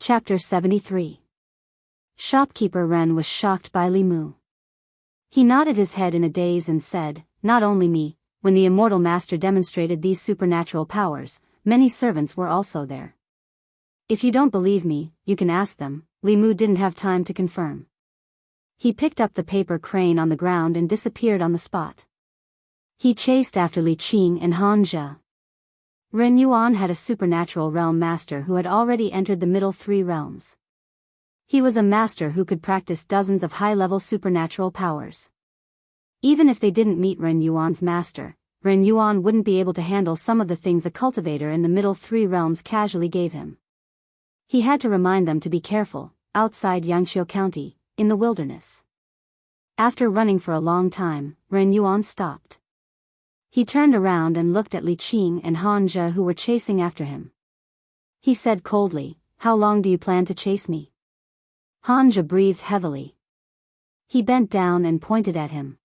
Chapter 73. Shopkeeper Ren was shocked by Li Mu. He nodded his head in a daze and said, "Not only me, when the immortal master demonstrated these supernatural powers, many servants were also there. If you don't believe me, you can ask them." Li Mu didn't have time to confirm. He picked up the paper crane on the ground and disappeared on the spot. He chased after Li Qing and Han Zhe. Ren Yuan had a supernatural realm master who had already entered the middle three realms. He was a master who could practice dozens of high-level supernatural powers. Even if they didn't meet Ren Yuan's master, Ren Yuan wouldn't be able to handle some of the things a cultivator in the middle three realms casually gave him. He had to remind them to be careful, outside Yangqiu County, in the wilderness. After running for a long time, Ren Yuan stopped. He turned around and looked at Li Qing and Han Zhe who were chasing after him. He said coldly, "How long do you plan to chase me?" Han Zhe breathed heavily. He bent down and pointed at him.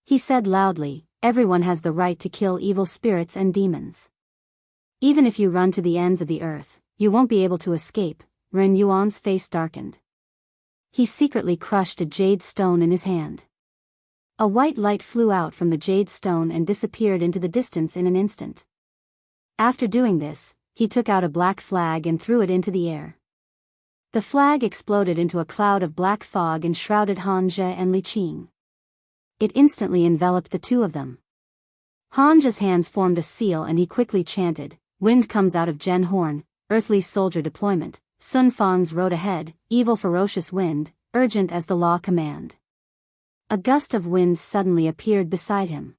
He said loudly, "Everyone has the right to kill evil spirits and demons. Even if you run to the ends of the earth, you won't be able to escape." Ren Yuan's face darkened. He secretly crushed a jade stone in his hand. A white light flew out from the jade stone and disappeared into the distance in an instant. After doing this, he took out a black flag and threw it into the air. The flag exploded into a cloud of black fog and shrouded Han Zhe and Li Qing. It instantly enveloped the two of them. Han Zhe's hands formed a seal and he quickly chanted, "Wind comes out of Gen Horn, earthly soldier deployment, Sun Fang's road ahead, evil ferocious wind, urgent as the law command." A gust of wind suddenly appeared beside him.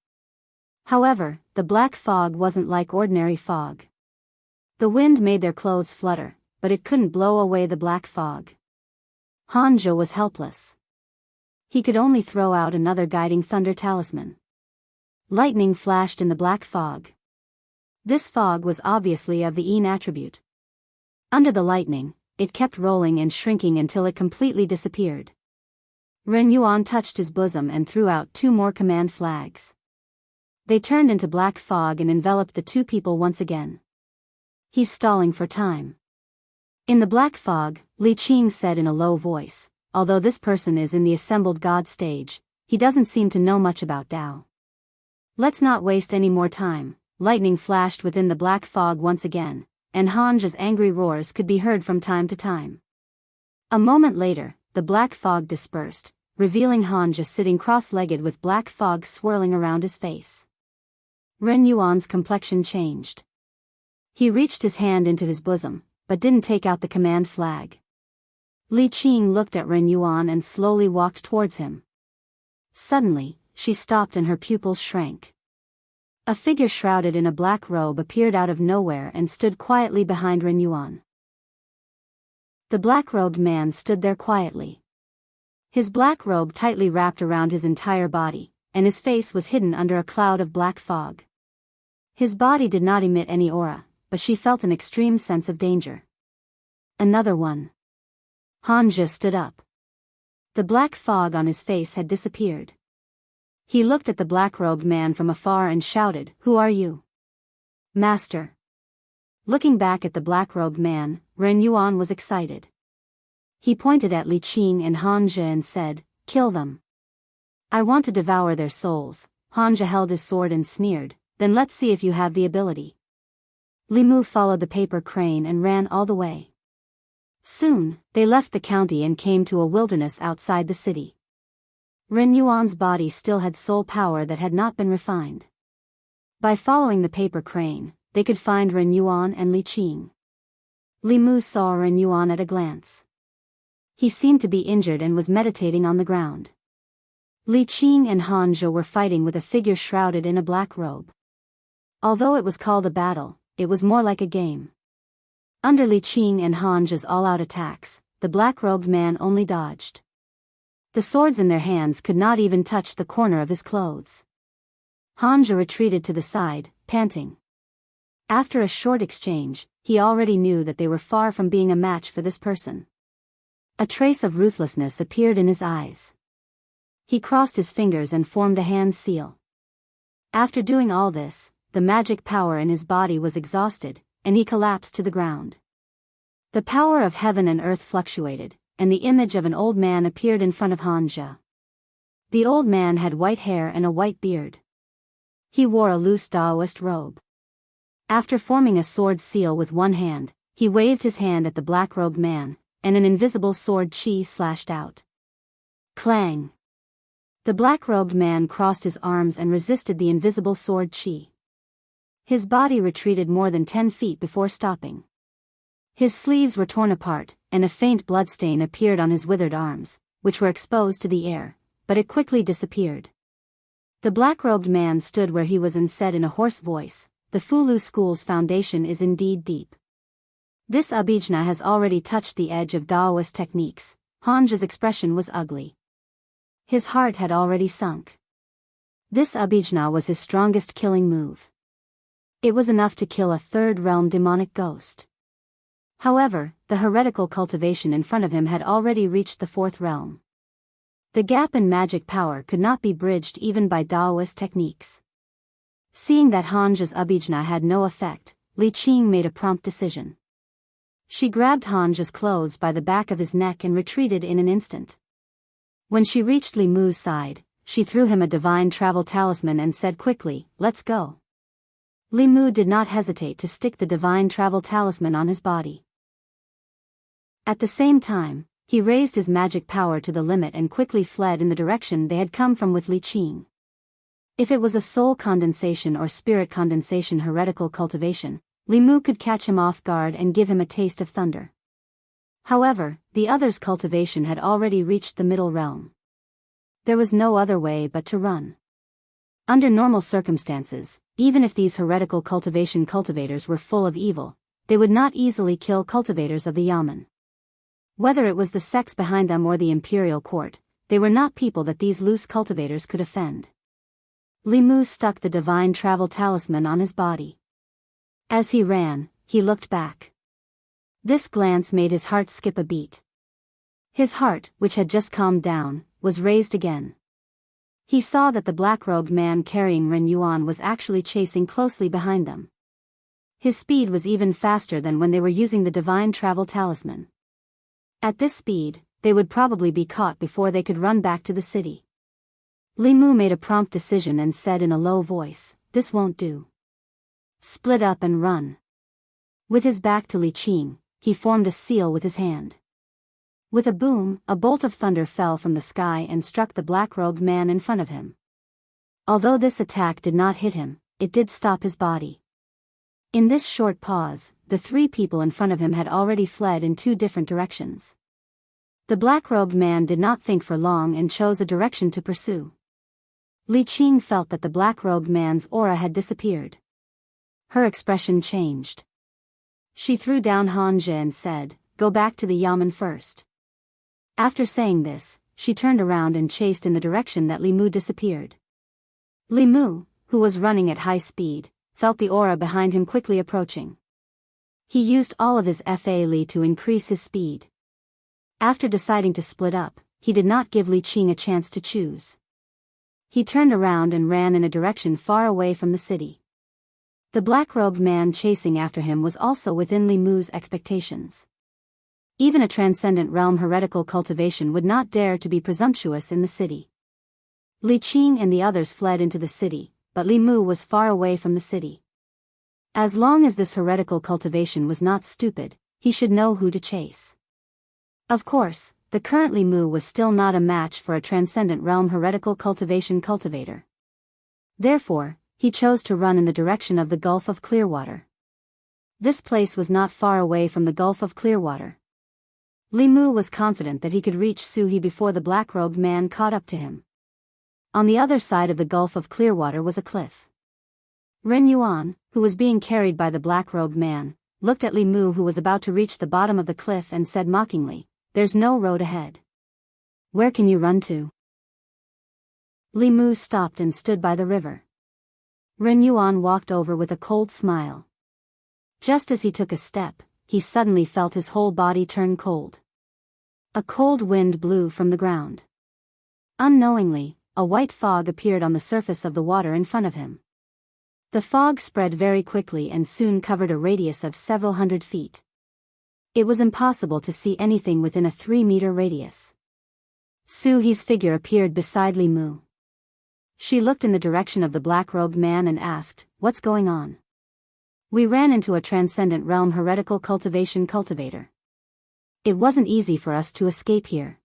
However, the black fog wasn't like ordinary fog. The wind made their clothes flutter, but it couldn't blow away the black fog. Han Zhe was helpless. He could only throw out another guiding thunder talisman. Lightning flashed in the black fog. This fog was obviously of the Yin attribute. Under the lightning, it kept rolling and shrinking until it completely disappeared. Ren Yuan touched his bosom and threw out two more command flags. They turned into black fog and enveloped the two people once again. "He's stalling for time." In the black fog, Li Qing said in a low voice, "Although this person is in the assembled god stage, he doesn't seem to know much about Dao. Let's not waste any more time." Lightning flashed within the black fog once again, and Han Zhe's angry roars could be heard from time to time. A moment later, the black fog dispersed, revealing Han Zhe sitting cross-legged with black fog swirling around his face. Ren Yuan's complexion changed. He reached his hand into his bosom, but didn't take out the command flag. Li Qing looked at Ren Yuan and slowly walked towards him. Suddenly, she stopped and her pupils shrank. A figure shrouded in a black robe appeared out of nowhere and stood quietly behind Ren Yuan. The black-robed man stood there quietly. His black robe tightly wrapped around his entire body, and his face was hidden under a cloud of black fog. His body did not emit any aura, but she felt an extreme sense of danger. "Another one." Han Zhe stood up. The black fog on his face had disappeared. He looked at the black-robed man from afar and shouted, "Who are you?" "Master." Looking back at the black-robed man, Ren Yuan was excited. He pointed at Li Qing and Han Zhe and said, "Kill them. I want to devour their souls." Han Zhe held his sword and sneered, "Then let's see if you have the ability." Li Mu followed the paper crane and ran all the way. Soon, they left the county and came to a wilderness outside the city. Ren Yuan's body still had soul power that had not been refined. By following the paper crane, they could find Ren Yuan and Li Qing. Li Mu saw Ren Yuan at a glance. He seemed to be injured and was meditating on the ground. Li Qing and Han Zhe were fighting with a figure shrouded in a black robe. Although it was called a battle, it was more like a game. Under Li Qing and Han Zhe's all-out attacks, the black-robed man only dodged. The swords in their hands could not even touch the corner of his clothes. Han Zhe retreated to the side, panting. After a short exchange, he already knew that they were far from being a match for this person. A trace of ruthlessness appeared in his eyes. He crossed his fingers and formed a hand seal. After doing all this, the magic power in his body was exhausted, and he collapsed to the ground. The power of heaven and earth fluctuated, and the image of an old man appeared in front of Xianxia. The old man had white hair and a white beard. He wore a loose Daoist robe. After forming a sword seal with one hand, he waved his hand at the black-robed man, and an invisible sword chi slashed out. Clang! The black-robed man crossed his arms and resisted the invisible sword chi. His body retreated more than 10 feet before stopping. His sleeves were torn apart, and a faint bloodstain appeared on his withered arms, which were exposed to the air, but it quickly disappeared. The black-robed man stood where he was and said in a hoarse voice, "The Fulu school's foundation is indeed deep. This abhijna has already touched the edge of Daoist techniques." Xianxia's expression was ugly. His heart had already sunk. This abhijna was his strongest killing move. It was enough to kill a third-realm demonic ghost. However, the heretical cultivation in front of him had already reached the fourth realm. The gap in magic power could not be bridged even by Daoist techniques. Seeing that Xianxia's abhijna had no effect, Li Qing made a prompt decision. She grabbed Xianxia's clothes by the back of his neck and retreated in an instant. When she reached Li Mu's side, she threw him a divine travel talisman and said quickly, "Let's go." Li Mu did not hesitate to stick the divine travel talisman on his body. At the same time, he raised his magic power to the limit and quickly fled in the direction they had come from with Li Qing. If it was a soul condensation or spirit condensation heretical cultivation, Li Mu could catch him off guard and give him a taste of thunder. However, the other's cultivation had already reached the middle realm. There was no other way but to run. Under normal circumstances, even if these heretical cultivation cultivators were full of evil, they would not easily kill cultivators of the Yamen. Whether it was the sects behind them or the imperial court, they were not people that these loose cultivators could offend. Li Mu stuck the divine travel talisman on his body. As he ran, he looked back. This glance made his heart skip a beat. His heart, which had just calmed down, was raised again. He saw that the black-robed man carrying Ren Yuan was actually chasing closely behind them. His speed was even faster than when they were using the divine travel talisman. At this speed, they would probably be caught before they could run back to the city. Li Mu made a prompt decision and said in a low voice, "This won't do. Split up and run." With his back to Li Qing, he formed a seal with his hand. With a boom, a bolt of thunder fell from the sky and struck the black-robed man in front of him. Although this attack did not hit him, it did stop his body. In this short pause, the three people in front of him had already fled in two different directions. The black-robed man did not think for long and chose a direction to pursue. Li Qing felt that the black-robed man's aura had disappeared. Her expression changed. She threw down Xianxia and said, "Go back to the Yamen first." After saying this, she turned around and chased in the direction that Li Mu disappeared. Li Mu, who was running at high speed, felt the aura behind him quickly approaching. He used all of his Fa Li to increase his speed. After deciding to split up, he did not give Li Qing a chance to choose. He turned around and ran in a direction far away from the city. The black-robed man chasing after him was also within Li Mu's expectations. Even a transcendent realm heretical cultivation would not dare to be presumptuous in the city. Li Qing and the others fled into the city, but Li Mu was far away from the city. As long as this heretical cultivation was not stupid, he should know who to chase. Of course, the current Li Mu was still not a match for a transcendent realm heretical cultivation cultivator. Therefore, he chose to run in the direction of the Gulf of Clearwater. This place was not far away from the Gulf of Clearwater. Li Mu was confident that he could reach Suhi before the black-robed man caught up to him. On the other side of the Gulf of Clearwater was a cliff. Ren Yuan, who was being carried by the black-robed man, looked at Li Mu who was about to reach the bottom of the cliff and said mockingly, "There's no road ahead. Where can you run to?" Li Mu stopped and stood by the river. Ren Yuan walked over with a cold smile. Just as he took a step, he suddenly felt his whole body turn cold. A cold wind blew from the ground. Unknowingly, a white fog appeared on the surface of the water in front of him. The fog spread very quickly and soon covered a radius of several hundred feet. It was impossible to see anything within a 3-meter radius. Su He's figure appeared beside Li Mu. She looked in the direction of the black-robed man and asked, "What's going on?" "We ran into a transcendent realm heretical cultivation cultivator. It wasn't easy for us to escape here."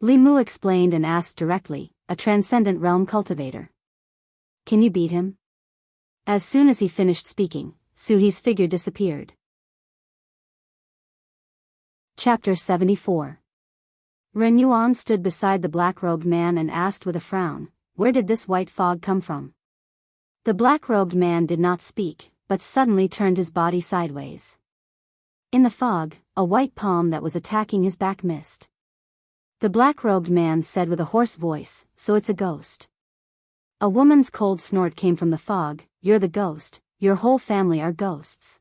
Li Mu explained and asked directly, "A transcendent realm cultivator? Can you beat him?" As soon as he finished speaking, Su He's figure disappeared. Chapter 74. Ren Yuan stood beside the black-robed man and asked with a frown, "Where did this white fog come from?" The black-robed man did not speak, but suddenly turned his body sideways. In the fog, a white palm that was attacking his back missed. The black-robed man said with a hoarse voice, "So it's a ghost." A woman's cold snort came from the fog, "You're the ghost, your whole family are ghosts."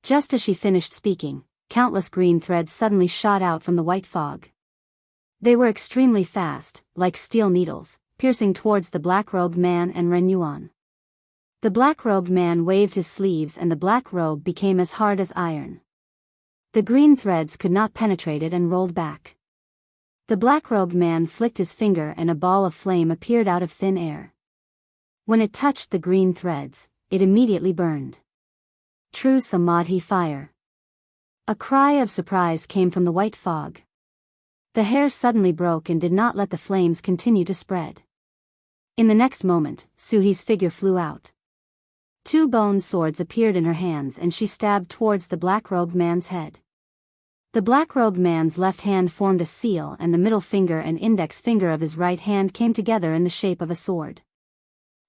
Just as she finished speaking, countless green threads suddenly shot out from the white fog. They were extremely fast, like steel needles, piercing towards the black-robed man and Ren Yuan. The black-robed man waved his sleeves and the black robe became as hard as iron. The green threads could not penetrate it and rolled back. The black-robed man flicked his finger and a ball of flame appeared out of thin air. When it touched the green threads, it immediately burned. True Samadhi fire. A cry of surprise came from the white fog. The hair suddenly broke and did not let the flames continue to spread. In the next moment, Su He's figure flew out. 2 bone swords appeared in her hands and she stabbed towards the black-robed man's head. The black-robed man's left hand formed a seal and the middle finger and index finger of his right hand came together in the shape of a sword.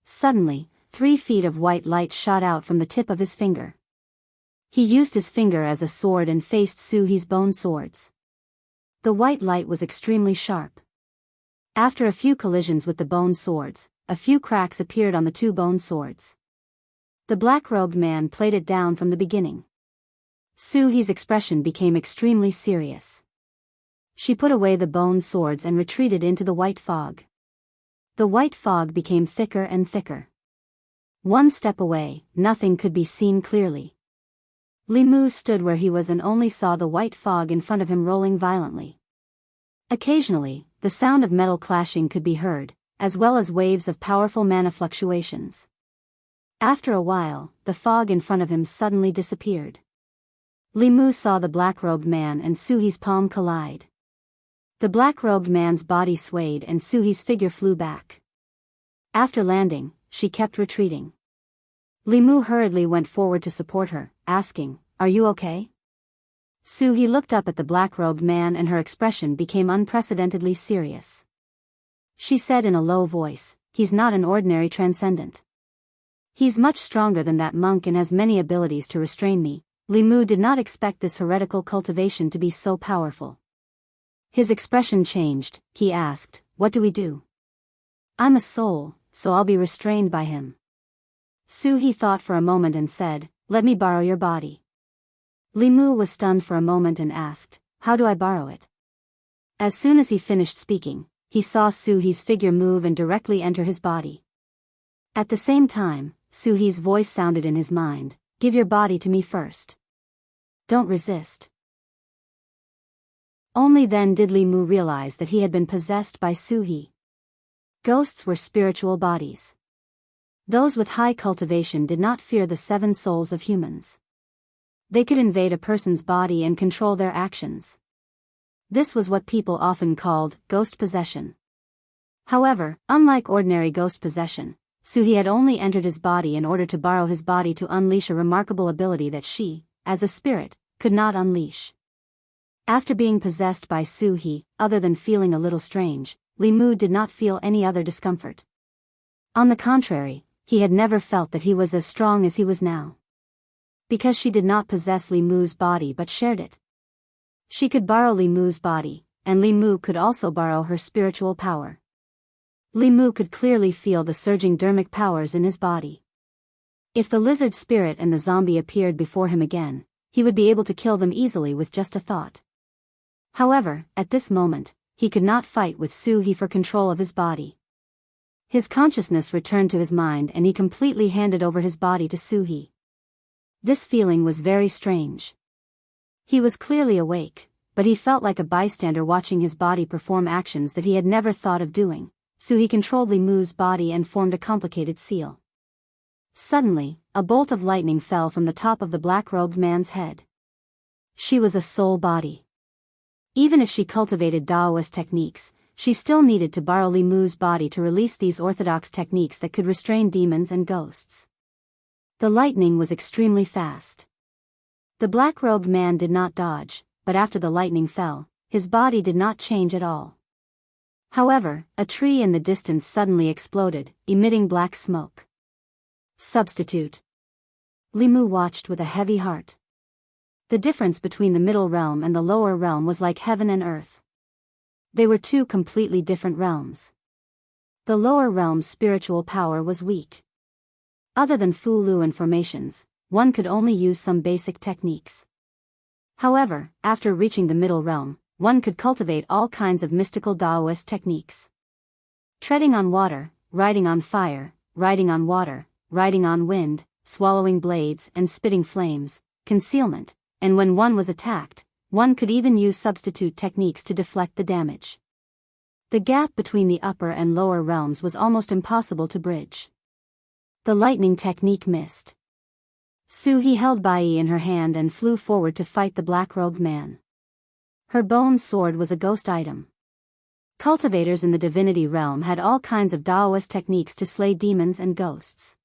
Suddenly, 3 feet of white light shot out from the tip of his finger. He used his finger as a sword and faced Su He's bone swords. The white light was extremely sharp. After a few collisions with the bone swords, a few cracks appeared on the 2 bone swords. The black-robed man played it down from the beginning. Su He's expression became extremely serious. She put away the bone swords and retreated into the white fog. The white fog became thicker and thicker. 1 step away, nothing could be seen clearly. Li Mu stood where he was and only saw the white fog in front of him rolling violently. Occasionally, the sound of metal clashing could be heard, as well as waves of powerful mana fluctuations. After a while, the fog in front of him suddenly disappeared. Li Mu saw the black-robed man and Su He's palm collide. The black-robed man's body swayed and Su He's figure flew back. After landing, she kept retreating. Li Mu hurriedly went forward to support her, asking, "Are you okay?" Su He looked up at the black-robed man and her expression became unprecedentedly serious. She said in a low voice, "He's not an ordinary transcendent. He's much stronger than that monk and has many abilities to restrain me." Li Mu did not expect this heretical cultivation to be so powerful. His expression changed. He asked, "What do we do?" "I'm a soul, so I'll be restrained by him." Su He thought for a moment and said, "Let me borrow your body." Li Mu was stunned for a moment and asked, "How do I borrow it?" As soon as he finished speaking, he saw Su He's figure move and directly enter his body. At the same time, Su He's voice sounded in his mind, "Give your body to me first. Don't resist." Only then did Li Mu realize that he had been possessed by Su He. Ghosts were spiritual bodies. Those with high cultivation did not fear the 7 souls of humans. They could invade a person's body and control their actions. This was what people often called ghost possession. However, unlike ordinary ghost possession, Su He had only entered his body in order to borrow his body to unleash a remarkable ability that she, as a spirit, could not unleash. After being possessed by Su He, other than feeling a little strange, Li Mu did not feel any other discomfort. On the contrary, he had never felt that he was as strong as he was now. Because she did not possess Li Mu's body but shared it. She could borrow Li Mu's body, and Li Mu could also borrow her spiritual power. Li Mu could clearly feel the surging dermic powers in his body. If the lizard spirit and the zombie appeared before him again, he would be able to kill them easily with just a thought. However, at this moment, he could not fight with Su He for control of his body. His consciousness returned to his mind and he completely handed over his body to Su He. This feeling was very strange. He was clearly awake, but he felt like a bystander watching his body perform actions that he had never thought of doing, so he controlled Li Mu's body and formed a complicated seal. Suddenly, a bolt of lightning fell from the top of the black-robed man's head. She was a soul body. Even if she cultivated Daoist techniques, she still needed to borrow Li Mu's body to release these orthodox techniques that could restrain demons and ghosts. The lightning was extremely fast. The black-robed man did not dodge, but after the lightning fell, his body did not change at all. However, a tree in the distance suddenly exploded, emitting black smoke. Substitute. Li Mu watched with a heavy heart. The difference between the middle realm and the lower realm was like heaven and earth. They were two completely different realms. The lower realm's spiritual power was weak. Other than Fu Lu and formations, one could only use some basic techniques. However, after reaching the middle realm, one could cultivate all kinds of mystical Daoist techniques. Treading on water, riding on fire, riding on water, riding on wind, swallowing blades and spitting flames, concealment, and when one was attacked, one could even use substitute techniques to deflect the damage. The gap between the upper and lower realms was almost impossible to bridge. The lightning technique missed. Su-He held Bai in her hand and flew forward to fight the black-robed man. Her bone sword was a ghost item. Cultivators in the divinity realm had all kinds of Daoist techniques to slay demons and ghosts.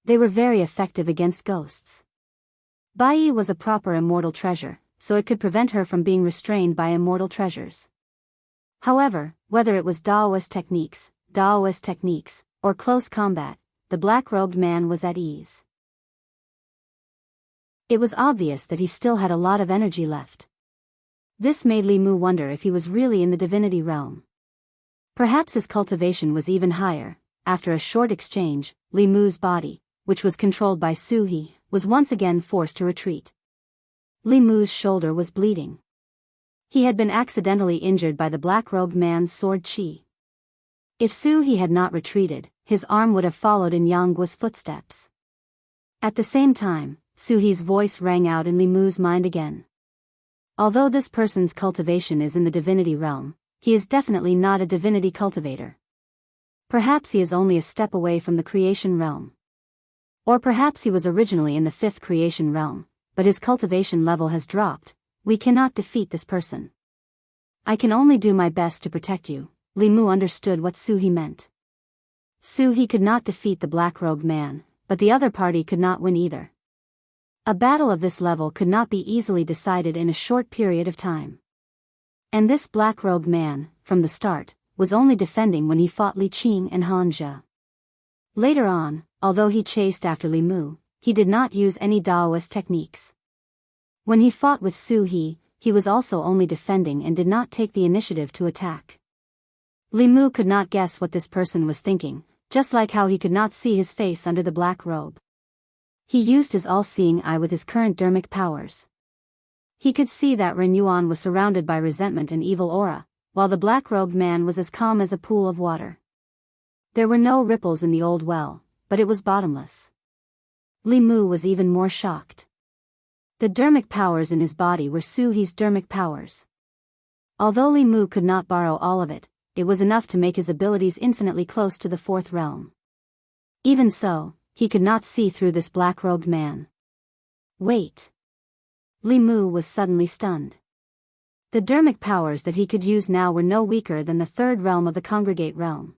They were very effective against ghosts. Bai was a proper immortal treasure, so it could prevent her from being restrained by immortal treasures. However, whether it was Daoist techniques, or close combat, the black-robed man was at ease. It was obvious that he still had a lot of energy left. This made Li Mu wonder if he was really in the divinity realm. Perhaps his cultivation was even higher. After a short exchange, Li Mu's body, which was controlled by Su-He, was once again forced to retreat. Li Mu's shoulder was bleeding. He had been accidentally injured by the black-robed man's sword chi. If Su-He had not retreated, his arm would have followed in Jianghu's footsteps. At the same time, Su-He's voice rang out in Li Mu's mind again. Although this person's cultivation is in the divinity realm, he is definitely not a divinity cultivator. Perhaps he is only a step away from the creation realm. Or perhaps he was originally in the fifth creation realm, but his cultivation level has dropped. We cannot defeat this person. I can only do my best to protect you. Li Mu understood what Su-He meant. Su-He could not defeat the black-robed man, but the other party could not win either. A battle of this level could not be easily decided in a short period of time. And this black-robed man, from the start, was only defending when he fought Li Qing and Han Zhe. Later on, although he chased after Li Mu, he did not use any Daoist techniques. When he fought with Su-He, he was also only defending and did not take the initiative to attack. Li Mu could not guess what this person was thinking, just like how he could not see his face under the black robe. He used his all-seeing eye with his current dermic powers. He could see that Ren Yuan was surrounded by resentment and evil aura, while the black-robed man was as calm as a pool of water. There were no ripples in the old well, but it was bottomless. Li Mu was even more shocked. The dermic powers in his body were Su-He's dermic powers. Although Li Mu could not borrow all of it, it was enough to make his abilities infinitely close to the fourth realm. Even so, he could not see through this black-robed man. Wait. Li Mu was suddenly stunned. The dermic powers that he could use now were no weaker than the third realm of the congregate realm.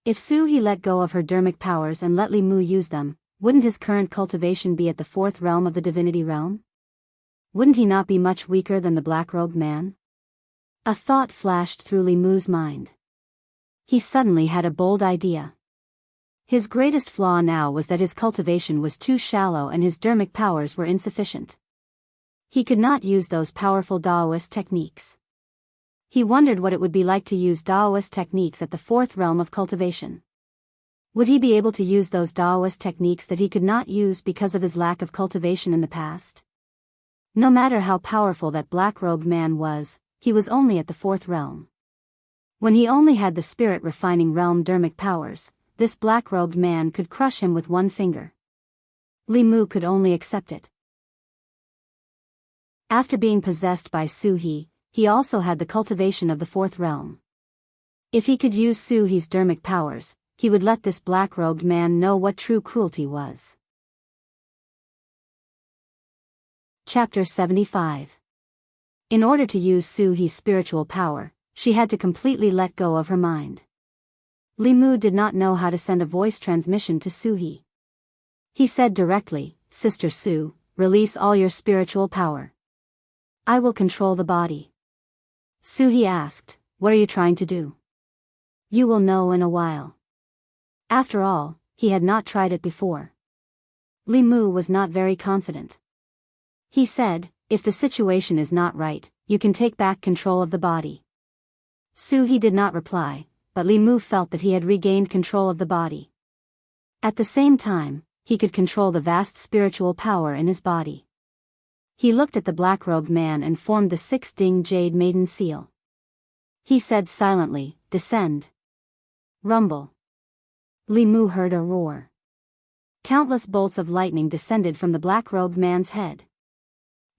If Su-He let go of her dermic powers and let Li Mu use them, wouldn't his current cultivation be at the fourth realm of the divinity realm? Wouldn't he not be much weaker than the black-robed man? A thought flashed through Li Mu's mind. He suddenly had a bold idea. His greatest flaw now was that his cultivation was too shallow and his dermic powers were insufficient. He could not use those powerful Daoist techniques. He wondered what it would be like to use Daoist techniques at the fourth realm of cultivation. Would he be able to use those Daoist techniques that he could not use because of his lack of cultivation in the past? No matter how powerful that black-robed man was, he was only at the fourth realm. When he only had the spirit-refining realm dermic powers, this black-robed man could crush him with one finger. Li Mu could only accept it. After being possessed by Su-He, he also had the cultivation of the fourth realm. If he could use Su-He's dermic powers, he would let this black-robed man know what true cruelty was. Chapter 75. In order to use Su-He's spiritual power, she had to completely let go of her mind. Li Mu did not know how to send a voice transmission to Su-He. He said directly, "Sister Su, release all your spiritual power. I will control the body." Su-He asked, "What are you trying to do?" "You will know in a while." After all, he had not tried it before. Li Mu was not very confident. He said, "If the situation is not right, you can take back control of the body." Su-He did not reply, but Li Mu felt that he had regained control of the body. At the same time, he could control the vast spiritual power in his body. He looked at the black-robed man and formed the 6-ding jade maiden seal. He said silently, "Descend." Rumble. Li Mu heard a roar. Countless bolts of lightning descended from the black-robed man's head.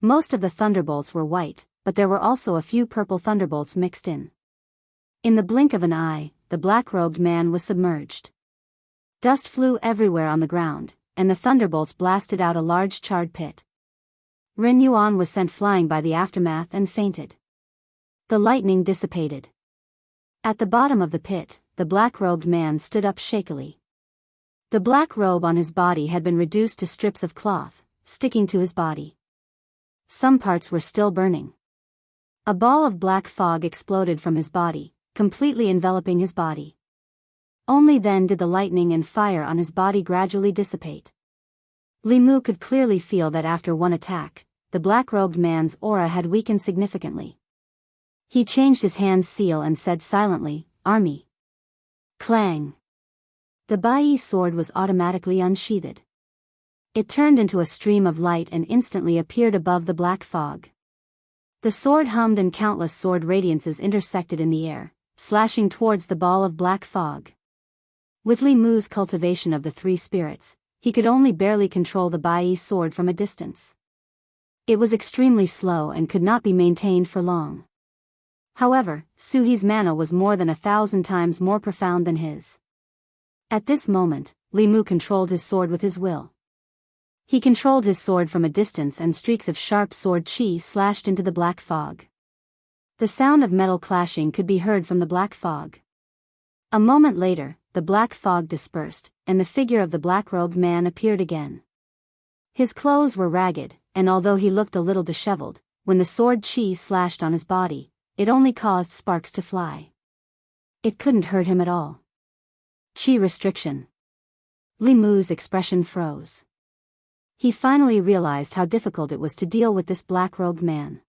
Most of the thunderbolts were white, but there were also a few purple thunderbolts mixed in. In the blink of an eye, the black-robed man was submerged. Dust flew everywhere on the ground, and the thunderbolts blasted out a large charred pit. Ren Yuan was sent flying by the aftermath and fainted. The lightning dissipated. At the bottom of the pit, the black-robed man stood up shakily. The black robe on his body had been reduced to strips of cloth, sticking to his body. Some parts were still burning. A ball of black fog exploded from his body, completely enveloping his body. Only then did the lightning and fire on his body gradually dissipate. Li Mu could clearly feel that after one attack, the black-robed man's aura had weakened significantly. He changed his hand's seal and said silently, "Army." Clang. The Bai sword was automatically unsheathed. It turned into a stream of light and instantly appeared above the black fog. The sword hummed and countless sword radiances intersected in the air, slashing towards the ball of black fog. With Li Mu's cultivation of the three spirits, he could only barely control the Bai sword from a distance. It was extremely slow and could not be maintained for long. However, Su-He's mana was more than 1,000 times more profound than his. At this moment, Li Mu controlled his sword with his will. He controlled his sword from a distance and streaks of sharp sword chi slashed into the black fog. The sound of metal clashing could be heard from the black fog. A moment later, the black fog dispersed, and the figure of the black-robed man appeared again. His clothes were ragged, and although he looked a little disheveled, when the sword chi slashed on his body, it only caused sparks to fly. It couldn't hurt him at all. Chi restriction. Li Mu's expression froze. He finally realized how difficult it was to deal with this black-robed man.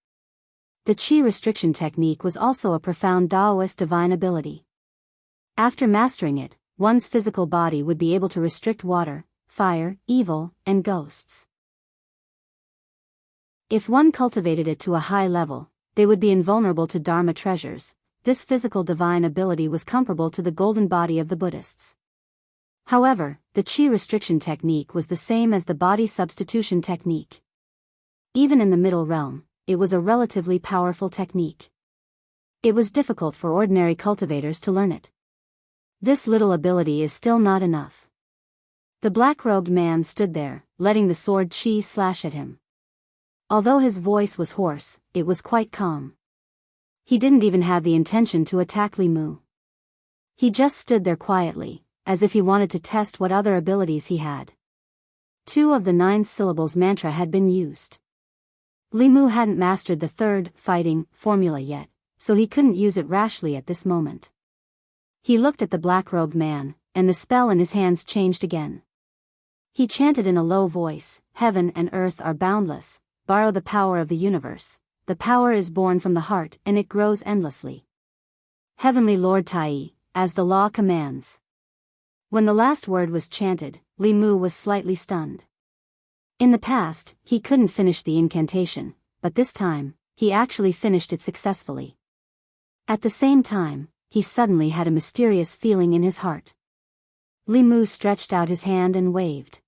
The chi restriction technique was also a profound Daoist divine ability. After mastering it, one's physical body would be able to restrict water, fire, evil, and ghosts. If one cultivated it to a high level, they would be invulnerable to Dharma treasures. This physical divine ability was comparable to the golden body of the Buddhists. However, the chi restriction technique was the same as the body substitution technique. Even in the middle realm, it was a relatively powerful technique. It was difficult for ordinary cultivators to learn it. This little ability is still not enough. The black-robed man stood there, letting the sword chi slash at him. Although his voice was hoarse, it was quite calm. He didn't even have the intention to attack Li Mu. He just stood there quietly, as if he wanted to test what other abilities he had. 2 of the 9 syllables mantra had been used. Li Mu hadn't mastered the third, fighting, formula yet, so he couldn't use it rashly at this moment. He looked at the black-robed man, and the spell in his hands changed again. He chanted in a low voice, "Heaven and earth are boundless, borrow the power of the universe. The power is born from the heart and it grows endlessly. Heavenly Lord Tai, as the law commands." When the last word was chanted, Li Mu was slightly stunned. In the past, he couldn't finish the incantation, but this time, he actually finished it successfully. At the same time, he suddenly had a mysterious feeling in his heart. Li Mu stretched out his hand and waved.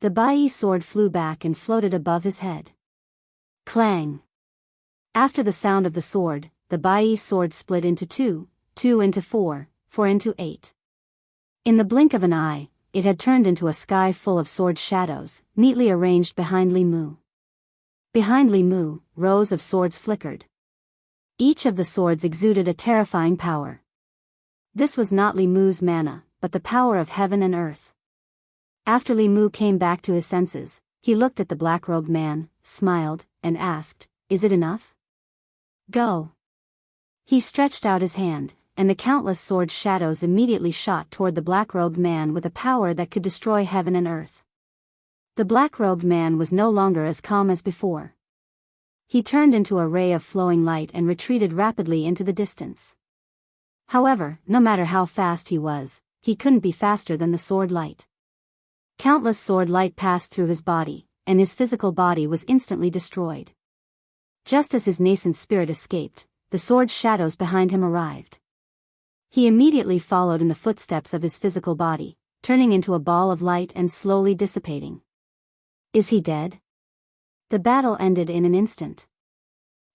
The Bai sword flew back and floated above his head. Clang. After the sound of the sword, the Bai sword split into two, 2 into 4, 4 into 8. In the blink of an eye, it had turned into a sky full of sword shadows, neatly arranged behind Li Mu. Behind Li Mu, rows of swords flickered. Each of the swords exuded a terrifying power. This was not Li Mu's mana, but the power of heaven and earth. After Li Mu came back to his senses, he looked at the black-robed man, smiled, and asked, "Is it enough? Go." He stretched out his hand, and the countless sword shadows immediately shot toward the black-robed man with a power that could destroy heaven and earth. The black-robed man was no longer as calm as before. He turned into a ray of flowing light and retreated rapidly into the distance. However, no matter how fast he was, he couldn't be faster than the sword light. Countless sword light passed through his body, and his physical body was instantly destroyed. Just as his nascent spirit escaped, the sword shadows behind him arrived. He immediately followed in the footsteps of his physical body, turning into a ball of light and slowly dissipating. Is he dead? The battle ended in an instant.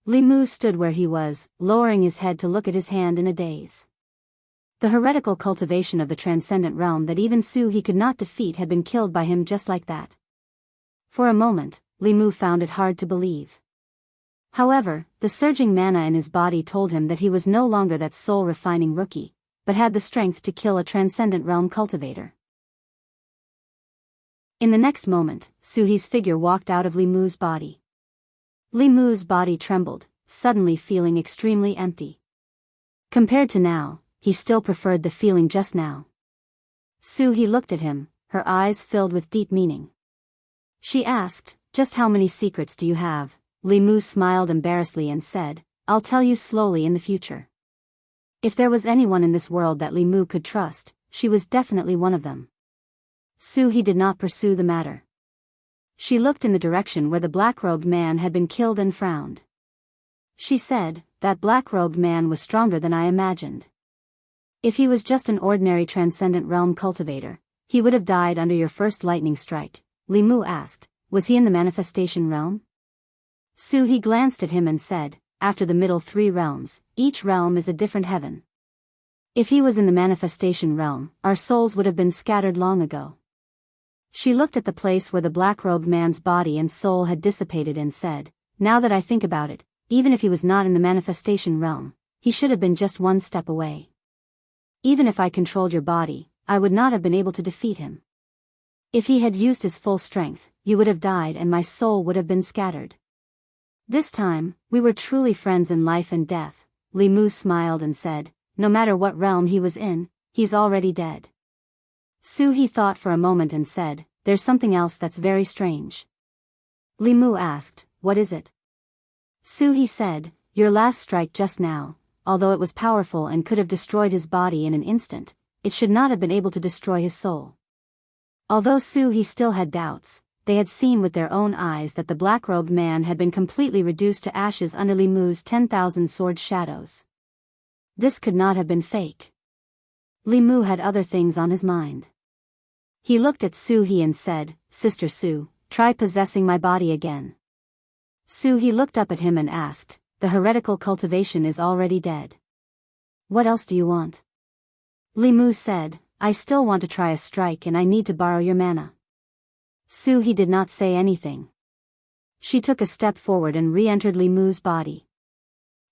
Li Mu stood where he was, lowering his head to look at his hand in a daze. The heretical cultivation of the transcendent realm that even Su he could not defeat had been killed by him just like that. For a moment, Li Mu found it hard to believe. However, the surging mana in his body told him that he was no longer that soul-refining rookie, but had the strength to kill a transcendent realm cultivator. In the next moment, Suhi's figure walked out of Li Mu's body. Li Mu's body trembled, suddenly feeling extremely empty. Compared to now, he still preferred the feeling just now. Suhi looked at him, her eyes filled with deep meaning. She asked, "Just how many secrets do you have?" Li Mu smiled embarrassedly and said, "I'll tell you slowly in the future." If there was anyone in this world that Li Mu could trust, she was definitely one of them. Suhi did not pursue the matter. She looked in the direction where the black-robed man had been killed and frowned. She said, "That black-robed man was stronger than I imagined. If he was just an ordinary transcendent realm cultivator, he would have died under your first lightning strike." Li Mu asked, "Was he in the manifestation realm?" Suhi glanced at him and said, "After the middle 3 realms, each realm is a different heaven. If he was in the manifestation realm, our souls would have been scattered long ago." She looked at the place where the black-robed man's body and soul had dissipated and said, "Now that I think about it, even if he was not in the manifestation realm, he should have been just one step away. Even if I controlled your body, I would not have been able to defeat him. If he had used his full strength, you would have died and my soul would have been scattered. This time, we were truly friends in life and death." Li Mu smiled and said, "No matter what realm he was in, he's already dead." Suhi thought for a moment and said, "There's something else that's very strange." Li Mu asked, "What is it?" Suhi said, "Your last strike just now, although it was powerful and could have destroyed his body in an instant, it should not have been able to destroy his soul." Although Suhi still had doubts, they had seen with their own eyes that the black-robed man had been completely reduced to ashes under Li Mu's 10,000 sword shadows. This could not have been fake. Li Mu had other things on his mind. He looked at Suhi and said, "Sister Su, try possessing my body again." Suhi looked up at him and asked, "The heretical cultivation is already dead. What else do you want?" Li Mu said, "I still want to try a strike and I need to borrow your mana." Suhi did not say anything. She took a step forward and re-entered Li Mu's body.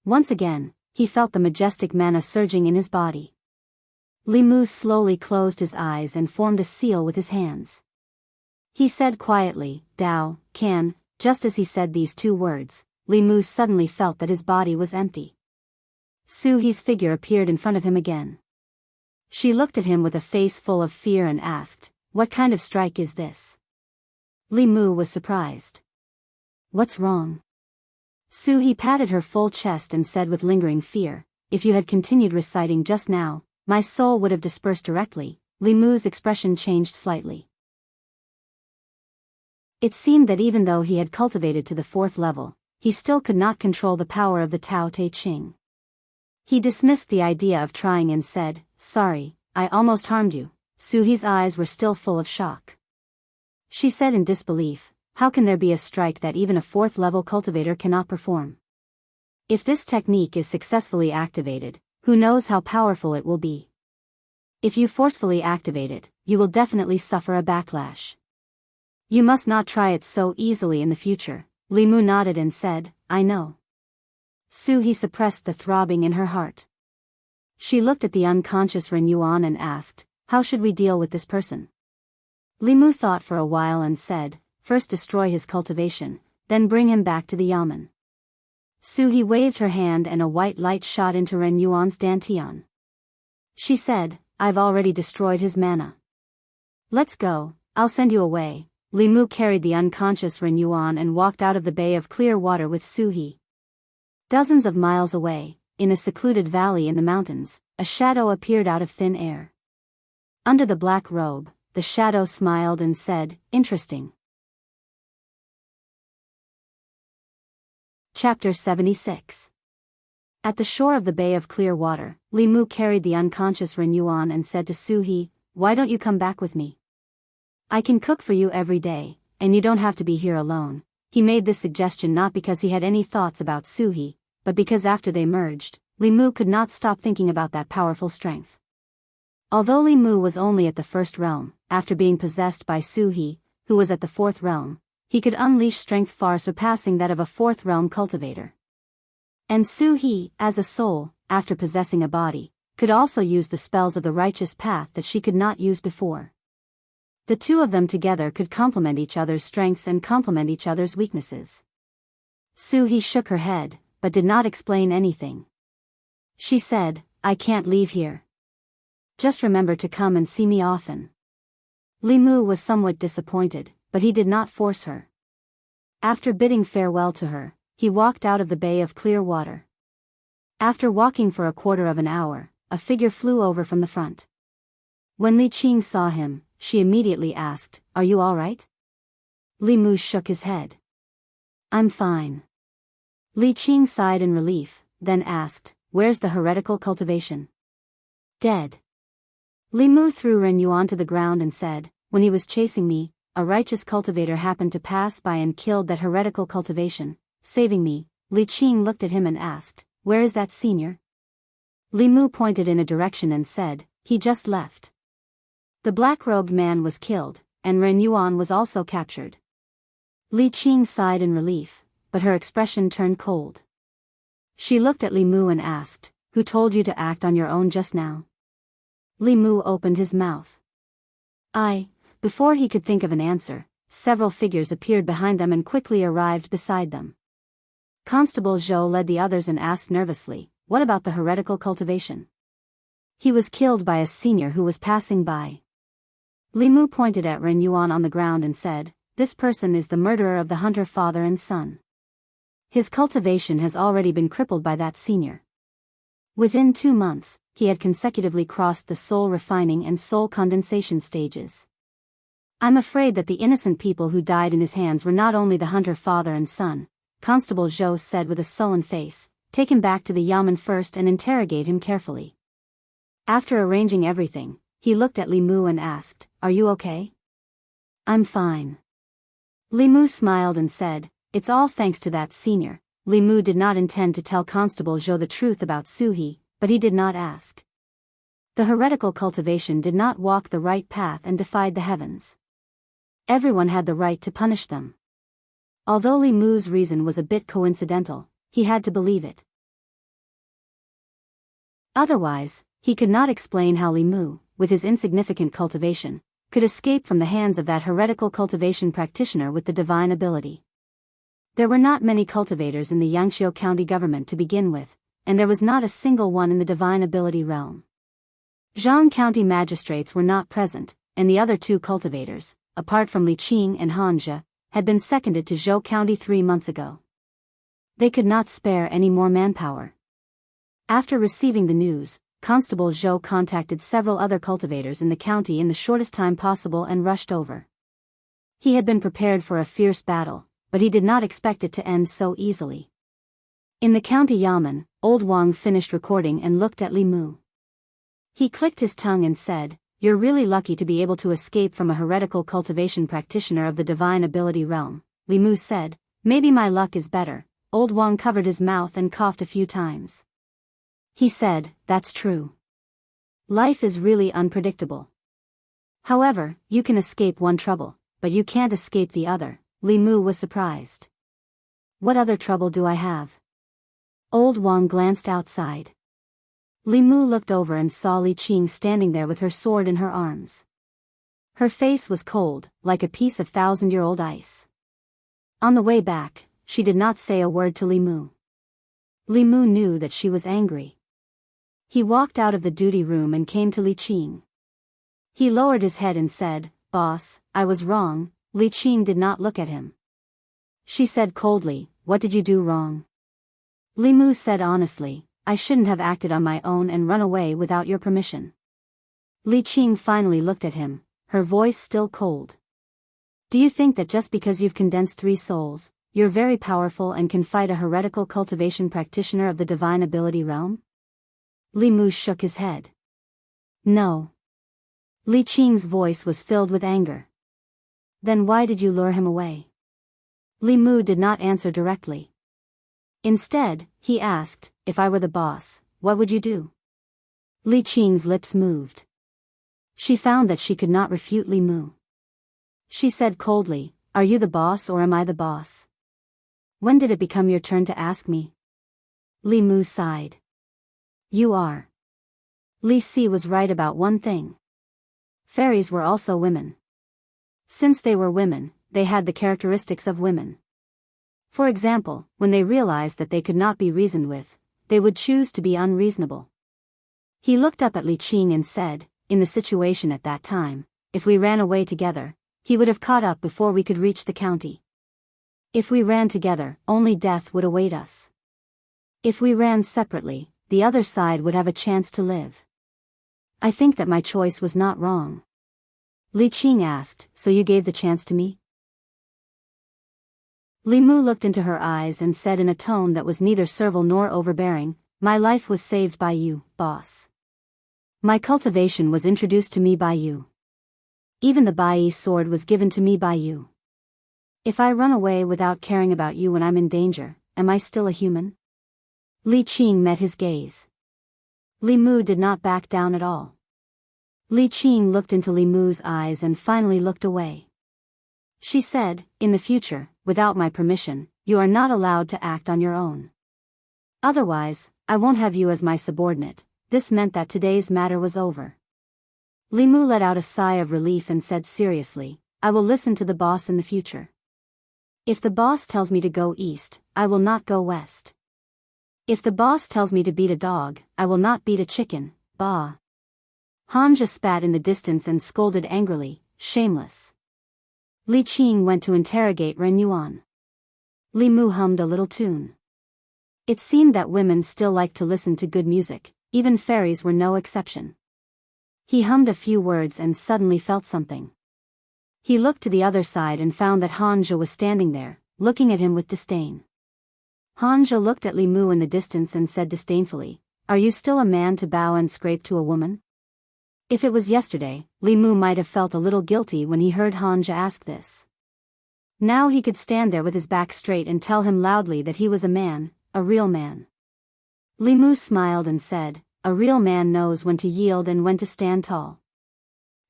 Once again, he felt the majestic mana surging in his body. Li Mu slowly closed his eyes and formed a seal with his hands. He said quietly, "Dao, Can." Just as he said these 2 words, Li Mu suddenly felt that his body was empty. Suhi's figure appeared in front of him again. She looked at him with a face full of fear and asked, "What kind of strike is this?" Li Mu was surprised. "What's wrong?" Suhi patted her full chest and said with lingering fear, "If you had continued reciting just now, my soul would have dispersed directly." Li Mu's expression changed slightly. It seemed that even though he had cultivated to the 4th level, he still could not control the power of the Tao Te Ching. He dismissed the idea of trying and said, "Sorry, I almost harmed you." Suhi's eyes were still full of shock. She said in disbelief, how can there be a strike that even a 4th-level cultivator cannot perform? If this technique is successfully activated, who knows how powerful it will be? If you forcefully activate it, you will definitely suffer a backlash. You must not try it so easily in the future. Li Mu nodded and said, I know. Su-He suppressed the throbbing in her heart. She looked at the unconscious Ren Yuan and asked, how should we deal with this person? Li Mu thought for a while and said, first destroy his cultivation, then bring him back to the yamen. Su-He waved her hand and a white light shot into Ren Yuan's dantian. She said, I've already destroyed his mana. Let's go, I'll send you away. Li Mu carried the unconscious Ren Yuan and walked out of the bay of clear water with Su-He. Dozens of miles away, in a secluded valley in the mountains, a shadow appeared out of thin air. Under the black robe, the shadow smiled and said, interesting. Chapter 76. At the shore of the Bay of Clear Water, Li Mu carried the unconscious Ren Yuan and said to Su-He, why don't you come back with me? I can cook for you every day, and you don't have to be here alone. He made this suggestion not because he had any thoughts about Su-He, but because after they merged, Li Mu could not stop thinking about that powerful strength. Although Li Mu was only at the 1st realm, after being possessed by Su-He, who was at the 4th realm, he could unleash strength far surpassing that of a 4th realm cultivator. And Su-He, as a soul, after possessing a body, could also use the spells of the righteous path that she could not use before. The two of them together could complement each other's strengths and complement each other's weaknesses. Su-He shook her head, but did not explain anything. She said, I can't leave here. Just remember to come and see me often. Li Mu was somewhat disappointed, but he did not force her. After bidding farewell to her, he walked out of the Bay of Clear Water. After walking for a quarter of an hour, a figure flew over from the front. When Li Qing saw him, she immediately asked, are you all right? Li Mu shook his head. I'm fine. Li Qing sighed in relief, then asked, where's the heretical cultivation? Dead. Li Mu threw Ren Yuan to the ground and said, when he was chasing me, a righteous cultivator happened to pass by and killed that heretical cultivation, saving me. Li Qing looked at him and asked, where is that senior? Li Mu pointed in a direction and said, he just left. The black-robed man was killed, and Ren Yuan was also captured. Li Qing sighed in relief, but her expression turned cold. She looked at Li Mu and asked, who told you to act on your own just now? Li Mu opened his mouth. Before he could think of an answer, several figures appeared behind them and quickly arrived beside them. Constable Zhou led the others and asked nervously, what about the heretical cultivation? He was killed by a senior who was passing by. Li Mu pointed at Ren Yuan on the ground and said, this person is the murderer of the hunter father and son. His cultivation has already been crippled by that senior. Within 2 months, he had consecutively crossed the soul refining and soul condensation stages. I'm afraid that the innocent people who died in his hands were not only the hunter father and son, Constable Zhou said with a sullen face. Take him back to the yamen first and interrogate him carefully. After arranging everything, he looked at Li Mu and asked, are you okay? I'm fine. Li Mu smiled and said, it's all thanks to that senior. Li Mu did not intend to tell Constable Zhou the truth about Su-He, but he did not ask. The heretical cultivation did not walk the right path and defied the heavens. Everyone had the right to punish them. Although Li Mu's reason was a bit coincidental, he had to believe it. Otherwise, he could not explain how Li Mu, with his insignificant cultivation, could escape from the hands of that heretical cultivation practitioner with the divine ability. There were not many cultivators in the Yangqiu County government to begin with, and there was not a single one in the divine ability realm. Jianghu County magistrates were not present, and the other 2 cultivators, apart from Li Qing and Hanja, had been seconded to Zhou County 3 months ago. They could not spare any more manpower. After receiving the news, Constable Zhou contacted several other cultivators in the county in the shortest time possible and rushed over. He had been prepared for a fierce battle, but he did not expect it to end so easily. In the county yamen, Old Wang finished recording and looked at Li Mu. He clicked his tongue and said, you're really lucky to be able to escape from a heretical cultivation practitioner of the divine ability realm, Li Mu said. Maybe my luck is better. Old Wang covered his mouth and coughed a few times. He said, that's true. Life is really unpredictable. However, you can escape one trouble, but you can't escape the other. Li Mu was surprised. What other trouble do I have? Old Wang glanced outside. Li Mu looked over and saw Li Qing standing there with her sword in her arms. Her face was cold, like a piece of thousand-year-old ice. On the way back, she did not say a word to Li Mu. Li Mu knew that she was angry. He walked out of the duty room and came to Li Qing. He lowered his head and said, "Boss, I was wrong." Li Qing did not look at him. She said coldly, "What did you do wrong?" Li Mu said honestly, "I shouldn't have acted on my own and run away without your permission." Li Qing finally looked at him, her voice still cold. "Do you think that just because you've condensed 3 souls, you're very powerful and can fight a heretical cultivation practitioner of the divine ability realm?" Li Mu shook his head. "No." Li Qing's voice was filled with anger. "Then why did you lure him away?" Li Mu did not answer directly. Instead, he asked, "If I were the boss, what would you do?" Li Qing's lips moved. She found that she could not refute Li Mu. She said coldly, "Are you the boss or am I the boss? When did it become your turn to ask me?" Li Mu sighed. "You are." Li Si was right about one thing. Fairies were also women. Since they were women, they had the characteristics of women. For example, when they realized that they could not be reasoned with, they would choose to be unreasonable. He looked up at Li Qing and said, "In the situation at that time, if we ran away together, he would have caught up before we could reach the county. If we ran together, only death would await us. If we ran separately, the other side would have a chance to live. I think that my choice was not wrong." Li Qing asked, "So you gave the chance to me?" Li Mu looked into her eyes and said in a tone that was neither servile nor overbearing, "My life was saved by you, boss. My cultivation was introduced to me by you. Even the Bai sword was given to me by you. If I run away without caring about you when I'm in danger, am I still a human?" Li Qing met his gaze. Li Mu did not back down at all. Li Qing looked into Li Mu's eyes and finally looked away. She said, "In the future, without my permission, you are not allowed to act on your own. Otherwise, I won't have you as my subordinate." This meant that today's matter was over. Li Mu let out a sigh of relief and said seriously, "I will listen to the boss in the future. If the boss tells me to go east, I will not go west. If the boss tells me to beat a dog, I will not beat a chicken." Bah! Hanja spat in the distance and scolded angrily, "Shameless." Li Qing went to interrogate Ren Yuan. Li Mu hummed a little tune. It seemed that women still liked to listen to good music, even fairies were no exception. He hummed a few words and suddenly felt something. He looked to the other side and found that Hanja was standing there, looking at him with disdain. Hanja looked at Li Mu in the distance and said disdainfully, "Are you still a man to bow and scrape to a woman?" If it was yesterday, Li Mu might have felt a little guilty when he heard Hanja ask this. Now he could stand there with his back straight and tell him loudly that he was a man, a real man. Li Mu smiled and said, "A real man knows when to yield and when to stand tall.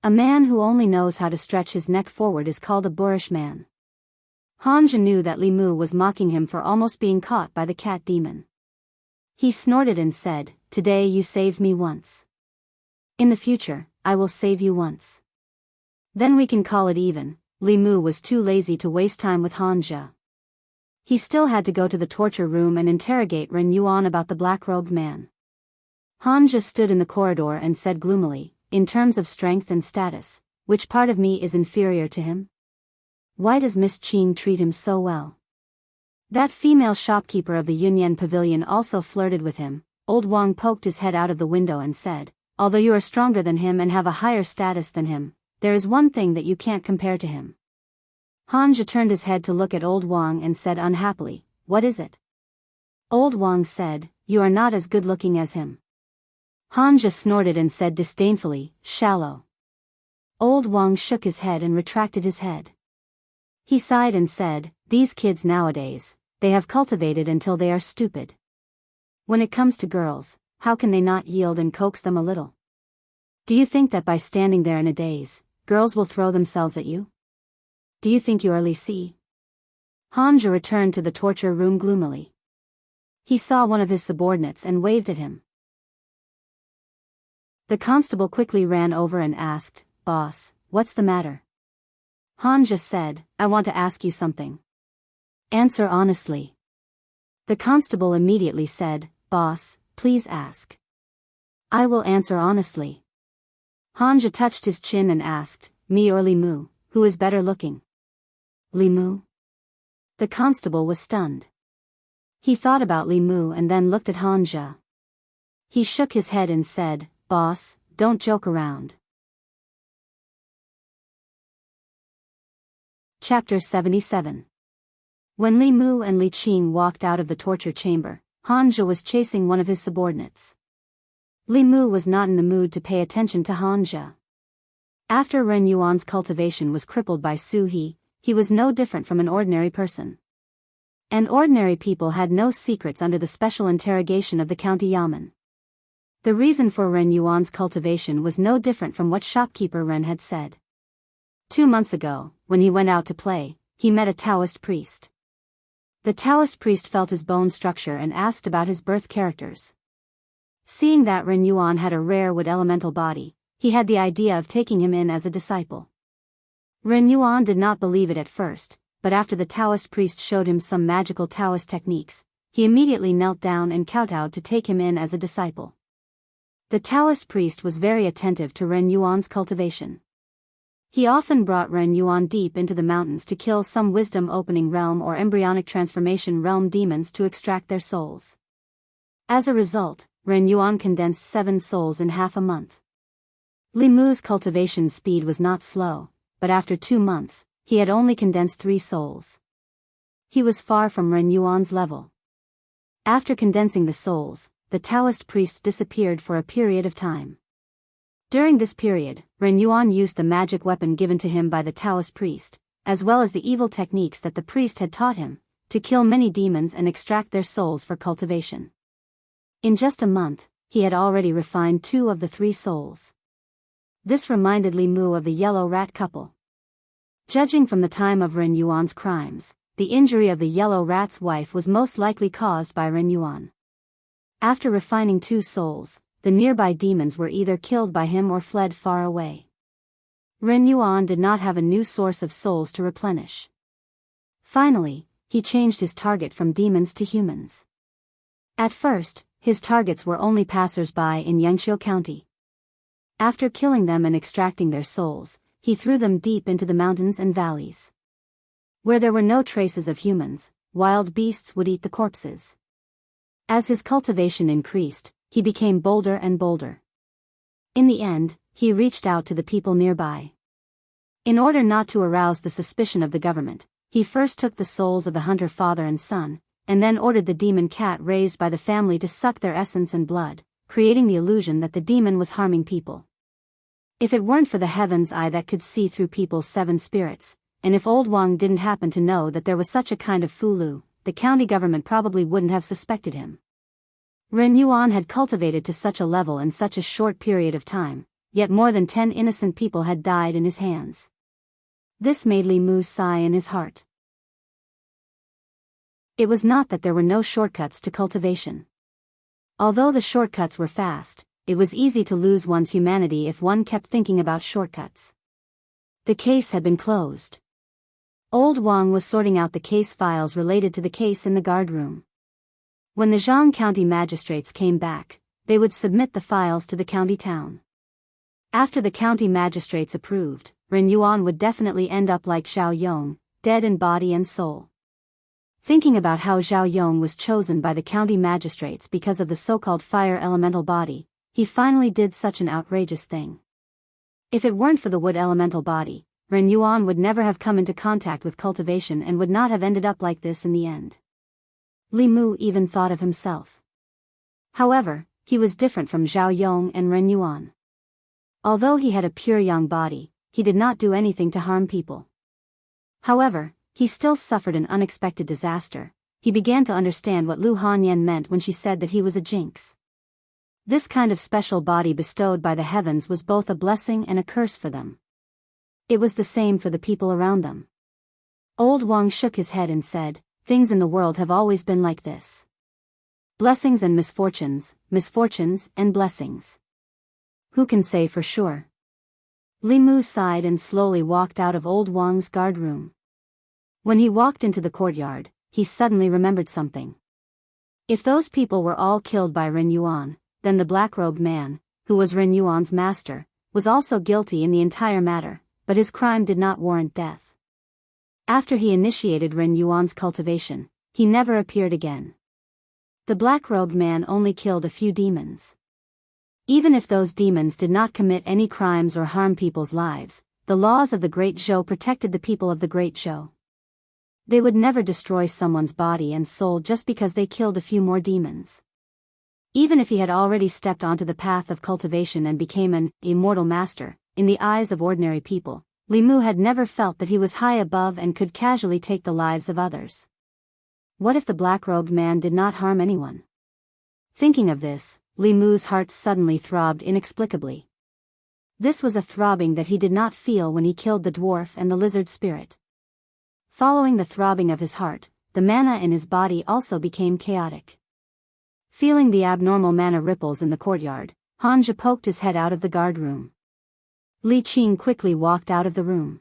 A man who only knows how to stretch his neck forward is called a boorish man." Hanja knew that Li Mu was mocking him for almost being caught by the cat demon. He snorted and said, "Today you saved me once. In the future, I will save you once. Then we can call it even." Li Mu was too lazy to waste time with Hanja. He still had to go to the torture room and interrogate Ren Yuan about the black-robed man. Hanja stood in the corridor and said gloomily, "In terms of strength and status, which part of me is inferior to him? Why does Miss Qing treat him so well? That female shopkeeper of the Yunyan pavilion also flirted with him." Old Wang poked his head out of the window and said, "Although you are stronger than him and have a higher status than him, there is one thing that you can't compare to him." Hanja turned his head to look at Old Wang and said unhappily, "What is it?" Old Wang said, "You are not as good-looking as him." Hanja snorted and said disdainfully, "Shallow." Old Wang shook his head and retracted his head. He sighed and said, "These kids nowadays, they have cultivated until they are stupid. When it comes to girls, how can they not yield and coax them a little? Do you think that by standing there in a daze, girls will throw themselves at you? Do you think you are Li Si?" Hanja returned to the torture room gloomily. He saw one of his subordinates and waved at him. The constable quickly ran over and asked, "Boss, what's the matter?" Hanja said, "I want to ask you something. Answer honestly." The constable immediately said, "Boss, please ask." "I will answer honestly." Hanja touched his chin and asked, "Me or Li Mu, who is better looking?" "Li Mu?" The constable was stunned. He thought about Li Mu and then looked at Hanja. He shook his head and said, "Boss, don't joke around." Chapter 77. When Li Mu and Li Qing walked out of the torture chamber, Hanja was chasing one of his subordinates. Li Mu was not in the mood to pay attention to Hanja. After Ren Yuan's cultivation was crippled by Su He, he was no different from an ordinary person. And ordinary people had no secrets under the special interrogation of the county yamen. The reason for Ren Yuan's cultivation was no different from what shopkeeper Ren had said. 2 months ago, when he went out to play, he met a Daoist priest. The Daoist priest felt his bone structure and asked about his birth characters. Seeing that Ren Yuan had a rare wood elemental body, he had the idea of taking him in as a disciple. Ren Yuan did not believe it at first, but after the Daoist priest showed him some magical Daoist techniques, he immediately knelt down and kowtowed to take him in as a disciple. The Daoist priest was very attentive to Ren Yuan's cultivation. He often brought Ren Yuan deep into the mountains to kill some wisdom opening realm or embryonic transformation realm demons to extract their souls. As a result, Ren Yuan condensed 7 souls in half a month. Li Mu's cultivation speed was not slow, but after 2 months, he had only condensed 3 souls. He was far from Ren Yuan's level. After condensing the souls, the Daoist priest disappeared for a period of time. During this period, Ren Yuan used the magic weapon given to him by the Daoist priest, as well as the evil techniques that the priest had taught him, to kill many demons and extract their souls for cultivation. In just a month, he had already refined 2 of the 3 souls. This reminded Li Mu of the yellow rat couple. Judging from the time of Ren Yuan's crimes, the injury of the yellow rat's wife was most likely caused by Ren Yuan. After refining 2 souls, the nearby demons were either killed by him or fled far away. Ren Yuan did not have a new source of souls to replenish. Finally, he changed his target from demons to humans. At first, his targets were only passers-by in Yangqiu County. After killing them and extracting their souls, he threw them deep into the mountains and valleys. Where there were no traces of humans, wild beasts would eat the corpses. As his cultivation increased, he became bolder and bolder. In the end, he reached out to the people nearby. In order not to arouse the suspicion of the government, he first took the souls of the hunter father and son, and then ordered the demon cat raised by the family to suck their essence and blood, creating the illusion that the demon was harming people. If it weren't for the heaven's eye that could see through people's 7 spirits, and if old Wang didn't happen to know that there was such a kind of fulu, the county government probably wouldn't have suspected him. Ren Yuan had cultivated to such a level in such a short period of time, yet more than 10 innocent people had died in his hands. This made Li Mu sigh in his heart. It was not that there were no shortcuts to cultivation. Although the shortcuts were fast, it was easy to lose one's humanity if one kept thinking about shortcuts. The case had been closed. Old Wang was sorting out the case files related to the case in the guard room. When the Jianghu County magistrates came back, they would submit the files to the county town. After the county magistrates approved, Ren Yuan would definitely end up like Zhao Yong, dead in body and soul. Thinking about how Zhao Yong was chosen by the county magistrates because of the so-called fire elemental body, he finally did such an outrageous thing. If it weren't for the wood elemental body, Ren Yuan would never have come into contact with cultivation and would not have ended up like this in the end. Li Mu even thought of himself. However, he was different from Zhao Yong and Ren Yuan. Although he had a pure yang body, he did not do anything to harm people. However, he still suffered an unexpected disaster. He began to understand what Lu Hanyan meant when she said that he was a jinx. This kind of special body bestowed by the heavens was both a blessing and a curse for them. It was the same for the people around them. Old Wang shook his head and said, "Things in the world have always been like this. Blessings and misfortunes, misfortunes and blessings. Who can say for sure?" Li Mu sighed and slowly walked out of old Wang's guard room. When he walked into the courtyard, he suddenly remembered something. If those people were all killed by Ren Yuan, then the black-robed man, who was Ren Yuan's master, was also guilty in the entire matter, but his crime did not warrant death. After he initiated Ren Yuan's cultivation, he never appeared again. The black-robed man only killed a few demons. Even if those demons did not commit any crimes or harm people's lives, the laws of the Great Zhou protected the people of the Great Zhou. They would never destroy someone's body and soul just because they killed a few more demons. Even if he had already stepped onto the path of cultivation and became an immortal master, in the eyes of ordinary people, Li Mu had never felt that he was high above and could casually take the lives of others. What if the black-robed man did not harm anyone? Thinking of this, Li Mu's heart suddenly throbbed inexplicably. This was a throbbing that he did not feel when he killed the dwarf and the lizard spirit. Following the throbbing of his heart, the mana in his body also became chaotic. Feeling the abnormal mana ripples in the courtyard, Hanja poked his head out of the guard room. Li Qing quickly walked out of the room.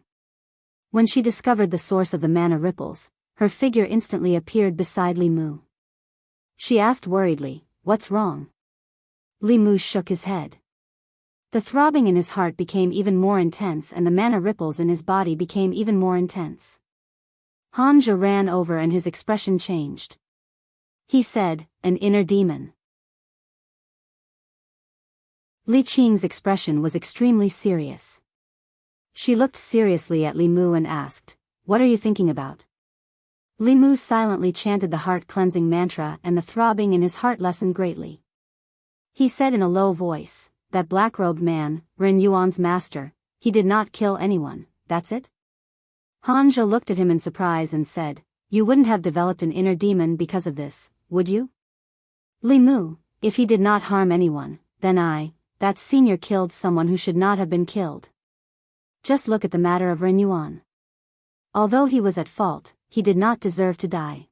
When she discovered the source of the mana ripples, her figure instantly appeared beside Li Mu. She asked worriedly, "What's wrong?" Li Mu shook his head. The throbbing in his heart became even more intense and the mana ripples in his body became even more intense. Hanja ran over and his expression changed. He said, "An inner demon." Li Qing's expression was extremely serious. She looked seriously at Li Mu and asked, "What are you thinking about?" Li Mu silently chanted the heart-cleansing mantra and the throbbing in his heart lessened greatly. He said in a low voice, "That black-robed man, Ren Yuan's master, he did not kill anyone, that's it?" Hanja looked at him in surprise and said, "You wouldn't have developed an inner demon because of this, would you?" Li Mu, if he did not harm anyone, then that senior killed someone who should not have been killed. Just look at the matter of Ren Yuan. Although he was at fault, he did not deserve to die.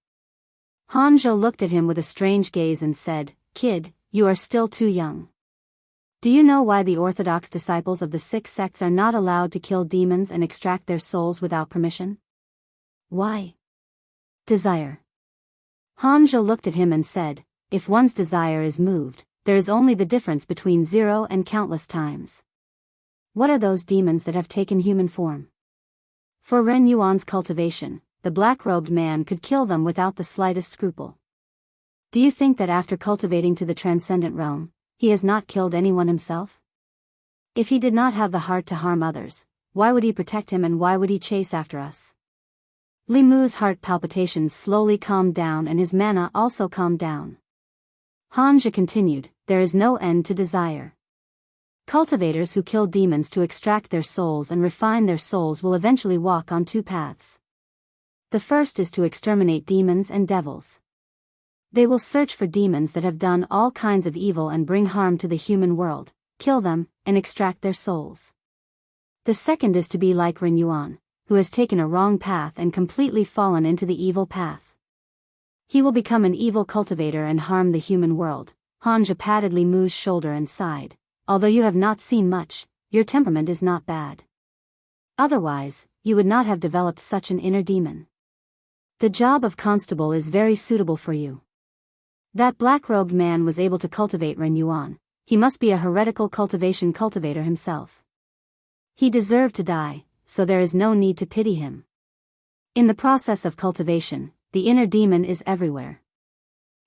Hanja looked at him with a strange gaze and said, "Kid, you are still too young. Do you know why the orthodox disciples of the 6 sects are not allowed to kill demons and extract their souls without permission? Why? Desire." Hanja looked at him and said, "If one's desire is moved, there is only the difference between 0 and countless times. What are those demons that have taken human form? For Ren Yuan's cultivation, the black-robed man could kill them without the slightest scruple. Do you think that after cultivating to the transcendent realm, he has not killed anyone himself? If he did not have the heart to harm others, why would he protect him and why would he chase after us?" Li Mu's heart palpitations slowly calmed down and his mana also calmed down. Hanja continued, "There is no end to desire. Cultivators who kill demons to extract their souls and refine their souls will eventually walk on 2 paths. The first is to exterminate demons and devils. They will search for demons that have done all kinds of evil and bring harm to the human world, kill them, and extract their souls. The second is to be like Ren Yuan, who has taken a wrong path and completely fallen into the evil path. He will become an evil cultivator and harm the human world." Hanja patted Li Mu's shoulder and sighed, "Although you have not seen much, your temperament is not bad. Otherwise, you would not have developed such an inner demon. The job of constable is very suitable for you. That black-robed man was able to cultivate Ren Yuan. He must be a heretical cultivation cultivator himself. He deserved to die, so there is no need to pity him. In the process of cultivation, the inner demon is everywhere.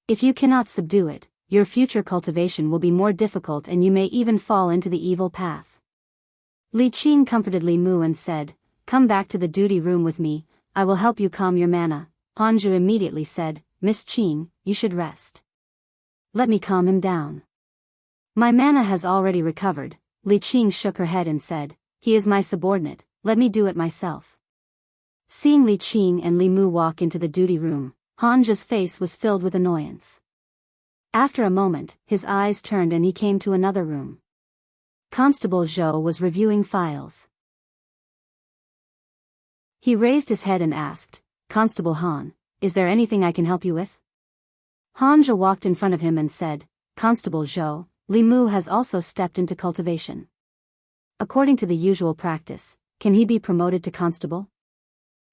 If you cannot subdue it, your future cultivation will be more difficult and you may even fall into the evil path." Li Qing comforted Li Mu and said, "Come back to the duty room with me, I will help you calm your mana." Hanju immediately said, "Miss Qing, you should rest. Let me calm him down." "My mana has already recovered." Li Qing shook her head and said, he is my subordinate, let me do it myself. Seeing Li Qing and Li Mu walk into the duty room, Han Zhe's face was filled with annoyance. After a moment, his eyes turned and he came to another room. Constable Zhou was reviewing files. He raised his head and asked, Constable Han, is there anything I can help you with? Han Zhe walked in front of him and said, Constable Zhou, Li Mu has also stepped into cultivation. According to the usual practice, can he be promoted to constable?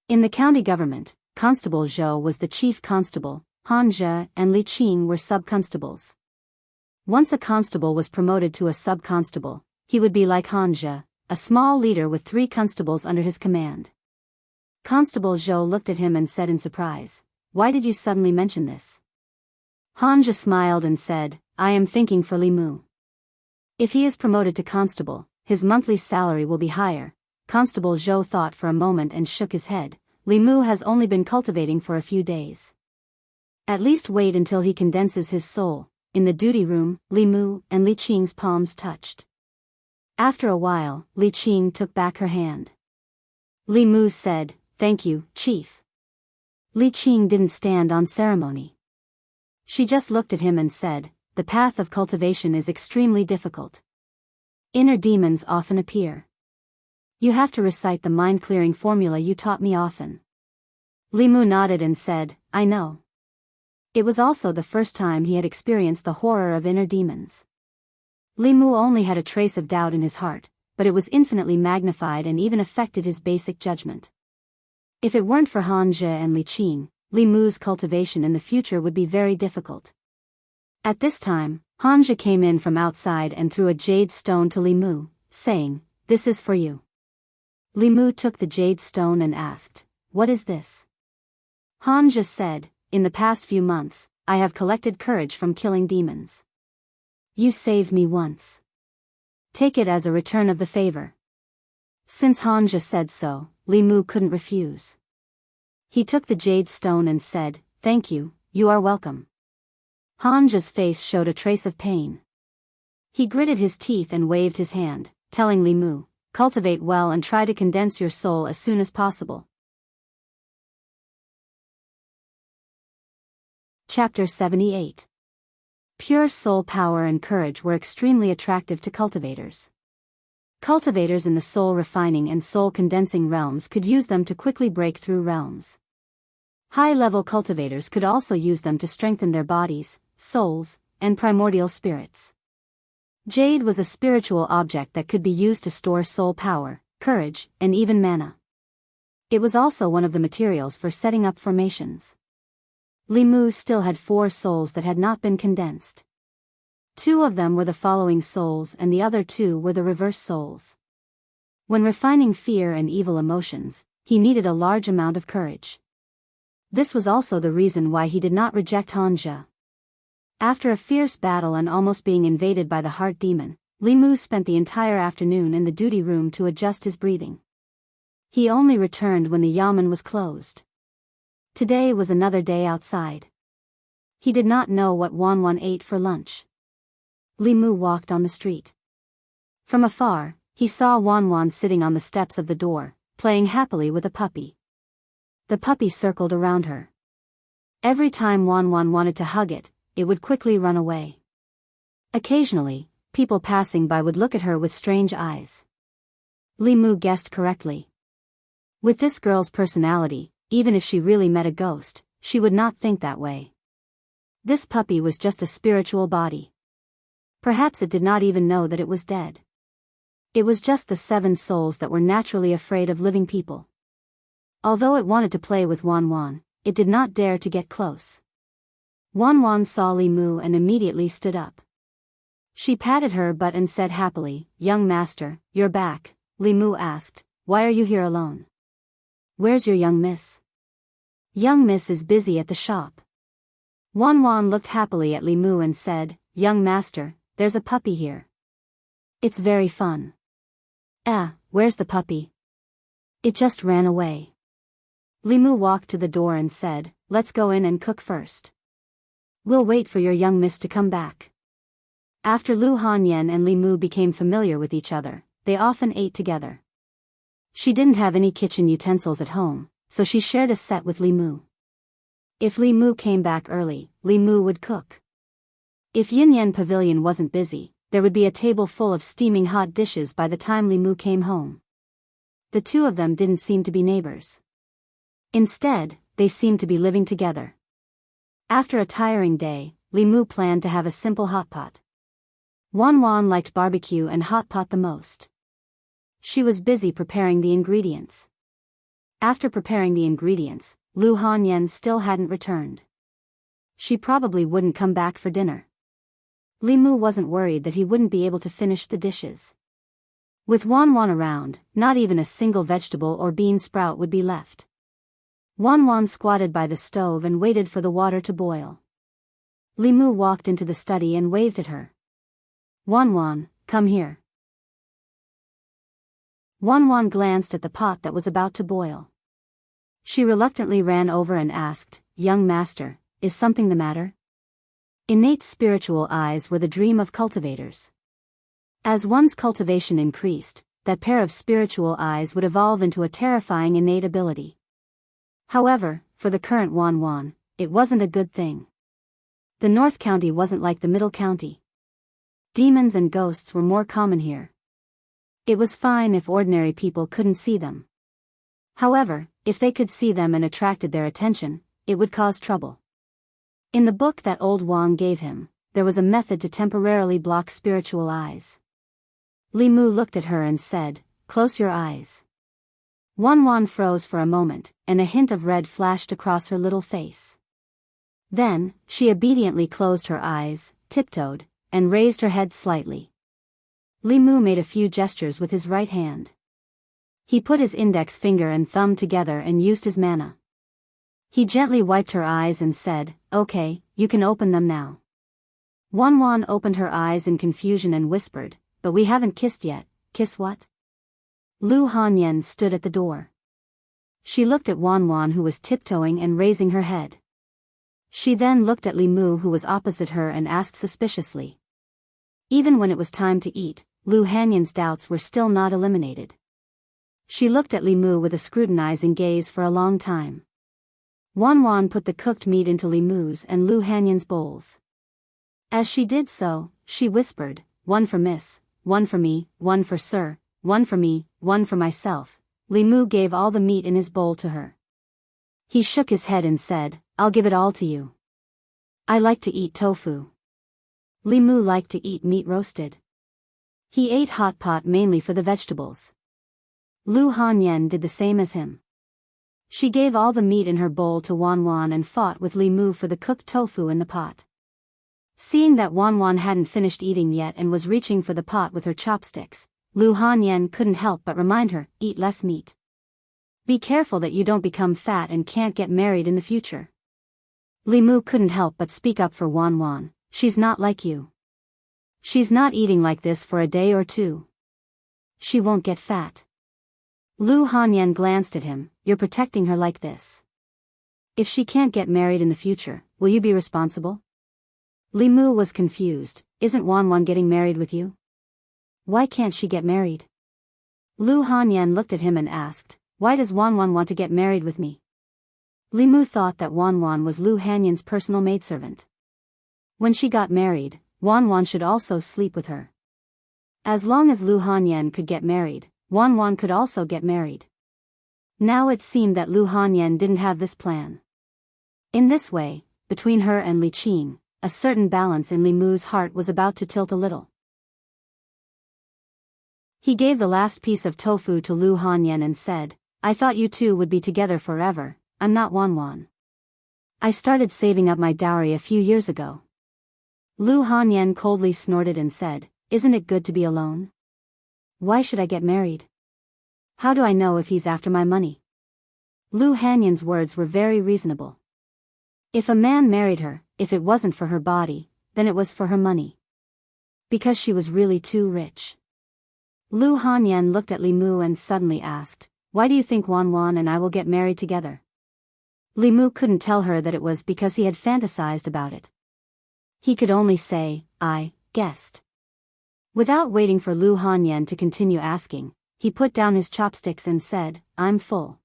In the county government, Constable Zhou was the chief constable, Han Zhe and Li Qing were sub-constables. Once a constable was promoted to a sub-constable, he would be like Han Zhe, a small leader with 3 constables under his command. Constable Zhou looked at him and said in surprise, why did you suddenly mention this? Han Zhe smiled and said, I am thinking for Li Mu. If he is promoted to constable, his monthly salary will be higher. Constable Zhou thought for a moment and shook his head. Li Mu has only been cultivating for a few days. At least wait until he condenses his soul. In the duty room, Li Mu and Li Qing's palms touched. After a while, Li Qing took back her hand. Li Mu said, thank you, Chief. Li Qing didn't stand on ceremony. She just looked at him and said, the path of cultivation is extremely difficult. Inner demons often appear. You have to recite the mind-clearing formula you taught me often. Li Mu nodded and said, I know. It was also the first time he had experienced the horror of inner demons. Li Mu only had a trace of doubt in his heart, but it was infinitely magnified and even affected his basic judgment. If it weren't for Han Zhe and Li Qing, Li Mu's cultivation in the future would be very difficult. At this time, Han Zhe came in from outside and threw a jade stone to Li Mu, saying, this is for you. Li Mu took the jade stone and asked, what is this? Han Zhe said, in the past few months, I have collected courage from killing demons. You saved me once. Take it as a return of the favor. Since Han Zhe said so, Li Mu couldn't refuse. He took the jade stone and said, thank you, you are welcome. Han Zhe's face showed a trace of pain. He gritted his teeth and waved his hand, telling Li Mu, cultivate well and try to condense your soul as soon as possible. Chapter 78. Pure soul power and courage were extremely attractive to cultivators. Cultivators in the soul refining and soul condensing realms could use them to quickly break through realms. High-level cultivators could also use them to strengthen their bodies, souls, and primordial spirits. Jade was a spiritual object that could be used to store soul power, courage, and even mana. It was also one of the materials for setting up formations. Li Mu still had 4 souls that had not been condensed. 2 of them were the following souls and the other 2 were the reverse souls. When refining fear and evil emotions, he needed a large amount of courage. This was also the reason why he did not reject Han Zhe. After a fierce battle and almost being invaded by the heart demon, Li Mu spent the entire afternoon in the duty room to adjust his breathing. He only returned when the yamen was closed. Today was another day outside. He did not know what Wan ate for lunch. Li Mu walked on the street. From afar, he saw Wan sitting on the steps of the door, playing happily with a puppy. The puppy circled around her. Every time Wan wanted to hug it, it would quickly run away. Occasionally, people passing by would look at her with strange eyes. Li Mu guessed correctly. With this girl's personality, even if she really met a ghost, she would not think that way. This puppy was just a spiritual body. Perhaps it did not even know that it was dead. It was just the 7 souls that were naturally afraid of living people. Although it wanted to play with Wan, it did not dare to get close. Wan saw Li Mu and immediately stood up. She patted her butt and said happily, young master, you're back. Li Mu asked, why are you here alone? Where's your young miss? Young miss is busy at the shop. Wan looked happily at Li Mu and said, young master, there's a puppy here. It's very fun. Where's the puppy? It just ran away. Li Mu walked to the door and said, let's go in and cook first. We'll wait for your young miss to come back. After Lu Hanyan and Li Mu became familiar with each other, they often ate together. She didn't have any kitchen utensils at home, so she shared a set with Li Mu. If Li Mu came back early, Li Mu would cook. If Yinyan Pavilion wasn't busy, there would be a table full of steaming hot dishes by the time Li Mu came home. The two of them didn't seem to be neighbors. Instead, they seemed to be living together. After a tiring day, Li Mu planned to have a simple hot pot. Wan liked barbecue and hot pot the most. She was busy preparing the ingredients. After preparing the ingredients, Lu Hanyan still hadn't returned. She probably wouldn't come back for dinner. Li Mu wasn't worried that he wouldn't be able to finish the dishes. With Wan around, not even a single vegetable or bean sprout would be left. Wan squatted by the stove and waited for the water to boil. Li Mu walked into the study and waved at her. Wan, come here. Wan glanced at the pot that was about to boil. She reluctantly ran over and asked, "Young master, is something the matter?" Innate spiritual eyes were the dream of cultivators. As one's cultivation increased, that pair of spiritual eyes would evolve into a terrifying innate ability. However, for the current Wan, it wasn't a good thing. The North County wasn't like the Middle County. Demons and ghosts were more common here. It was fine if ordinary people couldn't see them. However, if they could see them and attracted their attention, it would cause trouble. In the book that old Wang gave him, there was a method to temporarily block spiritual eyes. Li Mu looked at her and said, "Close your eyes." Wan froze for a moment, and a hint of red flashed across her little face. Then, she obediently closed her eyes, tiptoed, and raised her head slightly. Li Mu made a few gestures with his right hand. He put his index finger and thumb together and used his mana. He gently wiped her eyes and said, "Okay, you can open them now." Wan opened her eyes in confusion and whispered, "But we haven't kissed yet." "Kiss what?" Lu Hanyan stood at the door. She looked at Wan who was tiptoeing and raising her head. She then looked at Li Mu who was opposite her and asked suspiciously. Even when it was time to eat, Lu Hanyan's doubts were still not eliminated. She looked at Li Mu with a scrutinizing gaze for a long time. Wan put the cooked meat into Li Mu's and Lu Hanyan's bowls. As she did so, she whispered, "One for Miss, one for me, one for Sir, one for me, one for myself." Li Mu gave all the meat in his bowl to her. He shook his head and said, "I'll give it all to you. I like to eat tofu." Li Mu liked to eat meat roasted. He ate hot pot mainly for the vegetables. Lu Hanyan did the same as him. She gave all the meat in her bowl to Wan and fought with Li Mu for the cooked tofu in the pot. Seeing that Wan hadn't finished eating yet and was reaching for the pot with her chopsticks, Lu Hanyan couldn't help but remind her, "Eat less meat. Be careful that you don't become fat and can't get married in the future." Li Mu couldn't help but speak up for Wan, "She's not like you. She's not eating like this for a day or two. She won't get fat." Lu Hanyan glanced at him, "You're protecting her like this. If she can't get married in the future, will you be responsible?" Li Mu was confused. "Isn't Wan getting married with you? Why can't she get married?" Lu Hanyan looked at him and asked, "Why does Wan want to get married with me?" Li Mu thought that Wan was Lu Hanyan's personal maidservant. When she got married, Wan should also sleep with her. As long as Lu Hanyan could get married, Wan could also get married. Now it seemed that Lu Hanyan didn't have this plan. In this way, between her and Li Qing, a certain balance in Li Mu's heart was about to tilt a little. He gave the last piece of tofu to Lu Hanyan and said, "I thought you two would be together forever. I'm not Wan. I started saving up my dowry a few years ago." Lu Hanyan coldly snorted and said, "Isn't it good to be alone? Why should I get married? How do I know if he's after my money?" Lu Hanyan's words were very reasonable. If a man married her, if it wasn't for her body, then it was for her money. Because she was really too rich. Lu Hanyan looked at Li Mu and suddenly asked, "Why do you think Wan and I will get married together?" Li Mu couldn't tell her that it was because he had fantasized about it. He could only say, "I guessed." Without waiting for Lu Hanyan to continue asking, he put down his chopsticks and said, "I'm full.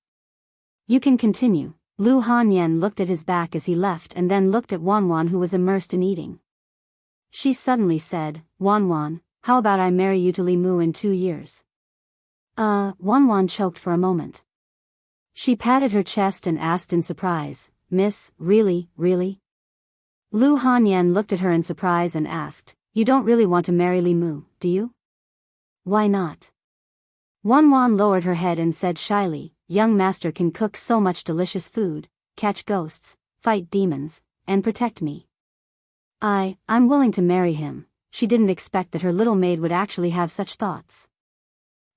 You can continue." Lu Hanyan looked at his back as he left and then looked at Wanwan, who was immersed in eating. She suddenly said, "Wanwan, how about I marry you to Li Mu in 2 years?" Wanwan choked for a moment. She patted her chest and asked in surprise, "Miss, really, really?" Lu Hanyan looked at her in surprise and asked, "You don't really want to marry Li Mu, do you?" "Why not?" Wanwan lowered her head and said shyly, "Young master can cook so much delicious food, catch ghosts, fight demons, and protect me. I'm willing to marry him." She didn't expect that her little maid would actually have such thoughts.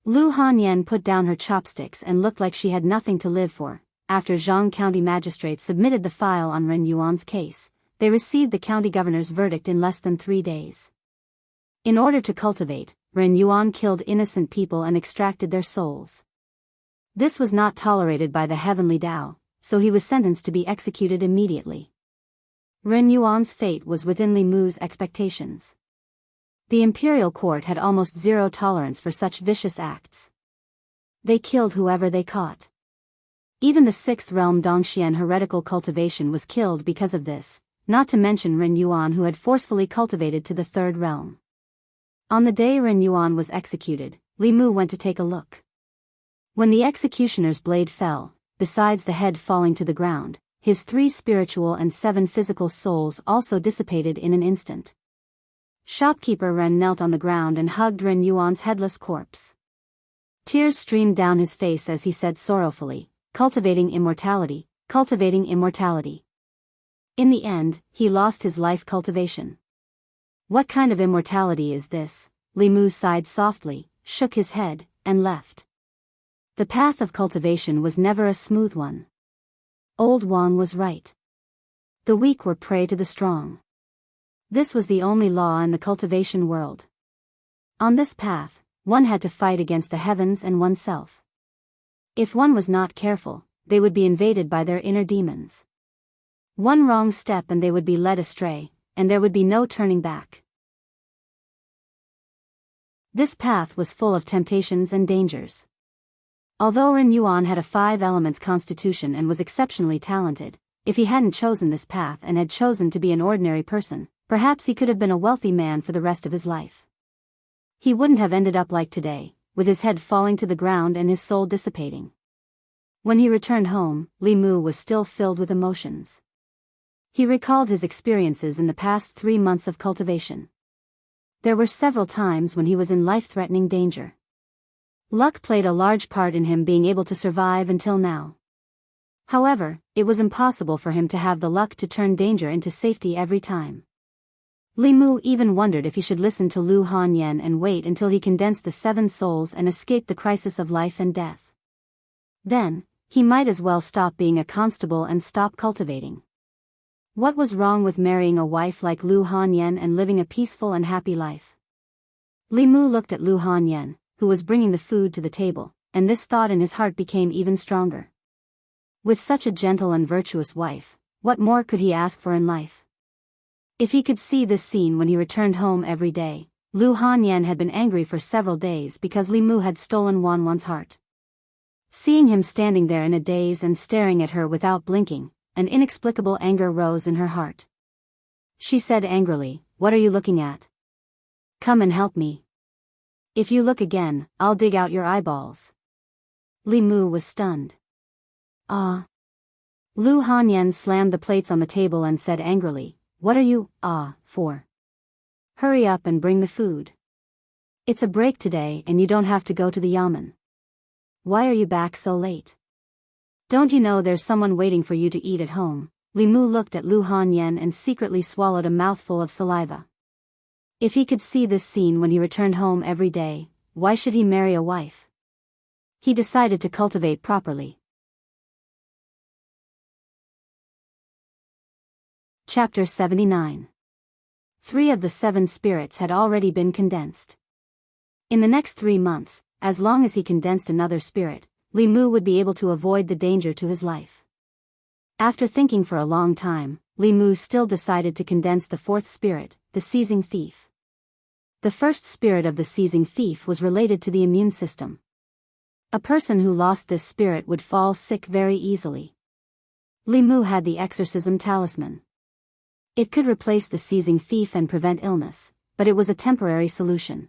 Lu Hanyan put down her chopsticks and looked like she had nothing to live for. After Jianghu County magistrates submitted the file on Ren Yuan's case, they received the county governor's verdict in less than 3 days. In order to cultivate, Ren Yuan killed innocent people and extracted their souls. This was not tolerated by the heavenly Tao, so he was sentenced to be executed immediately. Ren Yuan's fate was within Li Mu's expectations. The imperial court had almost zero tolerance for such vicious acts. They killed whoever they caught. Even the 6th realm Dongxian heretical cultivation was killed because of this, not to mention Ren Yuan, who had forcefully cultivated to the 3rd realm. On the day Ren Yuan was executed, Li Mu went to take a look. When the executioner's blade fell, besides the head falling to the ground, his 3 spiritual and 7 physical souls also dissipated in an instant. Shopkeeper Ren knelt on the ground and hugged Ren Yuan's headless corpse. Tears streamed down his face as he said sorrowfully, "Cultivating immortality, cultivating immortality." In the end, he lost his life cultivation. "What kind of immortality is this?" Li Mu sighed softly, shook his head, and left. The path of cultivation was never a smooth one. Old Wang was right. The weak were prey to the strong. This was the only law in the cultivation world. On this path, one had to fight against the heavens and oneself. If one was not careful, they would be invaded by their inner demons. One wrong step and they would be led astray, and there would be no turning back. This path was full of temptations and dangers. Although Ren Yuan had a 5 elements constitution and was exceptionally talented, if he hadn't chosen this path and had chosen to be an ordinary person, perhaps he could have been a wealthy man for the rest of his life. He wouldn't have ended up like today, with his head falling to the ground and his soul dissipating. When he returned home, Li Mu was still filled with emotions. He recalled his experiences in the past 3 months of cultivation. There were several times when he was in life-threatening danger. Luck played a large part in him being able to survive until now. However, it was impossible for him to have the luck to turn danger into safety every time. Li Mu even wondered if he should listen to Lu Hanyan and wait until he condensed the 7 souls and escaped the crisis of life and death. Then, he might as well stop being a constable and stop cultivating. What was wrong with marrying a wife like Lu Hanyan and living a peaceful and happy life? Li Mu looked at Lu Hanyan, who was bringing the food to the table, and this thought in his heart became even stronger. With such a gentle and virtuous wife, what more could he ask for in life? If he could see this scene when he returned home every day, Lu Hanyan had been angry for several days because Li Mu had stolen Wanwan's heart. Seeing him standing there in a daze and staring at her without blinking, an inexplicable anger rose in her heart. She said angrily, "What are you looking at? Come and help me. If you look again, I'll dig out your eyeballs." Li Mu was stunned. "Ah." Lu Hanyan slammed the plates on the table and said angrily, "What are you, for? Hurry up and bring the food. It's a break today and you don't have to go to the yamen. Why are you back so late? Don't you know there's someone waiting for you to eat at home?" Li Mu looked at Lu Hanyan and secretly swallowed a mouthful of saliva. If he could see this scene when he returned home every day, why should he marry a wife? He decided to cultivate properly. Chapter 79. 3 of the 7 spirits had already been condensed. In the next 3 months, as long as he condensed another spirit, Li Mu would be able to avoid the danger to his life. After thinking for a long time, Li Mu still decided to condense the 4th spirit, the seizing thief. The first spirit of the seizing thief was related to the immune system. A person who lost this spirit would fall sick very easily. Li Mu had the exorcism talisman. It could replace the seizing thief and prevent illness, but it was a temporary solution.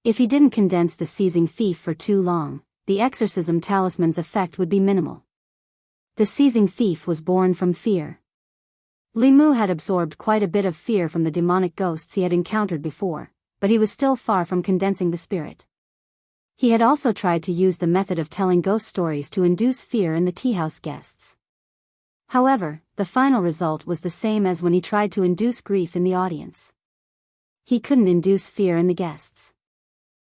If he didn't condense the seizing thief for too long, the exorcism talisman's effect would be minimal. The seizing thief was born from fear. Li Mu had absorbed quite a bit of fear from the demonic ghosts he had encountered before, but he was still far from condensing the spirit. He had also tried to use the method of telling ghost stories to induce fear in the teahouse guests. However, the final result was the same as when he tried to induce grief in the audience. He couldn't induce fear in the guests.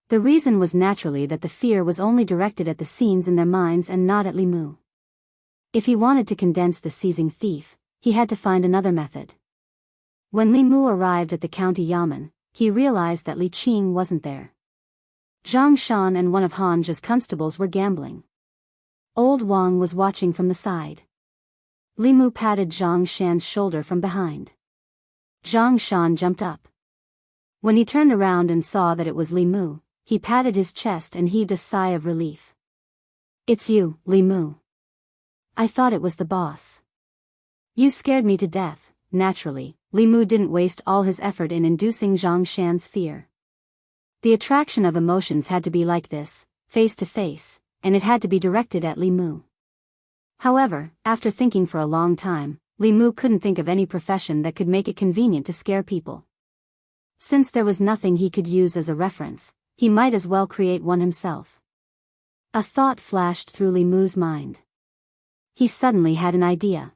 The reason was naturally that the fear was only directed at the scenes in their minds and not at Li Mu. If he wanted to condense the seizing thief, he had to find another method. When Li Mu arrived at the county yamen, he realized that Li Qing wasn't there. Zhang Shan and one of Han's constables were gambling. Old Wang was watching from the side. Li Mu patted Zhang Shan's shoulder from behind. Zhang Shan jumped up. When he turned around and saw that it was Li Mu, he patted his chest and heaved a sigh of relief. "It's you, Li Mu. I thought it was the boss. You scared me to death." Naturally, Li Mu didn't waste all his effort in inducing Zhang Shan's fear. The attraction of emotions had to be like this, face to face, and it had to be directed at Li Mu. However, after thinking for a long time, Li Mu couldn't think of any profession that could make it convenient to scare people. Since there was nothing he could use as a reference, he might as well create one himself. A thought flashed through Li Mu's mind. He suddenly had an idea.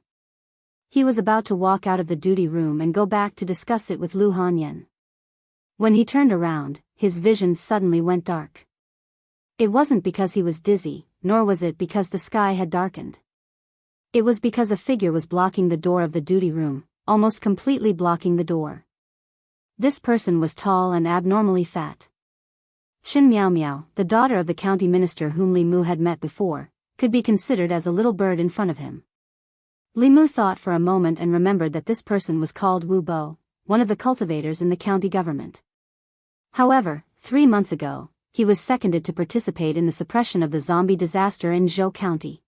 He was about to walk out of the duty room and go back to discuss it with Lu Hanyan. When he turned around, his vision suddenly went dark. It wasn't because he was dizzy, nor was it because the sky had darkened. It was because a figure was blocking the door of the duty room, almost completely blocking the door. This person was tall and abnormally fat. Qin Miao Miao, the daughter of the county minister whom Li Mu had met before, could be considered as a little bird in front of him. Li Mu thought for a moment and remembered that this person was called Wu Bo, one of the cultivators in the county government. However, 3 months ago, he was seconded to participate in the suppression of the zombie disaster in Zhou County.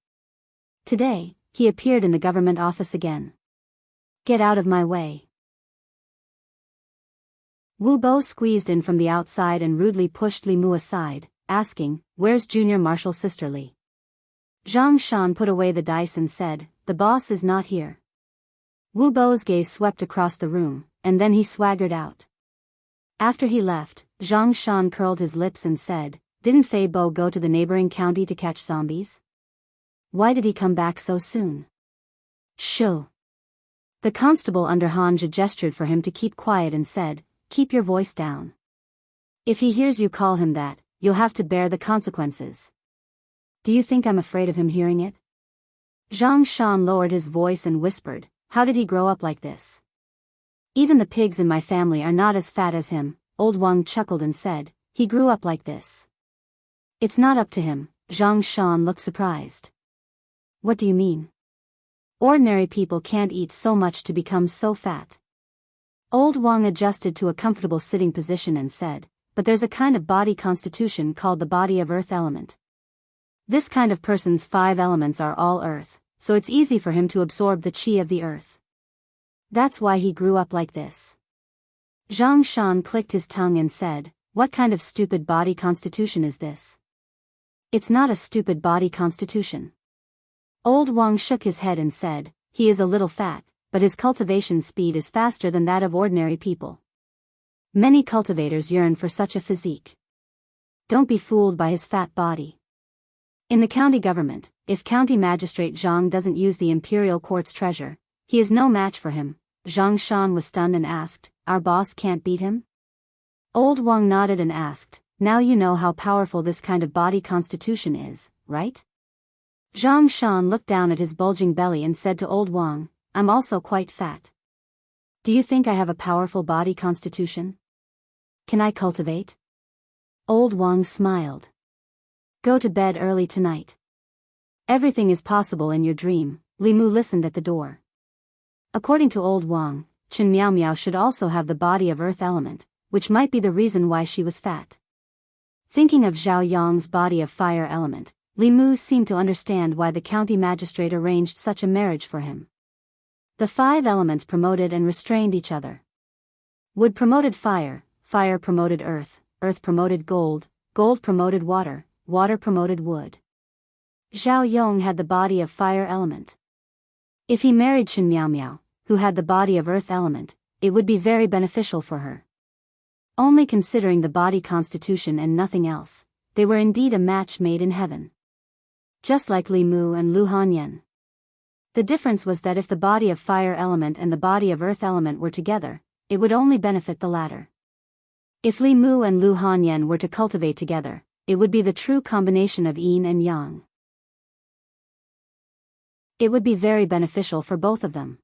Today, he appeared in the government office again. "Get out of my way." Wu Bo squeezed in from the outside and rudely pushed Li Mu aside, asking, "Where's Junior Marshal Sister Li?" Zhang Shan put away the dice and said, "The boss is not here." Wu Bo's gaze swept across the room, and then he swaggered out. After he left, Zhang Shan curled his lips and said, "Didn't Fei Bo go to the neighboring county to catch zombies? Why did he come back so soon?" "Shoo." The constable under Hanja gestured for him to keep quiet and said, "Keep your voice down. If he hears you call him that, you'll have to bear the consequences." "Do you think I'm afraid of him hearing it?" Zhang Shan lowered his voice and whispered, "How did he grow up like this?" "Even the pigs in my family are not as fat as him." Old Wang chuckled and said, "He grew up like this." "It's not up to him." Zhang Shan looked surprised. "What do you mean?" "Ordinary people can't eat so much to become so fat." Old Wang adjusted to a comfortable sitting position and said, "But there's a kind of body constitution called the body of earth element. This kind of person's 5 elements are all earth, so it's easy for him to absorb the qi of the earth. That's why he grew up like this." Zhang Shan clicked his tongue and said, "What kind of stupid body constitution is this?" "It's not a stupid body constitution." Old Wang shook his head and said, "He is a little fat, but his cultivation speed is faster than that of ordinary people. Many cultivators yearn for such a physique. Don't be fooled by his fat body. In the county government, if county magistrate Zhang doesn't use the imperial court's treasure, he is no match for him." Zhang Shan was stunned and asked, "Our boss can't beat him?" Old Wang nodded and asked, "Now you know how powerful this kind of body constitution is, right?" Zhang Shan looked down at his bulging belly and said to Old Wang, "I'm also quite fat. Do you think I have a powerful body constitution? Can I cultivate?" Old Wang smiled. "Go to bed early tonight. Everything is possible in your dream." Li Mu listened at the door. According to Old Wang, Qin Miao Miao should also have the body of earth element, which might be the reason why she was fat. Thinking of Zhao Yong's body of fire element, Li Mu seemed to understand why the county magistrate arranged such a marriage for him. The 5 elements promoted and restrained each other. Wood promoted fire, fire promoted earth, earth promoted gold, gold promoted water, water promoted wood. Zhao Yong had the body of fire element. If he married Chen Miao, who had the body of earth element, it would be very beneficial for her. Only considering the body constitution and nothing else, they were indeed a match made in heaven. Just like Li Mu and Lu Hanyan. The difference was that if the body of fire element and the body of earth element were together, it would only benefit the latter. If Li Mu and Lu Hanyan were to cultivate together, it would be the true combination of yin and yang. It would be very beneficial for both of them.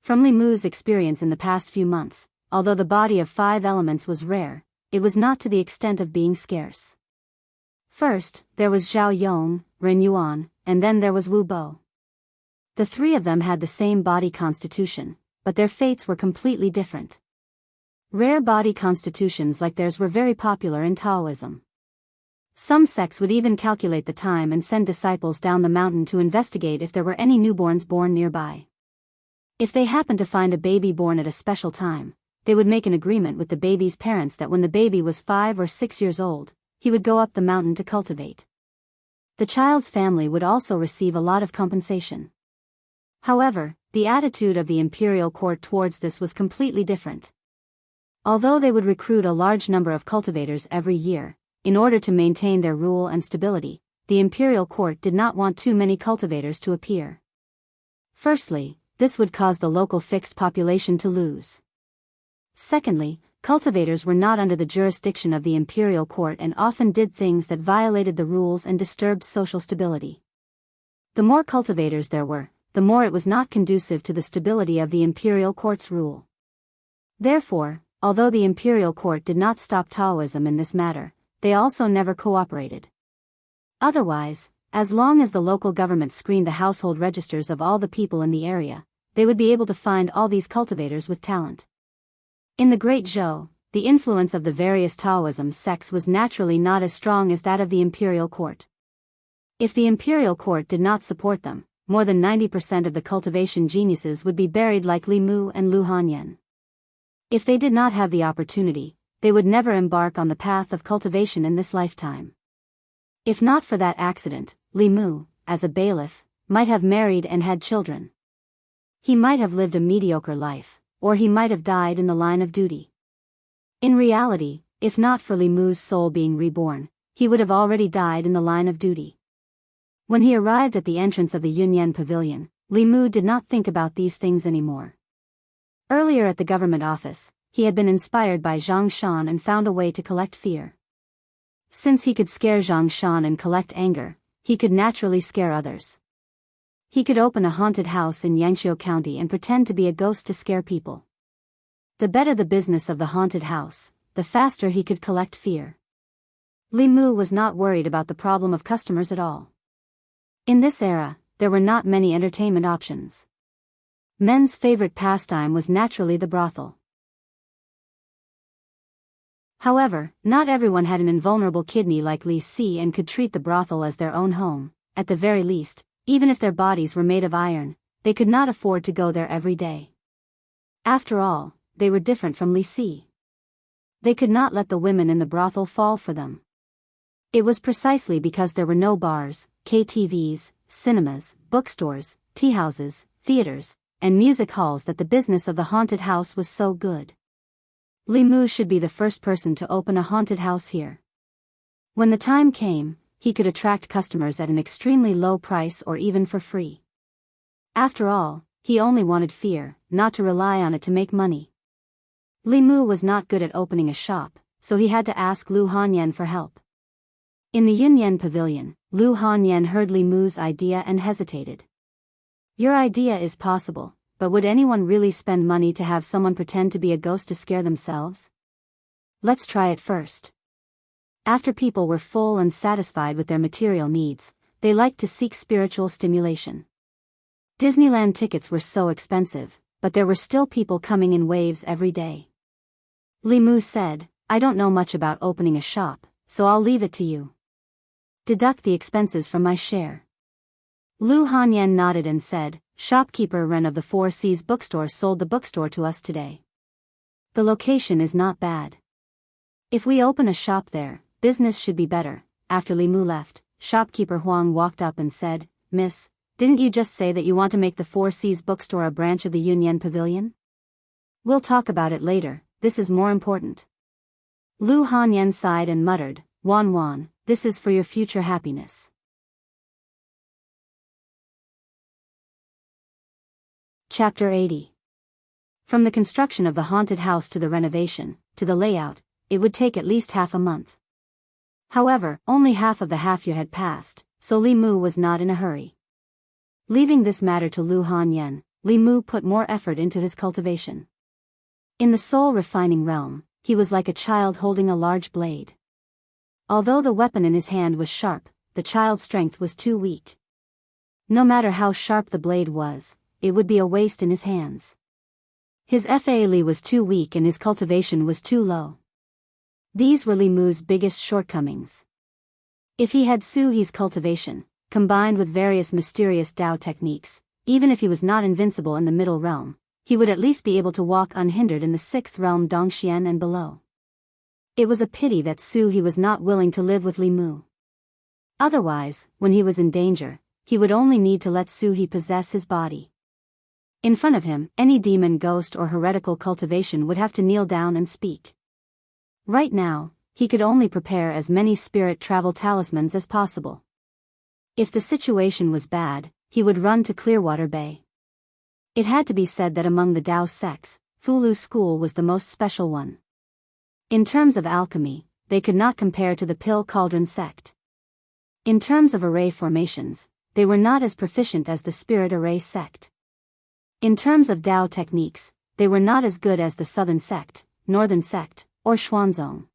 From Li Mu's experience in the past few months, although the body of 5 elements was rare, it was not to the extent of being scarce. First, there was Zhao Yong, Ren Yuan, and then there was Wu Bo. The 3 of them had the same body constitution, but their fates were completely different. Rare body constitutions like theirs were very popular in Taoism. Some sects would even calculate the time and send disciples down the mountain to investigate if there were any newborns born nearby. If they happened to find a baby born at a special time, they would make an agreement with the baby's parents that when the baby was 5 or 6 years old, he would go up the mountain to cultivate. The child's family would also receive a lot of compensation. However, the attitude of the imperial court towards this was completely different. Although they would recruit a large number of cultivators every year, in order to maintain their rule and stability, the imperial court did not want too many cultivators to appear. Firstly, this would cause the local fixed population to lose. Secondly, cultivators were not under the jurisdiction of the imperial court and often did things that violated the rules and disturbed social stability. The more cultivators there were, the more it was not conducive to the stability of the imperial court's rule. Therefore, although the imperial court did not stop Taoism in this matter, they also never cooperated. Otherwise, as long as the local government screened the household registers of all the people in the area, they would be able to find all these cultivators with talent. In the Great Zhou, the influence of the various Taoism sects was naturally not as strong as that of the imperial court. If the imperial court did not support them, more than 90% of the cultivation geniuses would be buried like Li Mu and Lu Hanyan. If they did not have the opportunity, they would never embark on the path of cultivation in this lifetime. If not for that accident, Li Mu, as a bailiff, might have married and had children. He might have lived a mediocre life, or he might have died in the line of duty. In reality, if not for Li Mu's soul being reborn, he would have already died in the line of duty. When he arrived at the entrance of the Yunyan Pavilion, Li Mu did not think about these things anymore. Earlier at the government office, he had been inspired by Zhang Shan and found a way to collect fear. Since he could scare Zhang Shan and collect anger, he could naturally scare others. He could open a haunted house in Yangqiu County and pretend to be a ghost to scare people. The better the business of the haunted house, the faster he could collect fear. Li Mu was not worried about the problem of customers at all. In this era, there were not many entertainment options. Men's favorite pastime was naturally the brothel. However, not everyone had an invulnerable kidney like Li Si and could treat the brothel as their own home. At the very least, even if their bodies were made of iron, they could not afford to go there every day. After all, they were different from Li Si. They could not let the women in the brothel fall for them. It was precisely because there were no bars, KTVs, cinemas, bookstores, teahouses, theaters, and music halls that the business of the haunted house was so good. Li Mu should be the first person to open a haunted house here. When the time came, he could attract customers at an extremely low price or even for free. After all, he only wanted fear, not to rely on it to make money. Li Mu was not good at opening a shop, so he had to ask Lu Hanyan for help. In the Yunyan Pavilion, Lu Hanyan heard Li Mu's idea and hesitated. Your idea is possible, but would anyone really spend money to have someone pretend to be a ghost to scare themselves? Let's try it first. After people were full and satisfied with their material needs, they liked to seek spiritual stimulation. Disneyland tickets were so expensive, but there were still people coming in waves every day. Li Mu said, I don't know much about opening a shop, so I'll leave it to you. Deduct the expenses from my share. Lu Hanyan nodded and said, Shopkeeper Ren of the Four Seas bookstore sold the bookstore to us today. The location is not bad. If we open a shop there, business should be better. After Li Mu left, shopkeeper Huang walked up and said, Miss, didn't you just say that you want to make the Four Seas bookstore a branch of the Yunyan Pavilion? We'll talk about it later, this is more important. Lu Hanyan sighed and muttered, Wan, this is for your future happiness. Chapter 80. From the construction of the haunted house to the renovation, to the layout, it would take at least half a month. However, only half of the half-year had passed, so Li Mu was not in a hurry. Leaving this matter to Lu Hanyan, Li Mu put more effort into his cultivation. In the soul-refining realm, he was like a child holding a large blade. Although the weapon in his hand was sharp, the child's strength was too weak. No matter how sharp the blade was, it would be a waste in his hands. His Fa was too weak and his cultivation was too low. These were Li Mu's biggest shortcomings. If he had Su He's cultivation, combined with various mysterious Dao techniques, even if he was not invincible in the middle realm, he would at least be able to walk unhindered in the sixth realm Dongxian and below. It was a pity that Su He was not willing to live with Li Mu. Otherwise, when he was in danger, he would only need to let Su He possess his body. In front of him, any demon, ghost or heretical cultivation would have to kneel down and speak. Right now, he could only prepare as many spirit travel talismans as possible. If the situation was bad, he would run to Clearwater Bay. It had to be said that among the Dao sects, Fulu school was the most special one. In terms of alchemy, they could not compare to the Pill Cauldron sect. In terms of array formations, they were not as proficient as the Spirit Array sect. In terms of Dao techniques, they were not as good as the Southern sect, Northern sect, or Xuanzong.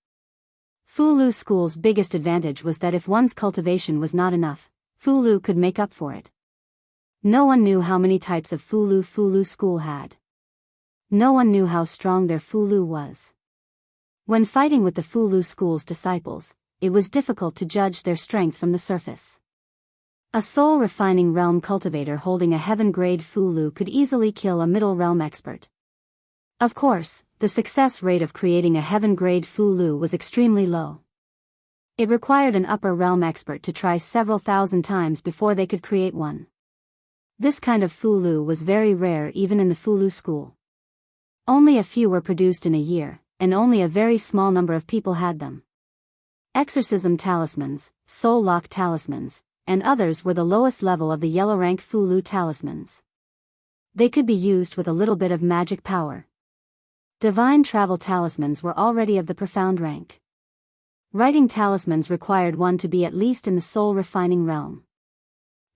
Fulu school's biggest advantage was that if one's cultivation was not enough, Fulu could make up for it. No one knew how many types of Fulu school had. No one knew how strong their Fulu was. When fighting with the Fulu school's disciples, it was difficult to judge their strength from the surface. A soul-refining realm cultivator holding a heaven-grade Fulu could easily kill a middle realm expert. Of course, the success rate of creating a heaven-grade Fulu was extremely low. It required an upper realm expert to try several thousand times before they could create one. This kind of Fulu was very rare even in the Fulu school. Only a few were produced in a year, and only a very small number of people had them. Exorcism talismans, soul lock talismans, and others were the lowest level of the yellow rank Fulu talismans. They could be used with a little bit of magic power. Divine travel talismans were already of the profound rank. Writing talismans required one to be at least in the soul refining realm.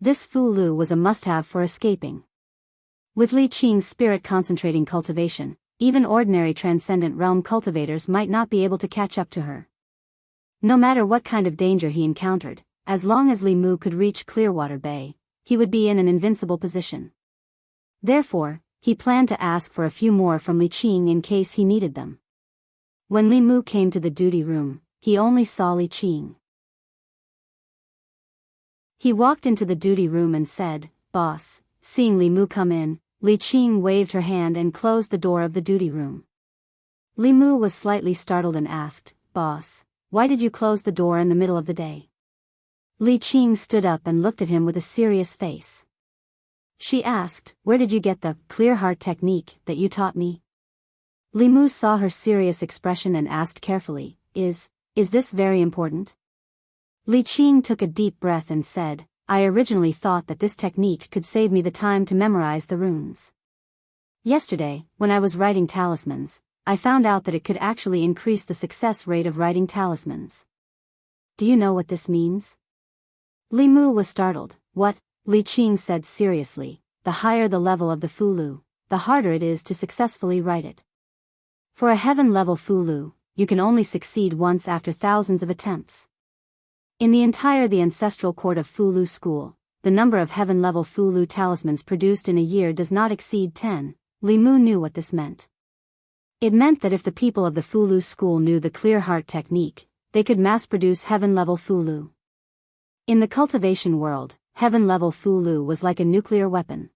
This Fulu was a must-have for escaping. With Li Qing's spirit concentrating cultivation, even ordinary transcendent realm cultivators might not be able to catch up to her. No matter what kind of danger he encountered, as long as Li Mu could reach Clearwater Bay, he would be in an invincible position. Therefore, he planned to ask for a few more from Li Qing in case he needed them. When Li Mu came to the duty room, he only saw Li Qing. He walked into the duty room and said, "Boss." Seeing Li Mu come in, Li Qing waved her hand and closed the door of the duty room. Li Mu was slightly startled and asked, "Boss, why did you close the door in the middle of the day?" Li Qing stood up and looked at him with a serious face. She asked, "Where did you get the clear heart technique that you taught me?" Li Mu saw her serious expression and asked carefully, Is this very important?" Li Qing took a deep breath and said, "I originally thought that this technique could save me the time to memorize the runes. Yesterday, when I was writing talismans, I found out that it could actually increase the success rate of writing talismans. Do you know what this means?" Li Mu was startled. "What?" Li Qing said seriously, "The higher the level of the Fulu, the harder it is to successfully write it. For a heaven-level Fulu, you can only succeed once after thousands of attempts. In the ancestral court of Fulu school, the number of heaven-level Fulu talismans produced in a year does not exceed 10. Li Mu knew what this meant. It meant that if the people of the Fulu school knew the clear heart technique, they could mass-produce heaven-level Fulu. In the cultivation world, heaven-level Fulu was like a nuclear weapon.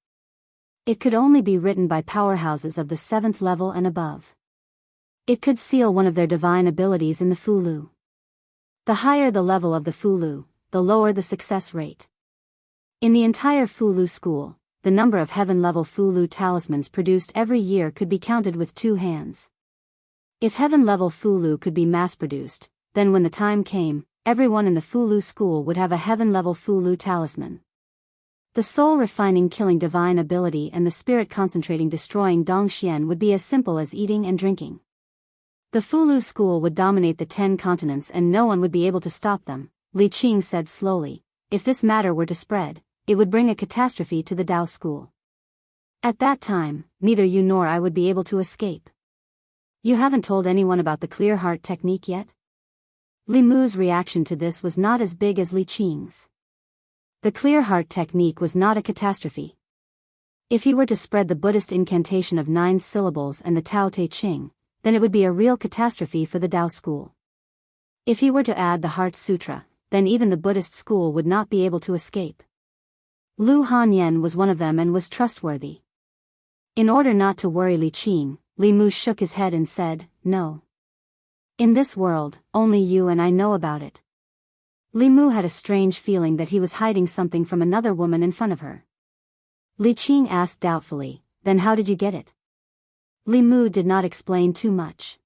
It could only be written by powerhouses of the 7th level and above. It could seal one of their divine abilities in the Fulu. The higher the level of the Fulu, the lower the success rate. In the entire Fulu school, the number of heaven-level Fulu talismans produced every year could be counted with 2 hands. If heaven-level Fulu could be mass-produced, then when the time came, everyone in the Fulu school would have a heaven-level Fulu talisman. The soul-refining killing divine ability and the spirit-concentrating destroying Dongxian would be as simple as eating and drinking. The Fulu school would dominate the 10 continents and no one would be able to stop them, Li Qing said slowly. If this matter were to spread, it would bring a catastrophe to the Dao school. At that time, neither you nor I would be able to escape. You haven't told anyone about the clear heart technique yet? Li Mu's reaction to this was not as big as Li Qing's. The clear heart technique was not a catastrophe. If he were to spread the Buddhist incantation of 9 syllables and the Tao Te Ching, then it would be a real catastrophe for the Dao school. If he were to add the Heart Sutra, then even the Buddhist school would not be able to escape. Lu Hanyan was one of them and was trustworthy. In order not to worry Li Qing, Li Mu shook his head and said, "No. In this world, only you and I know about it." Li Mu had a strange feeling that he was hiding something from another woman in front of her. Li Qing asked doubtfully, "Then how did you get it?" Li Mu did not explain too much.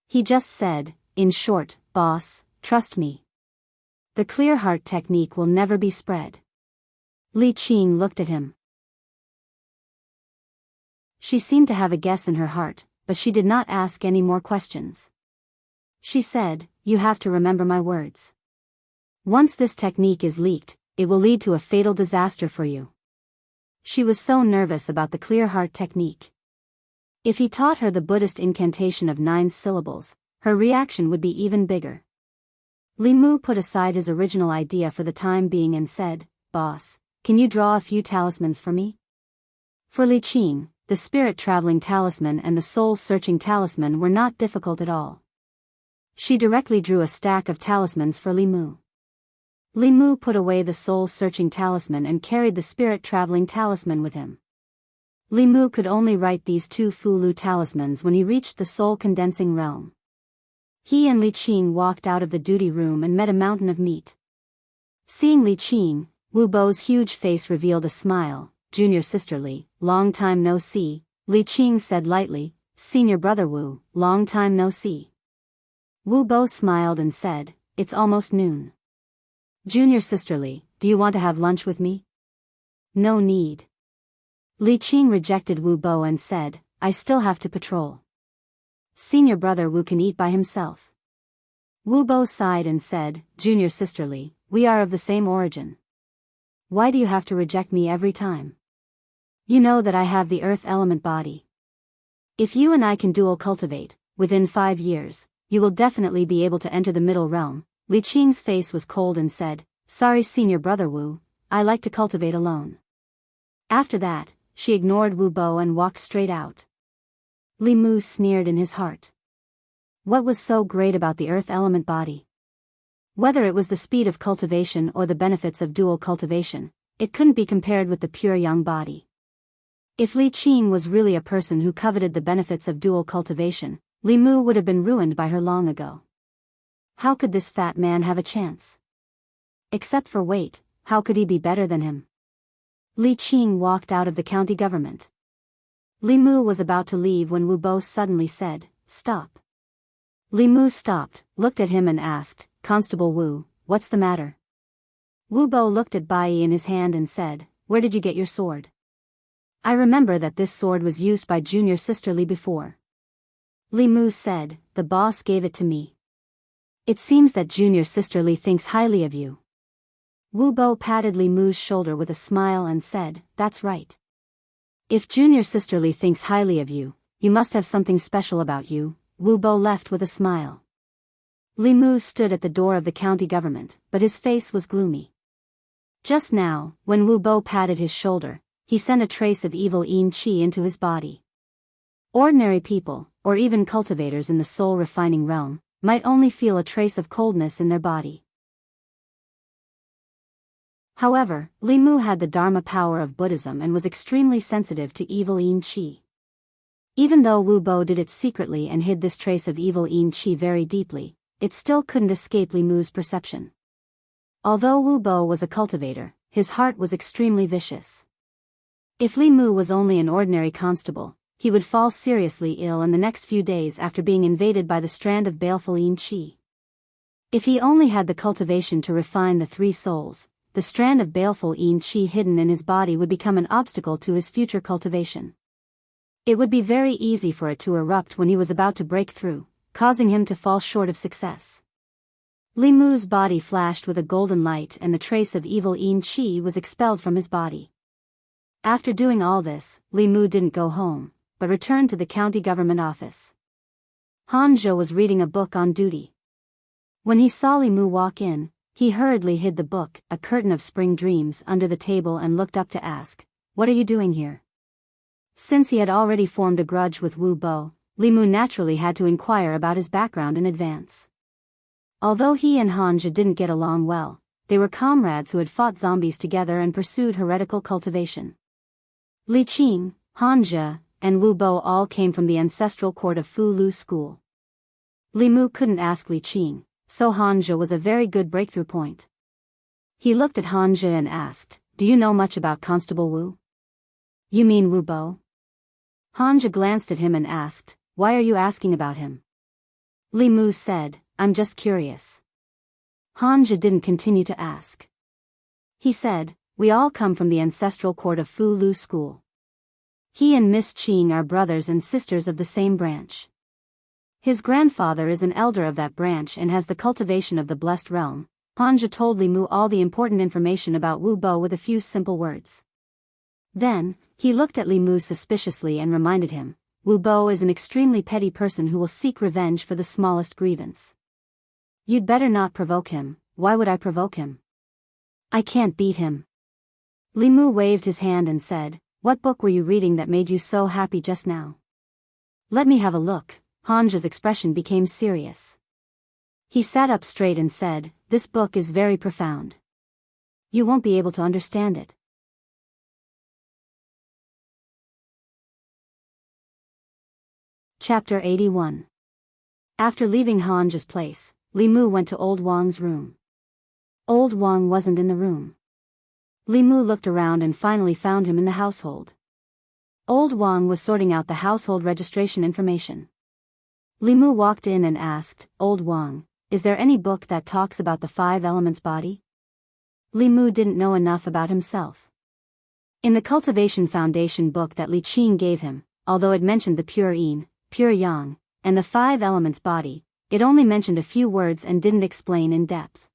He just said, "In short, boss, trust me. The clear heart technique will never be spread." Li Qing looked at him. She seemed to have a guess in her heart, but she did not ask any more questions. She said, "You have to remember my words. Once this technique is leaked, it will lead to a fatal disaster for you." She was so nervous about the clear heart technique. If he taught her the Buddhist incantation of 9 syllables, her reaction would be even bigger. Li Mu put aside his original idea for the time being and said, "Boss, can you draw a few talismans for me?" For Li Qing, the spirit-traveling talisman and the soul-searching talisman were not difficult at all. She directly drew a stack of talismans for Li Mu. Li Mu put away the soul-searching talisman and carried the spirit-traveling talisman with him. Li Mu could only write these 2 Fulu talismans when he reached the soul-condensing realm. He and Li Qing walked out of the duty room and met a mountain of meat. Seeing Li Qing, Wu Bo's huge face revealed a smile. "Junior sister Li, long time no see," Li Qing said lightly. "Senior brother Wu, long time no see." Wu Bo smiled and said, "It's almost noon. Junior sister Li, do you want to have lunch with me?" "No need." Li Qing rejected Wu Bo and said, "I still have to patrol. Senior brother Wu can eat by himself." Wu Bo sighed and said, "Junior sister Li, we are of the same origin. Why do you have to reject me every time? You know that I have the earth element body. If you and I can dual cultivate, within 5 years, you will definitely be able to enter the middle realm." Li Qing's face was cold and said, "Sorry senior brother Wu, I like to cultivate alone." After that, she ignored Wu Bo and walked straight out. Li Mu sneered in his heart. What was so great about the earth element body? Whether it was the speed of cultivation or the benefits of dual cultivation, it couldn't be compared with the pure yang body. If Li Qing was really a person who coveted the benefits of dual cultivation, Li Mu would have been ruined by her long ago. How could this fat man have a chance? Except for weight, how could he be better than him? Li Qing walked out of the county government. Li Mu was about to leave when Wu Bo suddenly said, "Stop." Li Mu stopped, looked at him and asked, "Constable Wu, what's the matter?" Wu Bo looked at Bai in his hand and said, "Where did you get your sword?" "I remember that this sword was used by junior sister Li before." Li Mu said, "The boss gave it to me." "It seems that junior sister Li thinks highly of you." Wu Bo patted Li Mu's shoulder with a smile and said, "That's right. If junior sister Li thinks highly of you, you must have something special about you." Wu Bo left with a smile. Li Mu stood at the door of the county government, but his face was gloomy. Just now, when Wu Bo patted his shoulder, he sent a trace of evil yin qi into his body. Ordinary people, or even cultivators in the soul-refining realm, might only feel a trace of coldness in their body. However, Li Mu had the Dharma power of Buddhism and was extremely sensitive to evil yin qi. Even though Wu Bo did it secretly and hid this trace of evil yin qi very deeply, it still couldn't escape Li Mu's perception. Although Wu Bo was a cultivator, his heart was extremely vicious. If Li Mu was only an ordinary constable, he would fall seriously ill in the next few days after being invaded by the strand of baleful yin qi. If he only had the cultivation to refine the three souls, the strand of baleful yin qi hidden in his body would become an obstacle to his future cultivation. It would be very easy for it to erupt when he was about to break through, causing him to fall short of success. Li Mu's body flashed with a golden light and the trace of evil yin qi was expelled from his body. After doing all this, Li Mu didn't go home, but returned to the county government office. Han Zhou was reading a book on duty. When he saw Li Mu walk in, he hurriedly hid the book, a curtain of spring dreams, under the table and looked up to ask, "What are you doing here?" Since he had already formed a grudge with Wu Bo, Li Mu naturally had to inquire about his background in advance. Although he and Han Zhou didn't get along well, they were comrades who had fought zombies together and pursued heretical cultivation. Li Qing, Han Zhou, and Wu Bo all came from the ancestral court of Fu Lu School. Li Mu couldn't ask Li Qing, so Han Zhou was a very good breakthrough point. He looked at Han Zhou and asked, "Do you know much about Constable Wu?" "You mean Wu Bo?" Han Zhou glanced at him and asked, "Why are you asking about him?" Li Mu said, "I'm just curious." Han Zhou didn't continue to ask. He said, "We all come from the ancestral court of Fu Lu School. He and Miss Qing are brothers and sisters of the same branch. His grandfather is an elder of that branch and has the cultivation of the blessed realm." Han Zhou told Li Mu all the important information about Wu Bo with a few simple words. Then, he looked at Li Mu suspiciously and reminded him, "Wu Bo is an extremely petty person who will seek revenge for the smallest grievance. You'd better not provoke him." "Why would I provoke him? I can't beat him." Li Mu waved his hand and said, "What book were you reading that made you so happy just now?" "Let me have a look." Han Zhou's expression became serious. He sat up straight and said, "This book is very profound. You won't be able to understand it." Chapter 81. After leaving Han Zhou's place, Li Mu went to Old Wang's room. Old Wang wasn't in the room. Li Mu looked around and finally found him in the household. Old Wang was sorting out the household registration information. Li Mu walked in and asked, "Old Wang, is there any book that talks about the five elements body?" Li Mu didn't know enough about himself. In the Cultivation Foundation book that Li Qing gave him, although it mentioned the pure yin, pure yang, and the five elements body, it only mentioned a few words and didn't explain in depth.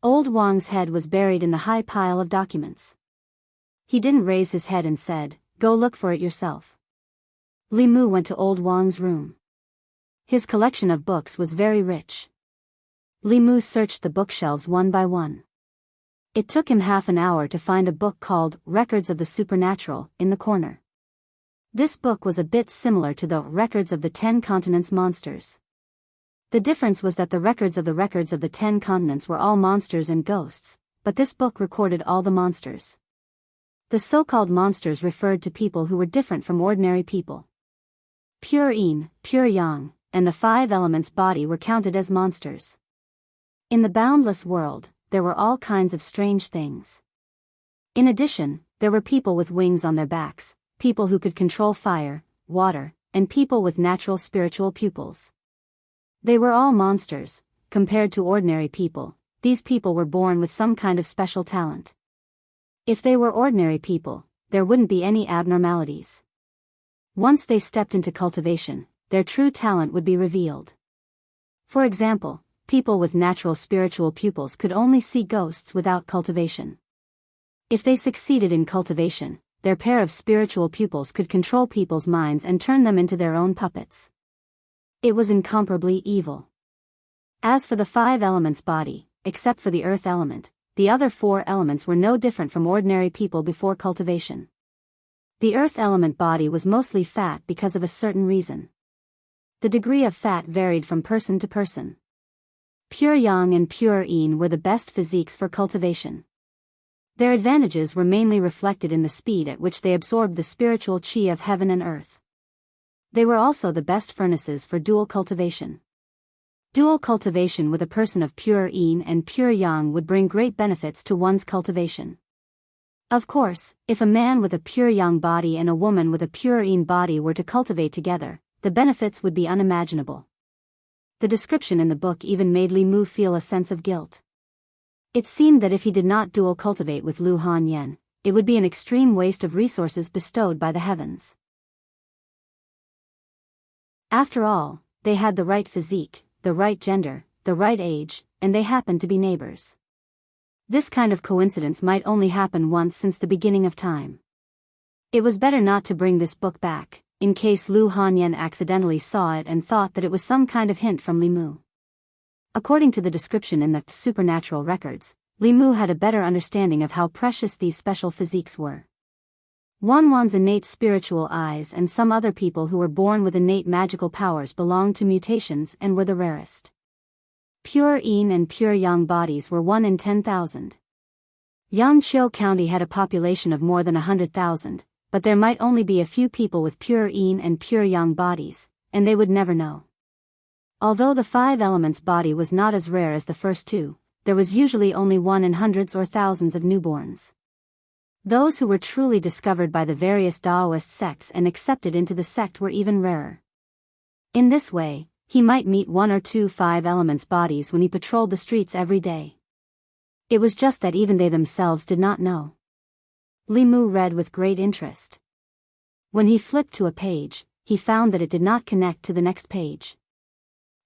Old Wang's head was buried in the high pile of documents. He didn't raise his head and said, "Go look for it yourself." Li Mu went to Old Wang's room. His collection of books was very rich. Li Mu searched the bookshelves one by one. It took him half an hour to find a book called Records of the Supernatural in the corner. This book was a bit similar to the Records of the 10 Continents Monsters. The difference was that the records of the 10 continents were all monsters and ghosts, but this book recorded all the monsters. The so-called monsters referred to people who were different from ordinary people. Pure yin, pure yang, and the five elements body were counted as monsters. In the boundless world, there were all kinds of strange things. In addition, there were people with wings on their backs, people who could control fire, water, and people with natural spiritual pupils. They were all monsters. Compared to ordinary people, these people were born with some kind of special talent. If they were ordinary people, there wouldn't be any abnormalities. Once they stepped into cultivation, their true talent would be revealed. For example, people with natural spiritual pupils could only see ghosts without cultivation. If they succeeded in cultivation, their pair of spiritual pupils could control people's minds and turn them into their own puppets. It was incomparably evil. As for the five elements body, except for the earth element, the other four elements were no different from ordinary people before cultivation. The earth element body was mostly fat because of a certain reason. The degree of fat varied from person to person. Pure Yang and Pure Yin were the best physiques for cultivation. Their advantages were mainly reflected in the speed at which they absorbed the spiritual qi of heaven and earth. They were also the best furnaces for dual cultivation. Dual cultivation with a person of pure Yin and pure Yang would bring great benefits to one's cultivation. Of course, if a man with a pure Yang body and a woman with a pure Yin body were to cultivate together, the benefits would be unimaginable. The description in the book even made Li Mu feel a sense of guilt. It seemed that if he did not dual cultivate with Lu Hanyan, it would be an extreme waste of resources bestowed by the heavens. After all, they had the right physique, the right gender, the right age, and they happened to be neighbors. This kind of coincidence might only happen once since the beginning of time. It was better not to bring this book back, in case Lu Hanyan accidentally saw it and thought that it was some kind of hint from Li Mu. According to the description in the supernatural records, Li Mu had a better understanding of how precious these special physiques were. Wanwan's innate spiritual eyes and some other people who were born with innate magical powers belonged to mutations and were the rarest. Pure Yin and pure Yang bodies were 1 in 10,000. Yangqiu County had a population of more than 100,000, but there might only be a few people with pure Yin and pure Yang bodies, and they would never know. Although the 5 elements body was not as rare as the first 2, there was usually only 1 in hundreds or thousands of newborns. Those who were truly discovered by the various Daoist sects and accepted into the sect were even rarer. In this way, he might meet 1 or 2 5 elements bodies when he patrolled the streets every day. It was just that even they themselves did not know. Li Mu read with great interest. When he flipped to a page, he found that it did not connect to the next page.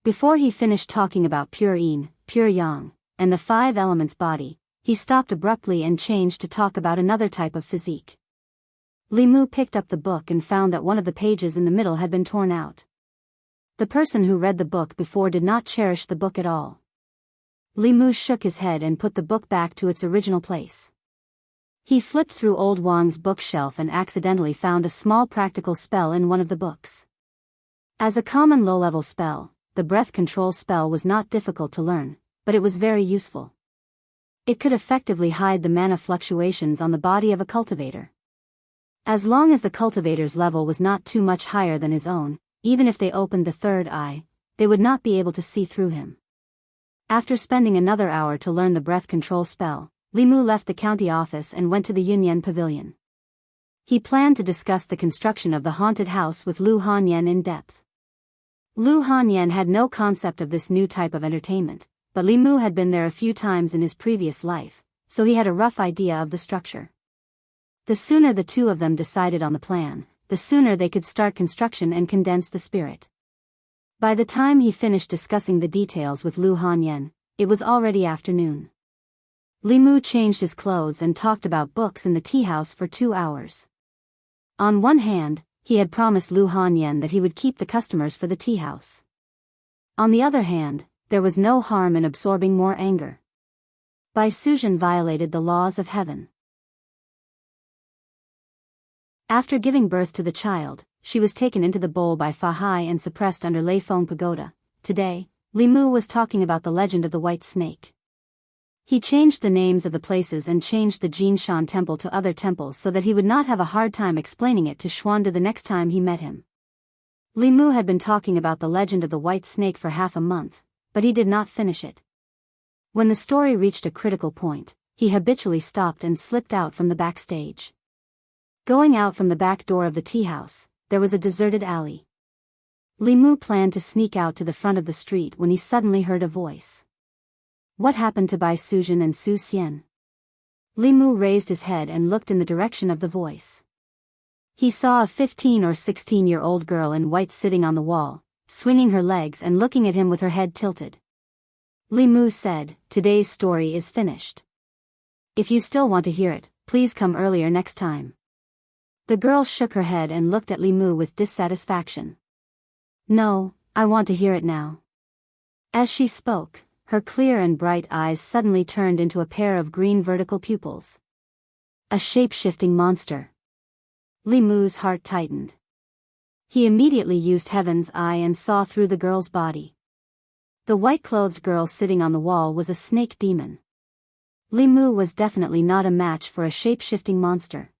Before he finished talking about pure Yin, pure Yang, and the 5 elements body, he stopped abruptly and changed to talk about another type of physique. Li Mu picked up the book and found that one of the pages in the middle had been torn out. The person who read the book before did not cherish the book at all. Li Mu shook his head and put the book back to its original place. He flipped through old Wang's bookshelf and accidentally found a small practical spell in one of the books. As a common low-level spell, the breath control spell was not difficult to learn, but it was very useful. It could effectively hide the mana fluctuations on the body of a cultivator. As long as the cultivator's level was not too much higher than his own, even if they opened the third eye, they would not be able to see through him. After spending another hour to learn the breath control spell, Li Mu left the county office and went to the Yunyan Pavilion. He planned to discuss the construction of the haunted house with Lu Hanyan in depth. Lu Hanyan had no concept of this new type of entertainment, but Li Mu had been there a few times in his previous life, so he had a rough idea of the structure. The sooner the two of them decided on the plan, the sooner they could start construction and condense the spirit. By the time he finished discussing the details with Lu Hanyan, it was already afternoon. Li Mu changed his clothes and talked about books in the tea house for 2 hours. On one hand, he had promised Lu Hanyan that he would keep the customers for the tea house. On the other hand, there was no harm in absorbing more anger. Bai Suzhen violated the laws of heaven. After giving birth to the child, she was taken into the bowl by Fa Hai and suppressed under Lei Feng Pagoda. Today, Li Mu was talking about the legend of the white snake. He changed the names of the places and changed the Jinshan temple to other temples so that he would not have a hard time explaining it to Xuande the next time he met him. Li Mu had been talking about the legend of the white snake for half a month, but he did not finish it. When the story reached a critical point, he habitually stopped and slipped out from the backstage. Going out from the back door of the tea house, there was a deserted alley. Li Mu planned to sneak out to the front of the street when he suddenly heard a voice. What happened to Bai Suzhen and Su Xian? Li Mu raised his head and looked in the direction of the voice. He saw a 15 or 16-year-old girl in white sitting on the wall, swinging her legs and looking at him with her head tilted. Li Mu said, "Today's story is finished. If you still want to hear it, please come earlier next time." The girl shook her head and looked at Li Mu with dissatisfaction. "No, I want to hear it now." As she spoke, her clear and bright eyes suddenly turned into a pair of green vertical pupils. A shape-shifting monster. Li Mu's heart tightened. He immediately used Heaven's Eye and saw through the girl's body. The white-clothed girl sitting on the wall was a snake demon. Li Mu was definitely not a match for a shape-shifting monster.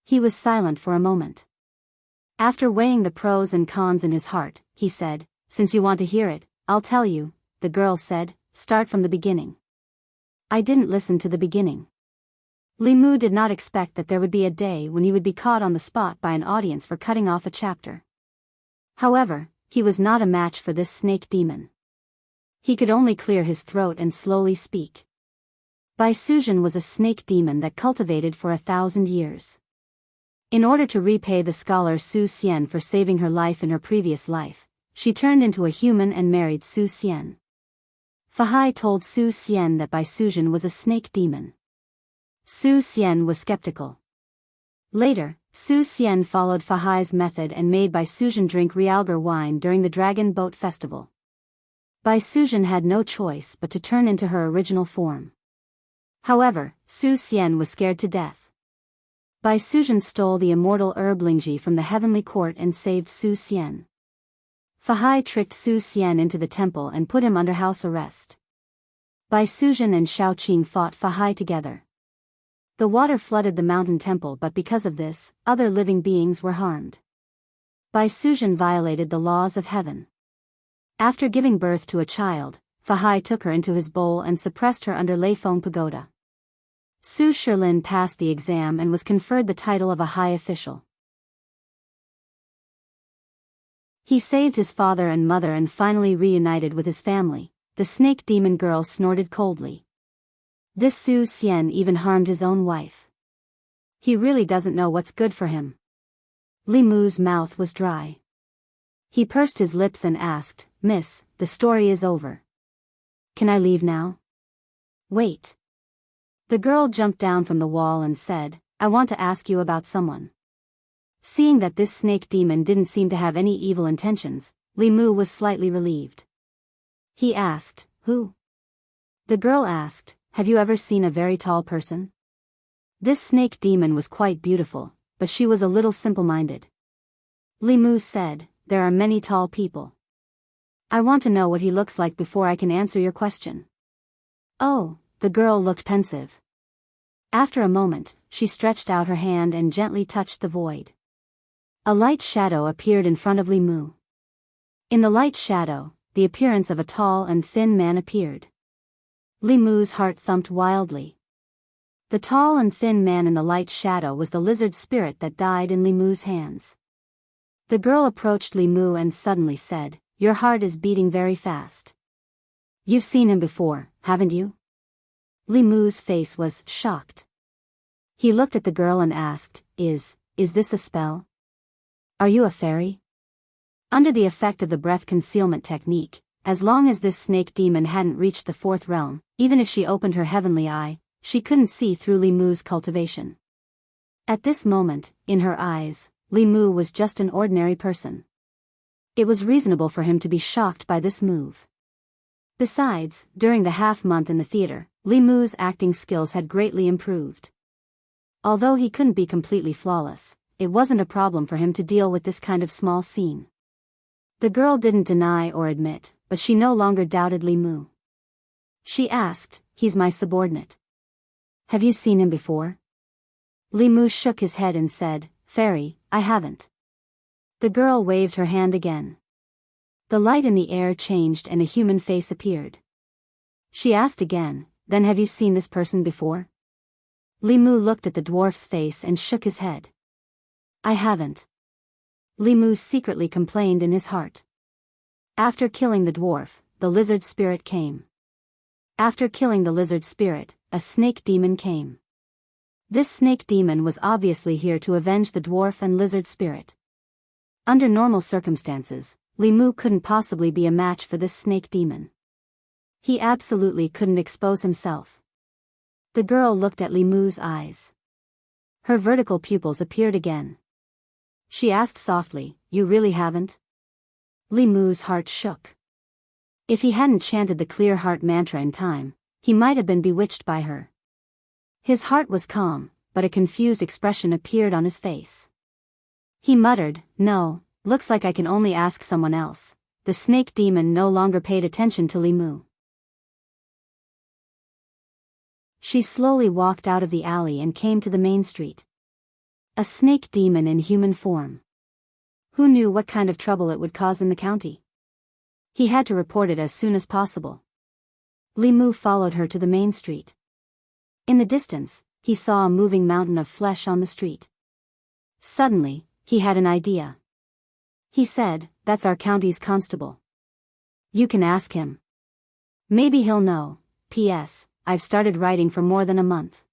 He was silent for a moment. After weighing the pros and cons in his heart, he said, "Since you want to hear it, I'll tell you," the girl said, "Start from the beginning." I didn't listen to the beginning. Li Mu did not expect that there would be a day when he would be caught on the spot by an audience for cutting off a chapter. However, he was not a match for this snake demon. He could only clear his throat and slowly speak. Bai Suzhen was a snake demon that cultivated for 1,000 years. In order to repay the scholar Su Xian for saving her life in her previous life, she turned into a human and married Su Xian. Fahai told Su Xian that Bai Suzhen was a snake demon. Su Xian was skeptical. Later, Su Xian followed Fahai's method and made Bai Suzhen drink realgar wine during the Dragon Boat Festival. Bai Suzhen had no choice but to turn into her original form. However, Su Xian was scared to death. Bai Suzhen stole the immortal herb Lingji from the heavenly court and saved Su Xian. Fahai tricked Su Xian into the temple and put him under house arrest. Bai Suzhen and Shaoqing fought Fahai together. The water flooded the mountain temple, but because of this, other living beings were harmed. Bai Suzhen violated the laws of heaven. After giving birth to a child, Fahai took her into his bowl and suppressed her under Leifeng Pagoda. Su Shilin passed the exam and was conferred the title of a high official. He saved his father and mother and finally reunited with his family. The snake demon girl snorted coldly. This Su Xian even harmed his own wife. He really doesn't know what's good for him. Li Mu's mouth was dry. He pursed his lips and asked, "Miss, the story is over. Can I leave now?" "Wait." The girl jumped down from the wall and said, "I want to ask you about someone." Seeing that this snake demon didn't seem to have any evil intentions, Li Mu was slightly relieved. He asked, "Who?" The girl asked, "Have you ever seen a very tall person?" This snake demon was quite beautiful, but she was a little simple-minded. Li Mu said, "There are many tall people. I want to know what he looks like before I can answer your question." "Oh," the girl looked pensive. After a moment, she stretched out her hand and gently touched the void. A light shadow appeared in front of Li Mu. In the light shadow, the appearance of a tall and thin man appeared. Li Mu's heart thumped wildly. The tall and thin man in the light shadow was the lizard spirit that died in Li Mu's hands. The girl approached Li Mu and suddenly said, "Your heart is beating very fast. You've seen him before, haven't you?" Li Mu's face was shocked. He looked at the girl and asked, Is this a spell? Are you a fairy?" Under the effect of the breath concealment technique, as long as this snake demon hadn't reached the fourth realm, even if she opened her heavenly eye, she couldn't see through Li Mu's cultivation. At this moment, in her eyes, Li Mu was just an ordinary person. It was reasonable for him to be shocked by this move. Besides, during the half-month in the theater, Li Mu's acting skills had greatly improved. Although he couldn't be completely flawless, it wasn't a problem for him to deal with this kind of small scene. The girl didn't deny or admit, but she no longer doubted Li Mu. She asked, "He's my subordinate. Have you seen him before?" Li Mu shook his head and said, "Fairy, I haven't." The girl waved her hand again. The light in the air changed and a human face appeared. She asked again, "Then have you seen this person before?" Li Mu looked at the dwarf's face and shook his head. "I haven't." Li Mu secretly complained in his heart. After killing the dwarf, the lizard spirit came. After killing the lizard spirit, a snake demon came. This snake demon was obviously here to avenge the dwarf and lizard spirit. Under normal circumstances, Li Mu couldn't possibly be a match for this snake demon. He absolutely couldn't expose himself. The girl looked at Li Mu's eyes. Her vertical pupils appeared again. She asked softly, "You really haven't?" Li Mu's heart shook. If he hadn't chanted the clear heart mantra in time, he might have been bewitched by her. His heart was calm, but a confused expression appeared on his face. He muttered, "No, Looks like I can only ask someone else. The snake demon no longer paid attention to Li Mu. She slowly walked out of the alley and came to the main street. A snake demon in human form. Who knew what kind of trouble it would cause in the county? He had to report it as soon as possible. Li Mu followed her to the main street. In the distance, he saw a moving mountain of flesh on the street. Suddenly, he had an idea. He said, "That's our county's constable. You can ask him. Maybe he'll know. P.S. I've started writing for more than a month.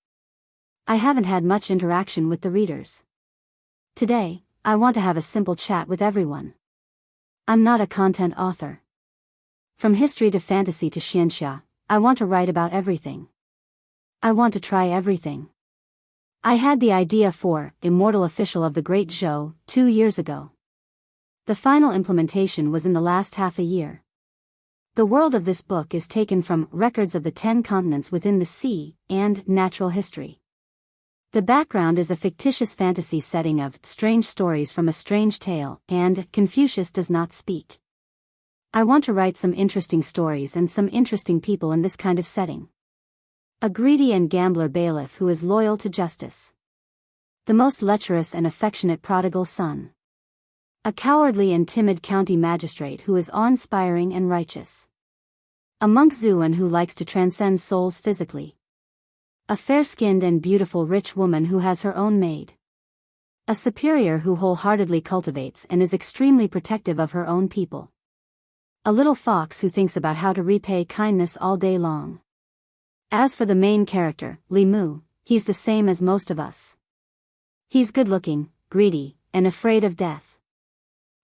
I haven't had much interaction with the readers. Today, I want to have a simple chat with everyone. I'm not a content author. From history to fantasy to Xianxia, I want to write about everything. I want to try everything. I had the idea for Immortal Official of the Great Zhou 2 years ago. The final implementation was in the last half a year. The world of this book is taken from records of the 10 continents within the sea and natural history. The background is a fictitious fantasy setting of strange stories from a strange tale, and Confucius does not speak. I want to write some interesting stories and some interesting people in this kind of setting. A greedy and gambler bailiff who is loyal to justice. The most lecherous and affectionate prodigal son. A cowardly and timid county magistrate who is awe-inspiring and righteous. A monk Zuan who likes to transcend souls physically. A fair-skinned and beautiful rich woman who has her own maid. A superior who wholeheartedly cultivates and is extremely protective of her own people. A little fox who thinks about how to repay kindness all day long. As for the main character, Li Mu, he's the same as most of us. He's good-looking, greedy, and afraid of death.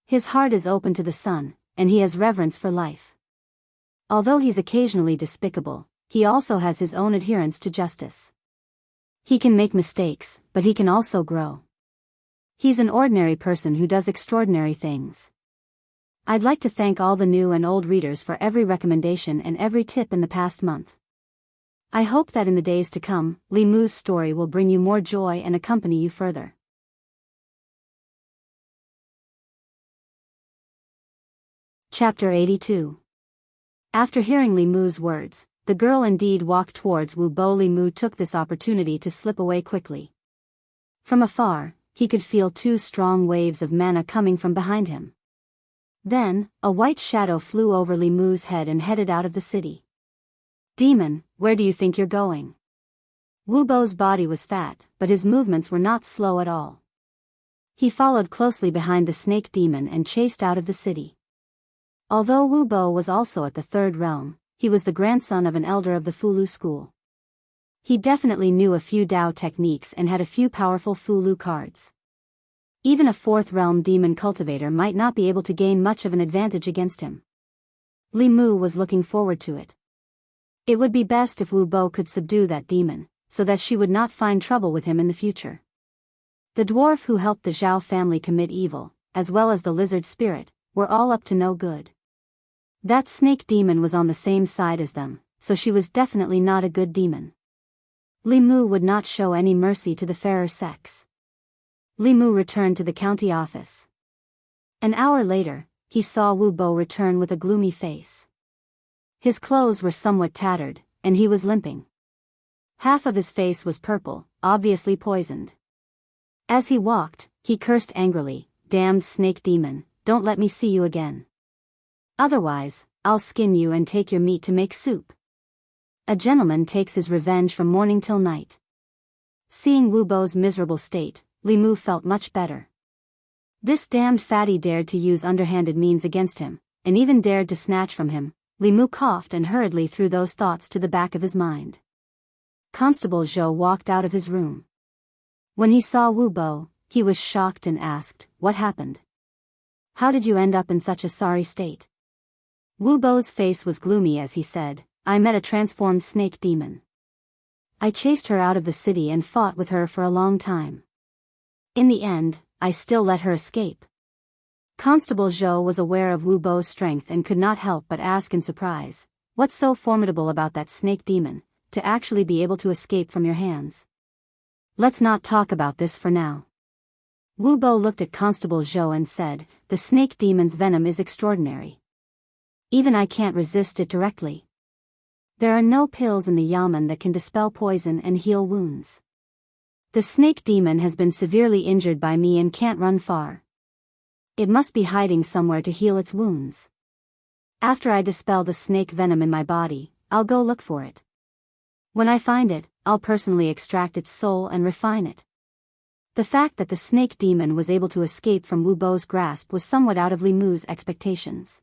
His heart is open to the sun, and he has reverence for life. Although he's occasionally despicable, he also has his own adherence to justice. He can make mistakes, but he can also grow. He's an ordinary person who does extraordinary things. I'd like to thank all the new and old readers for every recommendation and every tip in the past month. I hope that in the days to come, Li Mu's story will bring you more joy and accompany you further. Chapter 82. After hearing Li Mu's words, the girl indeed walked towards Wu Bo. Li Mu took this opportunity to slip away quickly. From afar, he could feel 2 strong waves of mana coming from behind him. Then, a white shadow flew over Li Mu's head and headed out of the city. Demon, where do you think you're going? Wu Bo's body was fat, but his movements were not slow at all. He followed closely behind the snake demon and chased out of the city. Although Wu Bo was also at the 3rd realm, he was the grandson of an elder of the Fulu school. He definitely knew a few Dao techniques and had a few powerful Fulu cards. Even a 4th realm demon cultivator might not be able to gain much of an advantage against him. Li Mu was looking forward to it. It would be best if Wu Bo could subdue that demon, so that she would not find trouble with him in the future. The dwarf who helped the Zhao family commit evil, as well as the lizard spirit, were all up to no good. That snake demon was on the same side as them, so she was definitely not a good demon. Li Mu would not show any mercy to the fairer sex. Li Mu returned to the county office. An hour later, he saw Wu Bo return with a gloomy face. His clothes were somewhat tattered, and he was limping. Half of his face was purple, obviously poisoned. As he walked, he cursed angrily, "Damned snake demon, don't let me see you again. Otherwise, I'll skin you and take your meat to make soup." A gentleman takes his revenge from morning till night. Seeing Wu Bo's miserable state, Li Mu felt much better. This damned fatty dared to use underhanded means against him, and even dared to snatch from him. Li Mu coughed and hurriedly threw those thoughts to the back of his mind. Constable Zhou walked out of his room. When he saw Wu Bo, he was shocked and asked, "What happened? How did you end up in such a sorry state?" Wu Bo's face was gloomy as he said, "I met a transformed snake demon. I chased her out of the city and fought with her for a long time. In the end, I still let her escape." Constable Zhou was aware of Wu Bo's strength and could not help but ask in surprise, "What's so formidable about that snake demon, to actually be able to escape from your hands?" "Let's not talk about this for now. Wu Bo looked at Constable Zhou and said, "The snake demon's venom is extraordinary. Even I can't resist it directly. There are no pills in the yamen that can dispel poison and heal wounds. The snake demon has been severely injured by me and can't run far. It must be hiding somewhere to heal its wounds. After I dispel the snake venom in my body, I'll go look for it. When I find it, I'll personally extract its soul and refine it." The fact that the snake demon was able to escape from Wu Bo's grasp was somewhat out of Li Mu's expectations.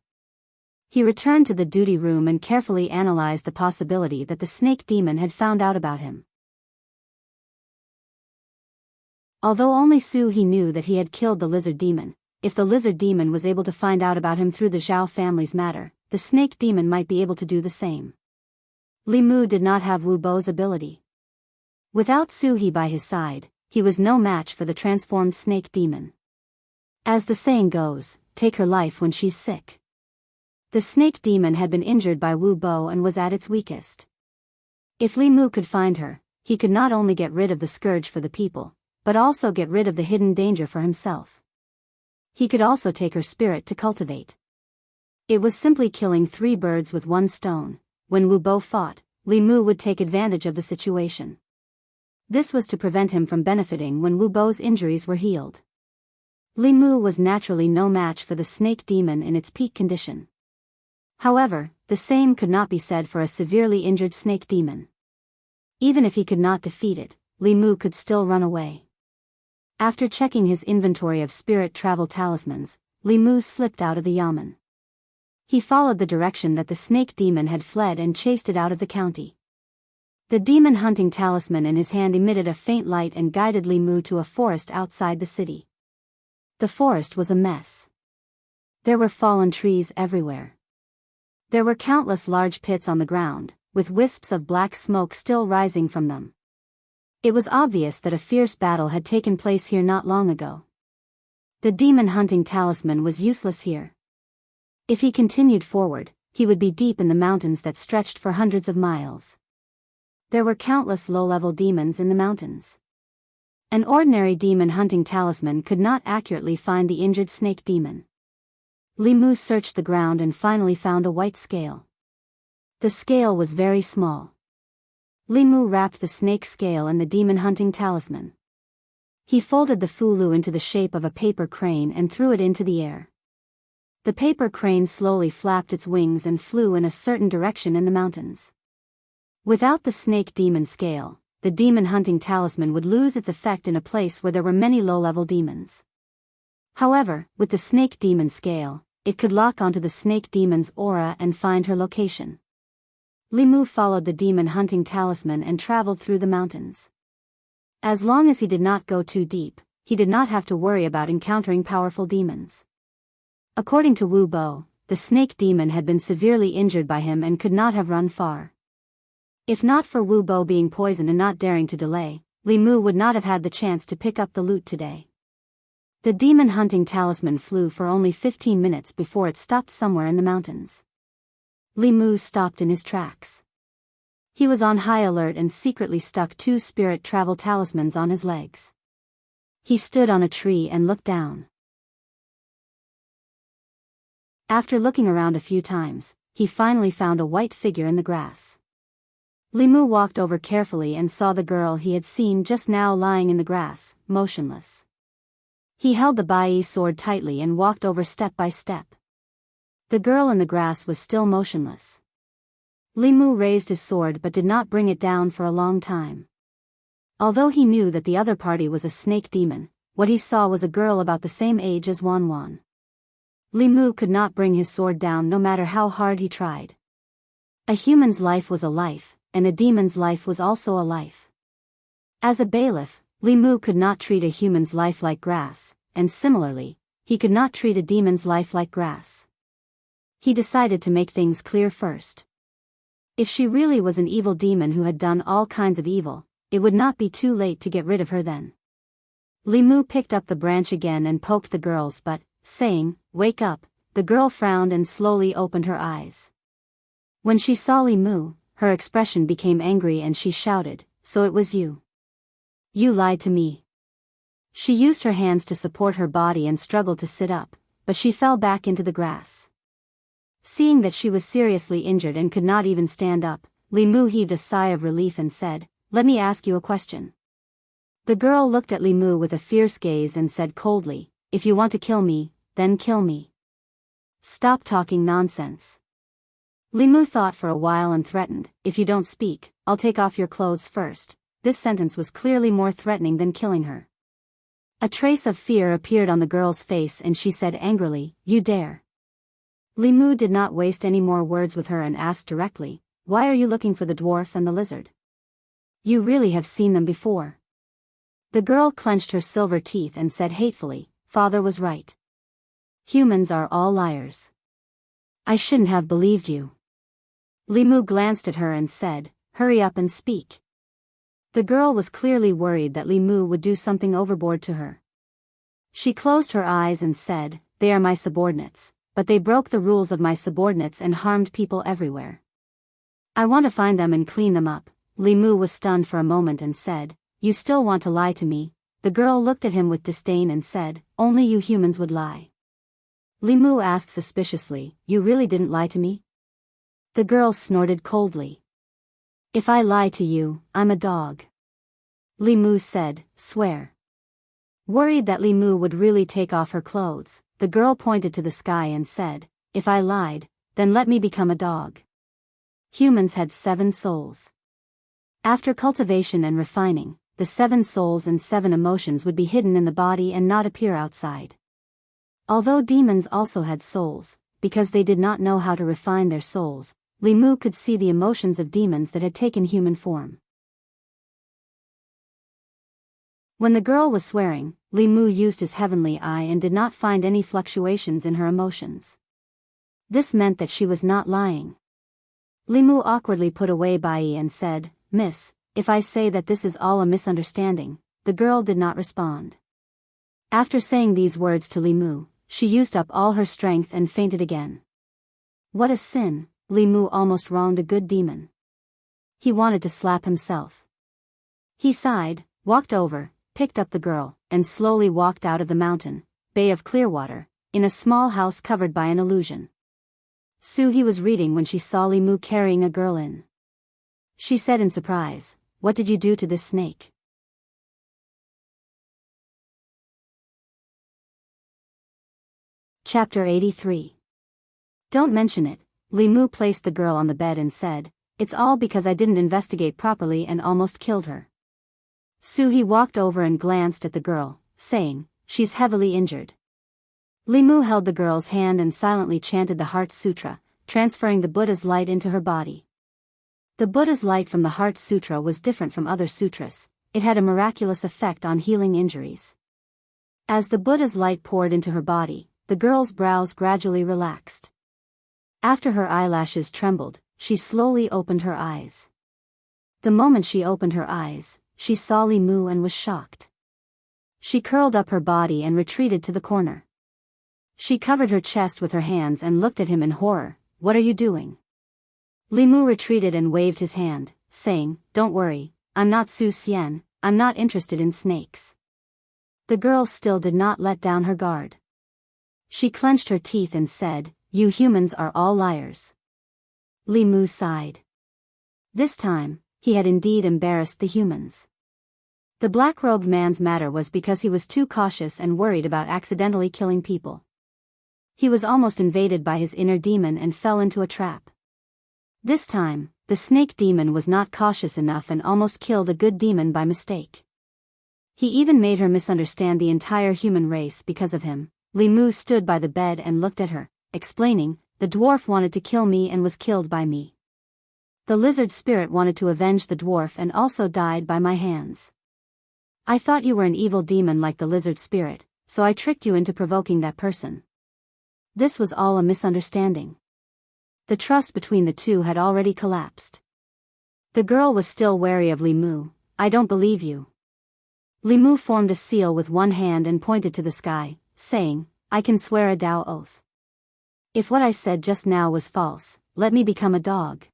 He returned to the duty room and carefully analyzed the possibility that the snake demon had found out about him. Although only Su He knew that he had killed the lizard demon, if the lizard demon was able to find out about him through the Zhao family's matter, the snake demon might be able to do the same. Li Mu did not have Wu Bo's ability. Without Su He by his side, he was no match for the transformed snake demon. As the saying goes, take her life when she's sick. The snake demon had been injured by Wu Bo and was at its weakest. If Li Mu could find her, he could not only get rid of the scourge for the people, but also get rid of the hidden danger for himself. He could also take her spirit to cultivate. It was simply killing 3 birds with 1 stone. When Wu Bo fought, Li Mu would take advantage of the situation. This was to prevent him from benefiting when Wu Bo's injuries were healed. Li Mu was naturally no match for the snake demon in its peak condition. However, the same could not be said for a severely injured snake demon. Even if he could not defeat it, Li Mu could still run away. After checking his inventory of spirit travel talismans, Li Mu slipped out of the yamen. He followed the direction that the snake demon had fled and chased it out of the county. The demon hunting talisman in his hand emitted a faint light and guided Li Mu to a forest outside the city. The forest was a mess. There were fallen trees everywhere. There were countless large pits on the ground, with wisps of black smoke still rising from them. It was obvious that a fierce battle had taken place here not long ago. The demon hunting talisman was useless here. If he continued forward, he would be deep in the mountains that stretched for hundreds of miles. There were countless low-level demons in the mountains. An ordinary demon hunting talisman could not accurately find the injured snake demon. Li Mu searched the ground and finally found a white scale. The scale was very small. Li Mu wrapped the snake scale in the demon hunting talisman. He folded the fulu into the shape of a paper crane and threw it into the air. The paper crane slowly flapped its wings and flew in a certain direction in the mountains. Without the snake demon scale, the demon hunting talisman would lose its effect in a place where there were many low-level demons. However, with the snake demon scale, it could lock onto the snake demon's aura and find her location. Li Mu followed the demon hunting talisman and traveled through the mountains. As long as he did not go too deep, he did not have to worry about encountering powerful demons. According to Wu Bo, the snake demon had been severely injured by him and could not have run far. If not for Wu Bo being poisoned and not daring to delay, Li Mu would not have had the chance to pick up the loot today. The demon hunting talisman flew for only 15 minutes before it stopped somewhere in the mountains. Li Mu stopped in his tracks. He was on high alert and secretly stuck 2 spirit travel talismans on his legs. He stood on a tree and looked down. After looking around a few times, he finally found a white figure in the grass. Li Mu walked over carefully and saw the girl he had seen just now lying in the grass, motionless. He held the bai sword tightly and walked over step by step. The girl in the grass was still motionless. Li Mu raised his sword but did not bring it down for a long time. Although he knew that the other party was a snake demon, what he saw was a girl about the same age as Wan Wan. Li Mu could not bring his sword down no matter how hard he tried. A human's life was a life, and a demon's life was also a life. As a bailiff, Li Mu could not treat a human's life like grass, and similarly, he could not treat a demon's life like grass. He decided to make things clear first. If she really was an evil demon who had done all kinds of evil, it would not be too late to get rid of her then. Li Mu picked up the branch again and poked the girls but, saying, "Wake up," the girl frowned and slowly opened her eyes. When she saw Li Mu, her expression became angry and she shouted, "So it was you. You lied to me." She used her hands to support her body and struggled to sit up, but she fell back into the grass. Seeing that she was seriously injured and could not even stand up, Li Mu heaved a sigh of relief and said, "Let me ask you a question." The girl looked at Li Mu with a fierce gaze and said coldly, "If you want to kill me, then kill me. Stop talking nonsense." Li Mu thought for a while and threatened, "If you don't speak, I'll take off your clothes first." This sentence was clearly more threatening than killing her. A trace of fear appeared on the girl's face and she said angrily, "You dare." Li Mu did not waste any more words with her and asked directly, "Why are you looking for the dwarf and the lizard? You really have seen them before." The girl clenched her silver teeth and said hatefully, "Father was right. Humans are all liars. I shouldn't have believed you." Li Mu glanced at her and said, "Hurry up and speak." The girl was clearly worried that Li Mu would do something overboard to her. She closed her eyes and said, "They are my subordinates, but they broke the rules of my subordinates and harmed people everywhere. I want to find them and clean them up." Li Mu was stunned for a moment and said, "You still want to lie to me?" The girl looked at him with disdain and said, "Only you humans would lie." Li Mu asked suspiciously, "You really didn't lie to me?" The girl snorted coldly. "If I lie to you, I'm a dog." Li Mu said, "Swear." Worried that Li Mu would really take off her clothes, the girl pointed to the sky and said, "If I lied, then let me become a dog." Humans had 7 souls. After cultivation and refining, the 7 souls and 7 emotions would be hidden in the body and not appear outside. Although demons also had souls, because they did not know how to refine their souls, Li Mu could see the emotions of demons that had taken human form. When the girl was swearing, Li Mu used his heavenly eye and did not find any fluctuations in her emotions. This meant that she was not lying. Li Mu awkwardly put away Bai and said, "Miss, if I say that this is all a misunderstanding." The girl did not respond. After saying these words to Li Mu, she used up all her strength and fainted again. What a sin! Li Mu almost wronged a good demon. He wanted to slap himself. He sighed, walked over, picked up the girl, and slowly walked out of the mountain, bay of clear water, in a small house covered by an illusion. He was reading when she saw Li Mu carrying a girl in. She said in surprise, "What did you do to this snake?" Chapter 83. Don't mention it. Li Mu placed the girl on the bed and said, "It's all because I didn't investigate properly and almost killed her." He walked over and glanced at the girl, saying, "She's heavily injured." Li Mu held the girl's hand and silently chanted the Heart Sutra, transferring the Buddha's light into her body. The Buddha's light from the Heart Sutra was different from other sutras. It had a miraculous effect on healing injuries. As the Buddha's light poured into her body, the girl's brows gradually relaxed. After her eyelashes trembled, she slowly opened her eyes. The moment she opened her eyes, she saw Li Mu and was shocked. She curled up her body and retreated to the corner. She covered her chest with her hands and looked at him in horror. "What are you doing?" Li Mu retreated and waved his hand, saying, "Don't worry, I'm not Su Xian, I'm not interested in snakes." The girl still did not let down her guard. She clenched her teeth and said, "You humans are all liars." Li Mu sighed. This time, he had indeed embarrassed the humans. The black-robed man's matter was because he was too cautious and worried about accidentally killing people. He was almost invaded by his inner demon and fell into a trap. This time, the snake demon was not cautious enough and almost killed a good demon by mistake. He even made her misunderstand the entire human race because of him. Li Mu stood by the bed and looked at her, explaining, "The dwarf wanted to kill me and was killed by me. The lizard spirit wanted to avenge the dwarf and also died by my hands. I thought you were an evil demon like the lizard spirit, so I tricked you into provoking that person." This was all a misunderstanding. The trust between the two had already collapsed. The girl was still wary of Li Mu. "I don't believe you." Li Mu formed a seal with one hand and pointed to the sky, saying, "I can swear a Dao oath. If what I said just now was false, let me become a dog."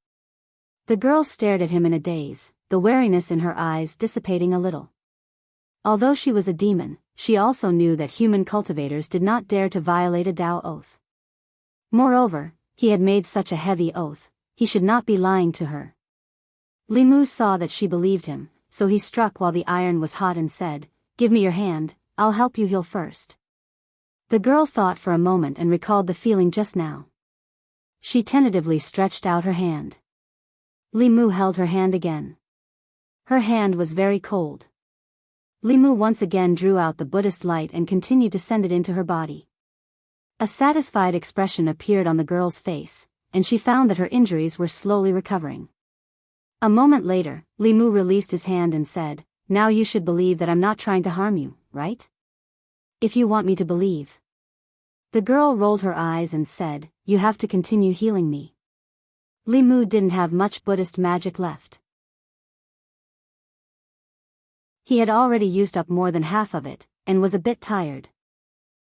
The girl stared at him in a daze, the wariness in her eyes dissipating a little. Although she was a demon, she also knew that human cultivators did not dare to violate a Dao oath. Moreover, he had made such a heavy oath, he should not be lying to her. Li Mu saw that she believed him, so he struck while the iron was hot and said, "Give me your hand, I'll help you heal first." The girl thought for a moment and recalled the feeling just now. She tentatively stretched out her hand. Li Mu held her hand again. Her hand was very cold. Li Mu once again drew out the Buddhist light and continued to send it into her body. A satisfied expression appeared on the girl's face, and she found that her injuries were slowly recovering. A moment later, Li Mu released his hand and said, "Now you should believe that I'm not trying to harm you, right? If you want me to believe." The girl rolled her eyes and said, "You have to continue healing me." Li Mu didn't have much Buddhist magic left. He had already used up more than half of it, and was a bit tired.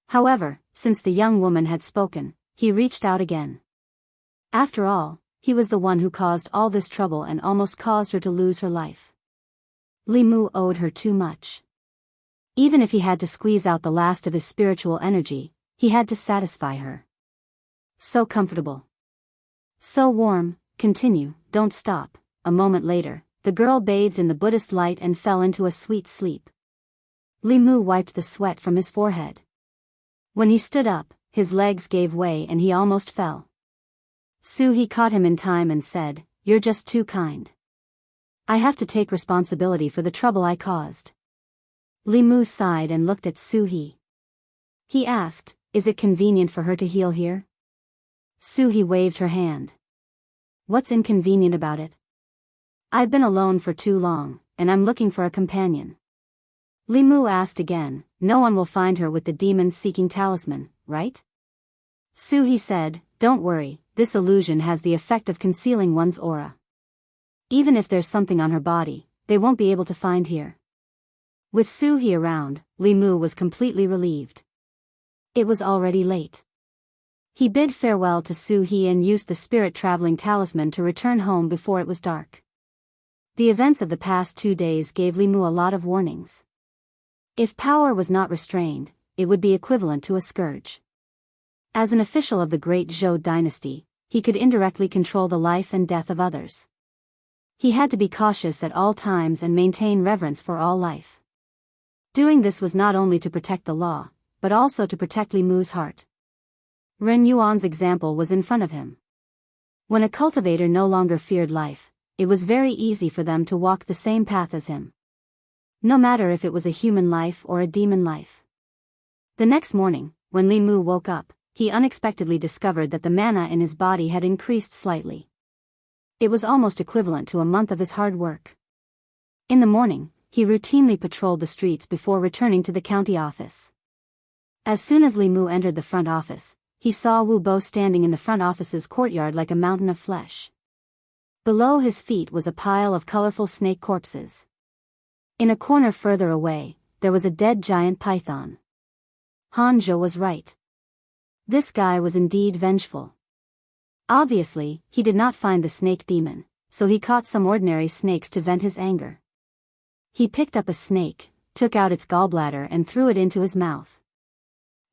However, since the young woman had spoken, he reached out again. After all, he was the one who caused all this trouble and almost caused her to lose her life. Li Mu owed her too much. Even if he had to squeeze out the last of his spiritual energy, he had to satisfy her. So comfortable. So warm, continue, don't stop. A moment later, the girl bathed in the Buddhist light and fell into a sweet sleep. Li Mu wiped the sweat from his forehead. When he stood up, his legs gave way and he almost fell. He caught him in time and said, "You're just too kind. I have to take responsibility for the trouble I caused." Li Mu sighed and looked at He. He asked, "Is it convenient for her to heal here?" He waved her hand. "What's inconvenient about it? I've been alone for too long, and I'm looking for a companion." Li Mu asked again, "No one will find her with the demon-seeking talisman, right?" He said, "Don't worry, this illusion has the effect of concealing one's aura. Even if there's something on her body, they won't be able to find here." With He around, Li Mu was completely relieved. It was already late. He bid farewell to He and used the spirit-traveling talisman to return home before it was dark. The events of the past 2 days gave Li Mu a lot of warnings. If power was not restrained, it would be equivalent to a scourge. As an official of the great Zhou dynasty, he could indirectly control the life and death of others. He had to be cautious at all times and maintain reverence for all life. Doing this was not only to protect the law, but also to protect Li Mu's heart. Ren Yuan's example was in front of him. When a cultivator no longer feared life, it was very easy for them to walk the same path as him. No matter if it was a human life or a demon life. The next morning, when Li Mu woke up, he unexpectedly discovered that the mana in his body had increased slightly. It was almost equivalent to a month of his hard work. In the morning, he routinely patrolled the streets before returning to the county office. As soon as Li Mu entered the front office, he saw Wu Bo standing in the front office's courtyard like a mountain of flesh. Below his feet was a pile of colorful snake corpses. In a corner further away, there was a dead giant python. Hanzhou was right. This guy was indeed vengeful. Obviously, he did not find the snake demon, so he caught some ordinary snakes to vent his anger. He picked up a snake, took out its gallbladder and threw it into his mouth.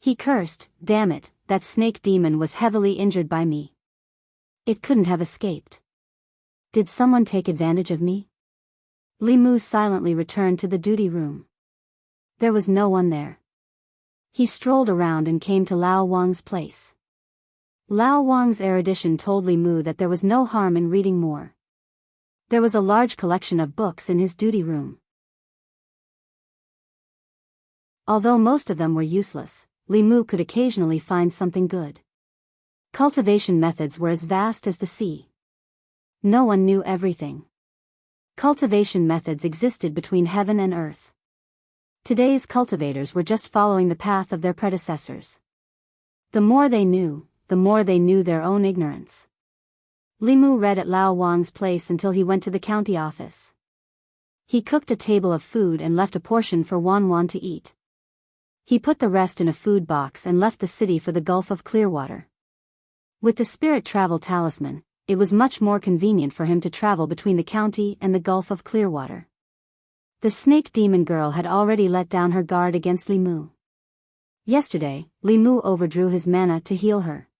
He cursed, "Damn it, that snake demon was heavily injured by me. It couldn't have escaped. Did someone take advantage of me?" Li Mu silently returned to the duty room. There was no one there. He strolled around and came to Lao Wang's place. Lao Wang's erudition told Li Mu that there was no harm in reading more. There was a large collection of books in his duty room. Although most of them were useless, Li Mu could occasionally find something good. Cultivation methods were as vast as the sea. No one knew everything. Cultivation methods existed between heaven and earth. Today's cultivators were just following the path of their predecessors. The more they knew their own ignorance. Li Mu read at Lao Wang's place until he went to the county office. He cooked a table of food and left a portion for Wan to eat. He put the rest in a food box and left the city for the Gulf of Clearwater. With the spirit travel talisman, it was much more convenient for him to travel between the county and the Gulf of Clearwater. The snake demon girl had already let down her guard against Li Mu. Yesterday, Li Mu overdrew his mana to heal her.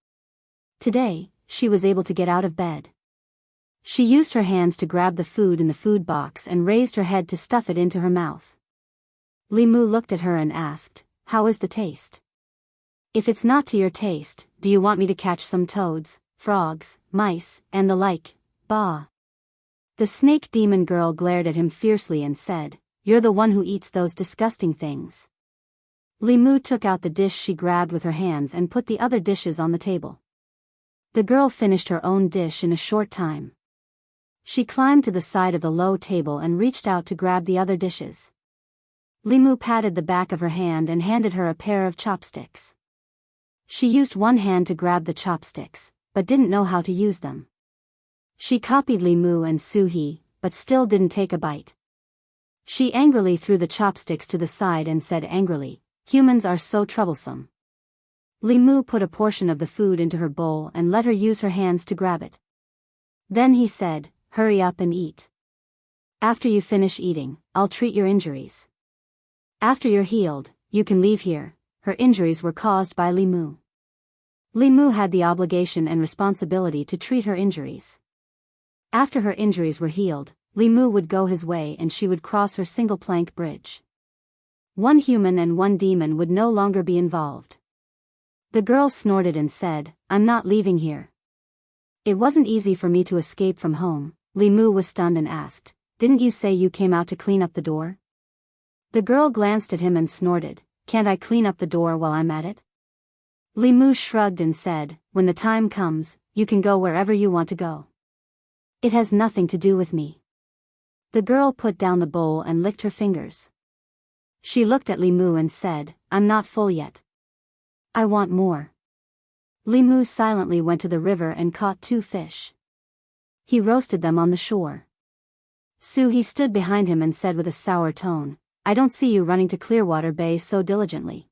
Today, she was able to get out of bed. She used her hands to grab the food in the food box and raised her head to stuff it into her mouth. Li Mu looked at her and asked, "How is the taste? If it's not to your taste, do you want me to catch some toads, frogs, mice, and the like, bah?" The snake demon girl glared at him fiercely and said, "You're the one who eats those disgusting things." Li Mu took out the dish she grabbed with her hands and put the other dishes on the table. The girl finished her own dish in a short time. She climbed to the side of the low table and reached out to grab the other dishes. Li Mu patted the back of her hand and handed her a pair of chopsticks. She used one hand to grab the chopsticks, but didn't know how to use them. She copied Li Mu and Su He, but still didn't take a bite. She angrily threw the chopsticks to the side and said angrily, "Humans are so troublesome." Li Mu put a portion of the food into her bowl and let her use her hands to grab it. Then he said, "Hurry up and eat. After you finish eating, I'll treat your injuries. After you're healed, you can leave here." Her injuries were caused by Li Mu. Li Mu had the obligation and responsibility to treat her injuries. After her injuries were healed, Li Mu would go his way and she would cross her single-plank bridge. One human and one demon would no longer be involved. The girl snorted and said, "I'm not leaving here." "It wasn't easy for me to escape from home." Li Mu was stunned and asked, "Didn't you say you came out to clean up the door?" The girl glanced at him and snorted, "Can't I clean up the door while I'm at it?" Li Mu shrugged and said, "When the time comes, you can go wherever you want to go. It has nothing to do with me." The girl put down the bowl and licked her fingers. She looked at Li Mu and said, "I'm not full yet. I want more." Li Mu silently went to the river and caught 2 fish. He roasted them on the shore. Su He stood behind him and said with a sour tone, "I don't see you running to Clearwater Bay so diligently.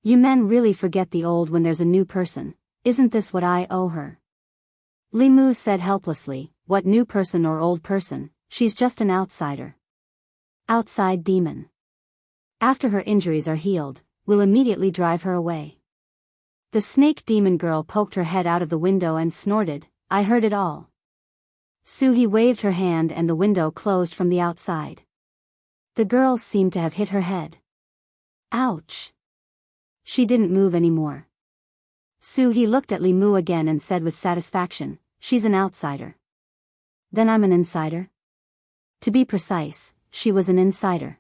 You men really forget the old when there's a new person. Isn't this what I owe her?" Li Mu said helplessly, "What new person or old person? She's just an outsider. Outside demon. After her injuries are healed, we'll immediately drive her away." The snake demon girl poked her head out of the window and snorted, "I heard it all." Su He waved her hand and the window closed from the outside. The girl seemed to have hit her head. Ouch! She didn't move anymore. Su He looked at Li Mu again and said with satisfaction, "She's an outsider. Then I'm an insider?" To be precise, she was an insider.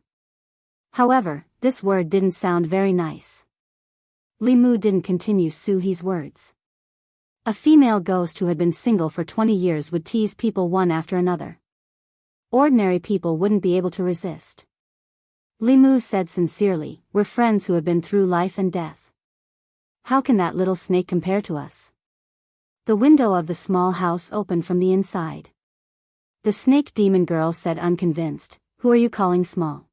However, this word didn't sound very nice. Li Mu didn't continue Su He's words. A female ghost who had been single for 20 years would tease people one after another. Ordinary people wouldn't be able to resist. Li Mu said sincerely, "We're friends who have been through life and death. How can that little snake compare to us?" The window of the small house opened from the inside. The snake demon girl said unconvinced, "Who are you calling small?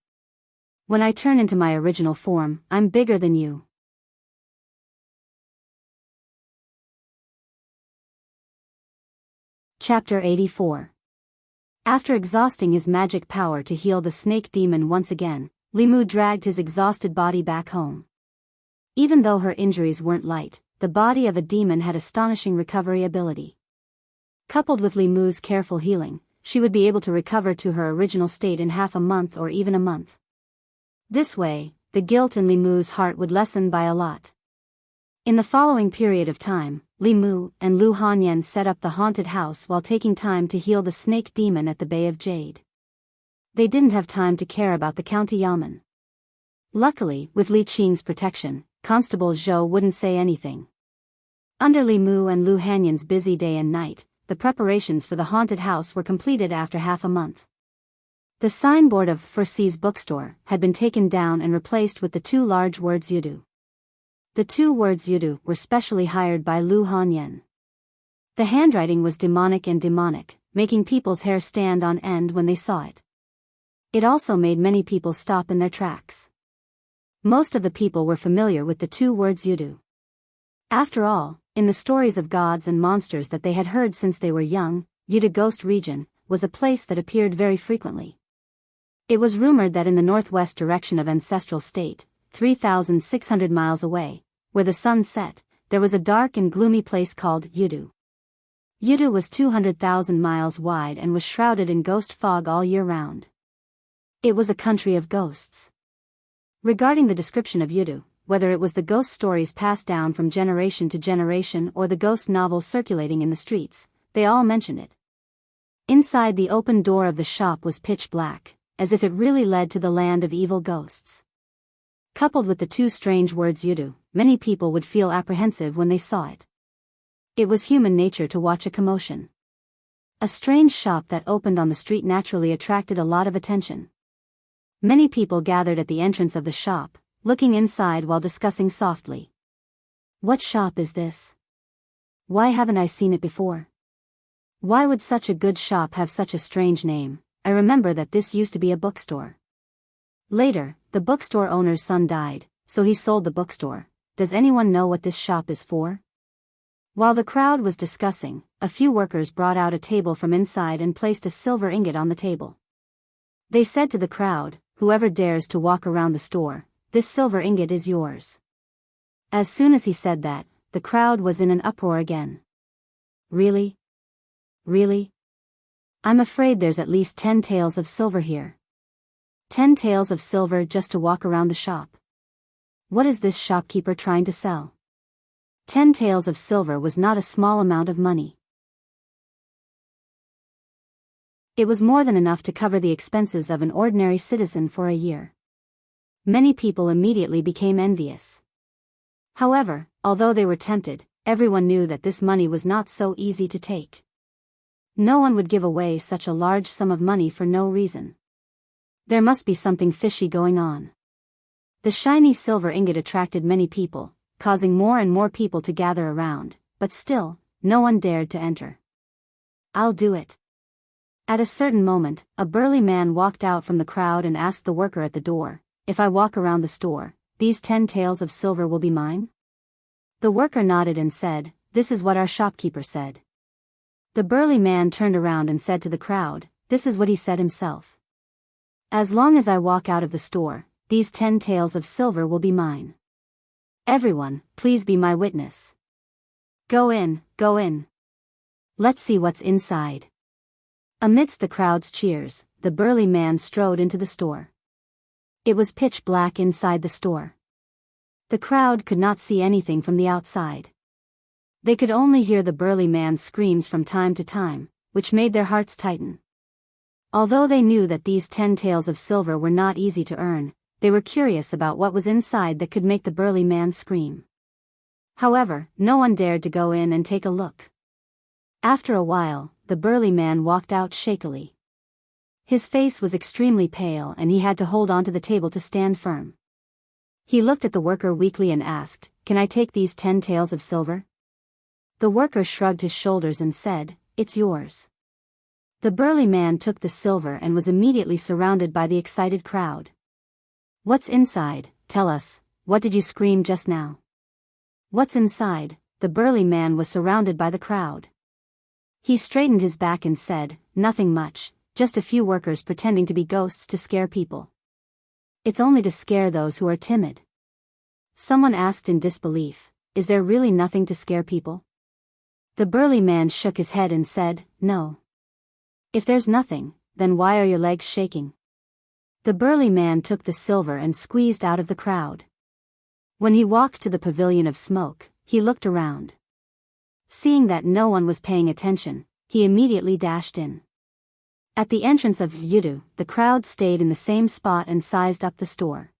When I turn into my original form, I'm bigger than you." Chapter 84. After exhausting his magic power to heal the snake demon once again, Li Mu dragged his exhausted body back home. Even though her injuries weren't light, the body of a demon had astonishing recovery ability. Coupled with Li Mu's careful healing, she would be able to recover to her original state in half a month or even a month. This way, the guilt in Li Mu's heart would lessen by a lot. In the following period of time, Li Mu and Lu Hanyan set up the haunted house while taking time to heal the snake demon at the Bay of Jade. They didn't have time to care about the county yamen. Luckily, with Li Qing's protection, Constable Zhou wouldn't say anything. Under Li Mu and Lu Hanyan's busy day and night, the preparations for the haunted house were completed after half a month. The signboard of Fursi's bookstore had been taken down and replaced with the 2 large words Yudu. The 2 words Yudu were specially hired by Lu Hanyan. The handwriting was demonic, making people's hair stand on end when they saw it. It also made many people stop in their tracks. Most of the people were familiar with the 2 words Yudu. After all, in the stories of gods and monsters that they had heard since they were young, Yudu Ghost Region, was a place that appeared very frequently. It was rumored that in the northwest direction of Ancestral State, 3,600 miles away, where the sun set, there was a dark and gloomy place called Yudu. Yudu was 200,000 miles wide and was shrouded in ghost fog all year round. It was a country of ghosts. Regarding the description of Yudu, whether it was the ghost stories passed down from generation to generation or the ghost novels circulating in the streets, they all mentioned it. Inside the open door of the shop was pitch black, as if it really led to the land of evil ghosts. Coupled with the two strange words Yudu, many people would feel apprehensive when they saw it. It was human nature to watch a commotion. A strange shop that opened on the street naturally attracted a lot of attention. Many people gathered at the entrance of the shop, looking inside while discussing softly. What shop is this? Why haven't I seen it before? Why would such a good shop have such a strange name? I remember that this used to be a bookstore. Later, the bookstore owner's son died, so he sold the bookstore. Does anyone know what this shop is for? While the crowd was discussing, a few workers brought out a table from inside and placed a silver ingot on the table. They said to the crowd, "Whoever dares to walk around the store, this silver ingot is yours." As soon as he said that, the crowd was in an uproar again. Really? Really? I'm afraid there's at least 10 taels of silver here. 10 taels of silver just to walk around the shop. What is this shopkeeper trying to sell? 10 taels of silver was not a small amount of money. It was more than enough to cover the expenses of an ordinary citizen for a year. Many people immediately became envious. However, although they were tempted, everyone knew that this money was not so easy to take. No one would give away such a large sum of money for no reason. There must be something fishy going on. The shiny silver ingot attracted many people, causing more and more people to gather around, but still, no one dared to enter. I'll do it. At a certain moment, a burly man walked out from the crowd and asked the worker at the door, "If I walk around the store, these 10 taels of silver will be mine?" The worker nodded and said, "This is what our shopkeeper said." The burly man turned around and said to the crowd, "This is what he said himself. As long as I walk out of the store, these 10 taels of silver will be mine. Everyone, please be my witness. Go in, go in. Let's see what's inside." Amidst the crowd's cheers, the burly man strode into the store. It was pitch black inside the store. The crowd could not see anything from the outside. They could only hear the burly man's screams from time to time, which made their hearts tighten. Although they knew that these 10 taels of silver were not easy to earn, they were curious about what was inside that could make the burly man scream. However, no one dared to go in and take a look. After a while, the burly man walked out shakily. His face was extremely pale and he had to hold onto the table to stand firm. He looked at the worker weakly and asked, "Can I take these 10 taels of silver?" The worker shrugged his shoulders and said, "It's yours." The burly man took the silver and was immediately surrounded by the excited crowd. "What's inside? Tell us, what did you scream just now?" "What's inside?" The burly man was surrounded by the crowd. He straightened his back and said, "Nothing much, just a few workers pretending to be ghosts to scare people." "It's only to scare those who are timid." Someone asked in disbelief, "Is there really nothing to scare people?" The burly man shook his head and said, "No. If there's nothing, then why are your legs shaking?" The burly man took the silver and squeezed out of the crowd. When he walked to the pavilion of smoke, he looked around. Seeing that no one was paying attention, he immediately dashed in. At the entrance of Yudu, the crowd stayed in the same spot and sized up the store.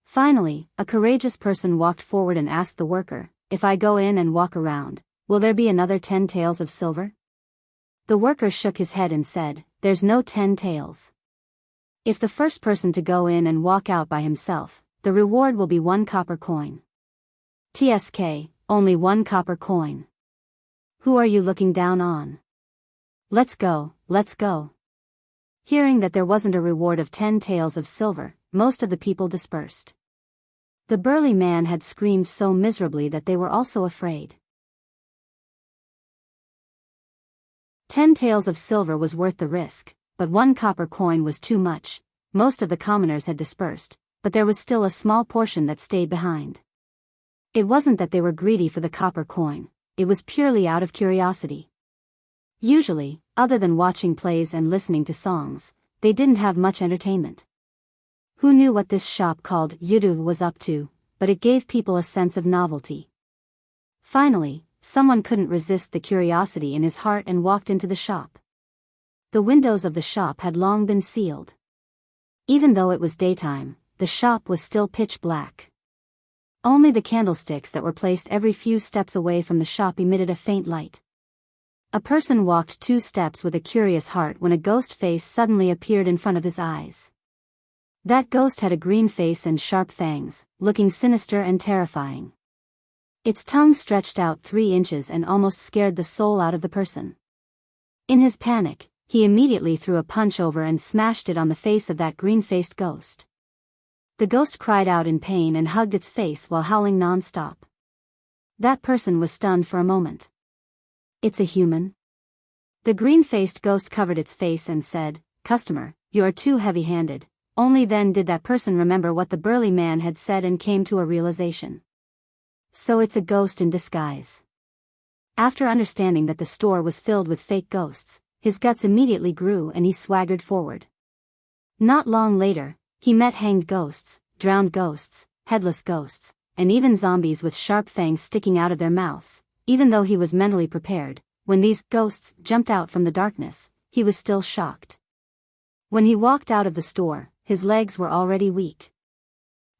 Finally, a courageous person walked forward and asked the worker, "If I go in and walk around, will there be another 10 taels of silver?" The worker shook his head and said, "There's no 10 taels. If the first person to go in and walk out by himself, the reward will be 1 copper coin. TSK, only 1 copper coin. Who are you looking down on? Let's go, let's go." Hearing that there wasn't a reward of 10 taels of silver, most of the people dispersed. The burly man had screamed so miserably that they were also afraid. 10 taels of silver was worth the risk, but 1 copper coin was too much. Most of the commoners had dispersed, but there was still a small portion that stayed behind. It wasn't that they were greedy for the copper coin, it was purely out of curiosity. Usually, other than watching plays and listening to songs, they didn't have much entertainment. Who knew what this shop called Yudu was up to, but it gave people a sense of novelty. Finally, someone couldn't resist the curiosity in his heart and walked into the shop. The windows of the shop had long been sealed. Even though it was daytime, the shop was still pitch black. Only the candlesticks that were placed every few steps away from the shop emitted a faint light. A person walked 2 steps with a curious heart when a ghost face suddenly appeared in front of his eyes. That ghost had a green face and sharp fangs, looking sinister and terrifying. Its tongue stretched out 3 inches and almost scared the soul out of the person. In his panic, he immediately threw a punch over and smashed it on the face of that green-faced ghost. The ghost cried out in pain and hugged its face while howling non-stop. That person was stunned for a moment. "It's a human?" The green-faced ghost covered its face and said, "Customer, you are too heavy-handed." Only then did that person remember what the burly man had said and came to a realization. So it's a ghost in disguise. After understanding that the store was filled with fake ghosts, his guts immediately grew and he swaggered forward. Not long later, he met hanged ghosts, drowned ghosts, headless ghosts, and even zombies with sharp fangs sticking out of their mouths. Even though he was mentally prepared, when these ghosts jumped out from the darkness, he was still shocked. When he walked out of the store, his legs were already weak.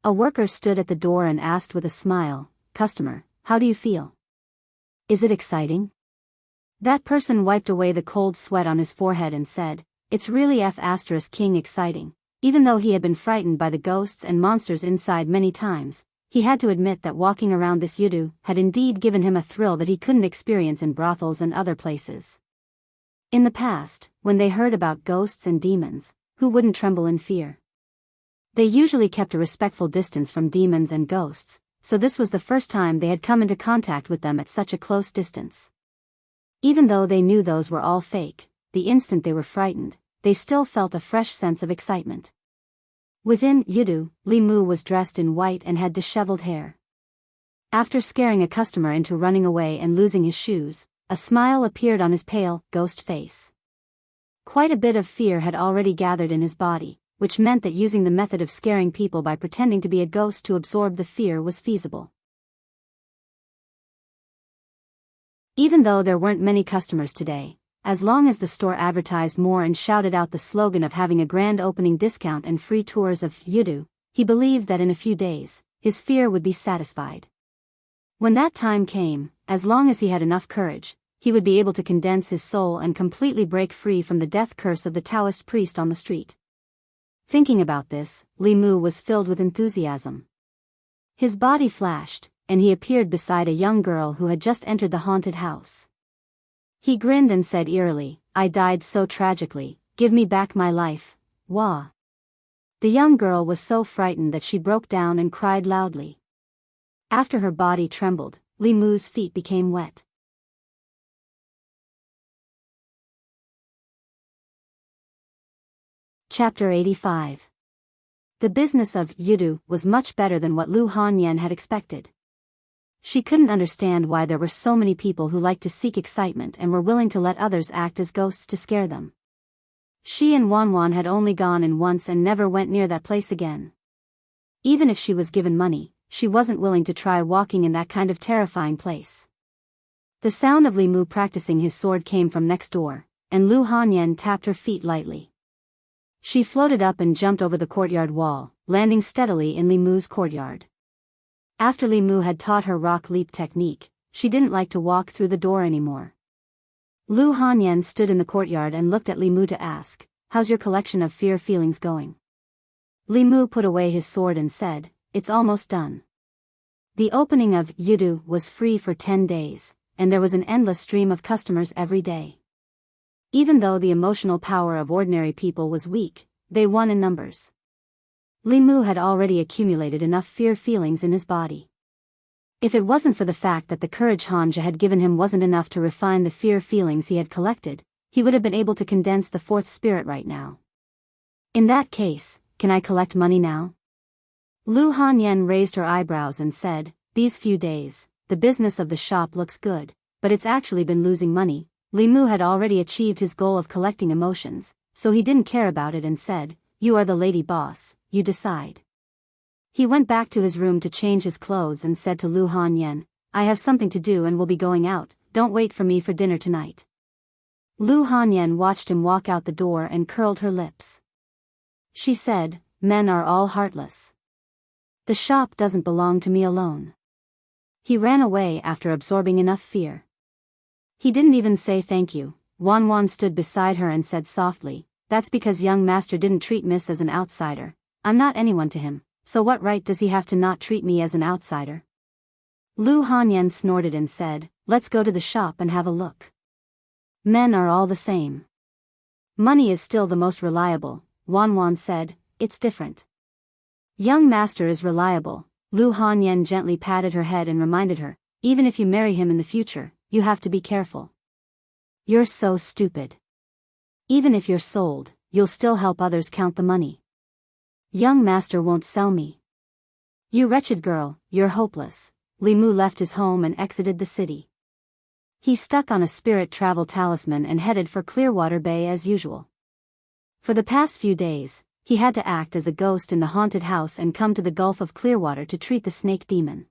A worker stood at the door and asked with a smile, "Customer, how do you feel? Is it exciting?" That person wiped away the cold sweat on his forehead and said, "It's really King exciting." Even though he had been frightened by the ghosts and monsters inside many times, he had to admit that walking around this Yudu had indeed given him a thrill that he couldn't experience in brothels and other places. In the past, when they heard about ghosts and demons, who wouldn't tremble in fear? They usually kept a respectful distance from demons and ghosts, so this was the first time they had come into contact with them at such a close distance. Even though they knew those were all fake, the instant they were frightened, they still felt a fresh sense of excitement. Within Yudu, Li Mu was dressed in white and had disheveled hair. After scaring a customer into running away and losing his shoes, a smile appeared on his pale, ghost face. Quite a bit of fear had already gathered in his body, which meant that using the method of scaring people by pretending to be a ghost to absorb the fear was feasible. Even though there weren't many customers today, as long as the store advertised more and shouted out the slogan of having a grand opening discount and free tours of Yudu, he believed that in a few days, his fear would be satisfied. When that time came, as long as he had enough courage, he would be able to condense his soul and completely break free from the death curse of the Daoist priest on the street. Thinking about this, Li Mu was filled with enthusiasm. His body flashed, and he appeared beside a young girl who had just entered the haunted house. He grinned and said eerily, "I died so tragically, give me back my life, wah." The young girl was so frightened that she broke down and cried loudly. After her body trembled, Li Mu's feet became wet. Chapter 85. The business of Yudu was much better than what Lu Hanyan had expected. She couldn't understand why there were so many people who liked to seek excitement and were willing to let others act as ghosts to scare them. She and Wanwan had only gone in once and never went near that place again. Even if she was given money, she wasn't willing to try walking in that kind of terrifying place. The sound of Li Mu practicing his sword came from next door, and Lu Hanyan tapped her feet lightly. She floated up and jumped over the courtyard wall, landing steadily in Li Mu's courtyard. After Li Mu had taught her rock leap technique, she didn't like to walk through the door anymore. Lu Hanyan stood in the courtyard and looked at Li Mu to ask, "How's your collection of fear feelings going?" Li Mu put away his sword and said, "It's almost done." The opening of Yudu was free for 10 days, and there was an endless stream of customers every day. Even though the emotional power of ordinary people was weak, they won in numbers. Li Mu had already accumulated enough fear feelings in his body. If it wasn't for the fact that the courage Hanja had given him wasn't enough to refine the fear feelings he had collected, he would have been able to condense the fourth spirit right now. In that case, can I collect money now? Lu Hanyan raised her eyebrows and said, these few days, the business of the shop looks good, but it's actually been losing money. Li Mu had already achieved his goal of collecting emotions, so he didn't care about it and said, you are the lady boss, you decide. He went back to his room to change his clothes and said to Lu Hanyan, I have something to do and will be going out, don't wait for me for dinner tonight. Lu Hanyan watched him walk out the door and curled her lips. She said, men are all heartless. The shop doesn't belong to me alone. He ran away after absorbing enough fear. He didn't even say thank you. Wan Wan stood beside her and said softly, that's because young master didn't treat Miss as an outsider. I'm not anyone to him, so what right does he have to not treat me as an outsider? Lu Hanyan snorted and said, let's go to the shop and have a look. Men are all the same. Money is still the most reliable, Wan Wan said, it's different. Young master is reliable. Lu Hanyan gently patted her head and reminded her, even if you marry him in the future, you have to be careful. You're so stupid. Even if you're sold, you'll still help others count the money. Young master won't sell me. You wretched girl, you're hopeless. Li Mu left his home and exited the city. He stuck on a spirit travel talisman and headed for Clearwater Bay as usual. For the past few days, he had to act as a ghost in the haunted house and come to the Gulf of Clearwater to treat the snake demon.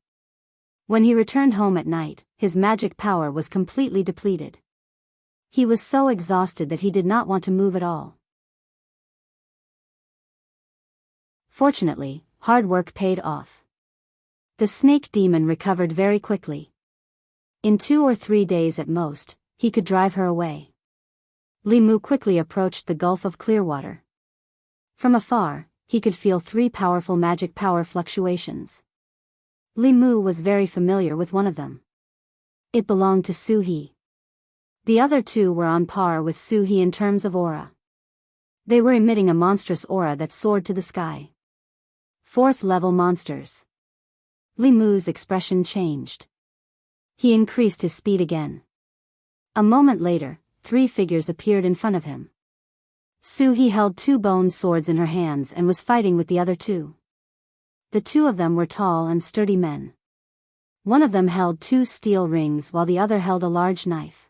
When he returned home at night, his magic power was completely depleted. He was so exhausted that he did not want to move at all. Fortunately, hard work paid off. The snake demon recovered very quickly. In 2 or 3 days at most, he could drive her away. Li Mu quickly approached the Gulf of Clearwater. From afar, he could feel 3 powerful magic power fluctuations. Li Mu was very familiar with one of them. It belonged to Su He. The other 2 were on par with Su He in terms of aura. They were emitting a monstrous aura that soared to the sky. 4th level monsters. Li Mu's expression changed. He increased his speed again. A moment later, 3 figures appeared in front of him. Su He held 2 bone swords in her hands and was fighting with the other 2. The 2 of them were tall and sturdy men. One of them held 2 steel rings while the other held a large knife.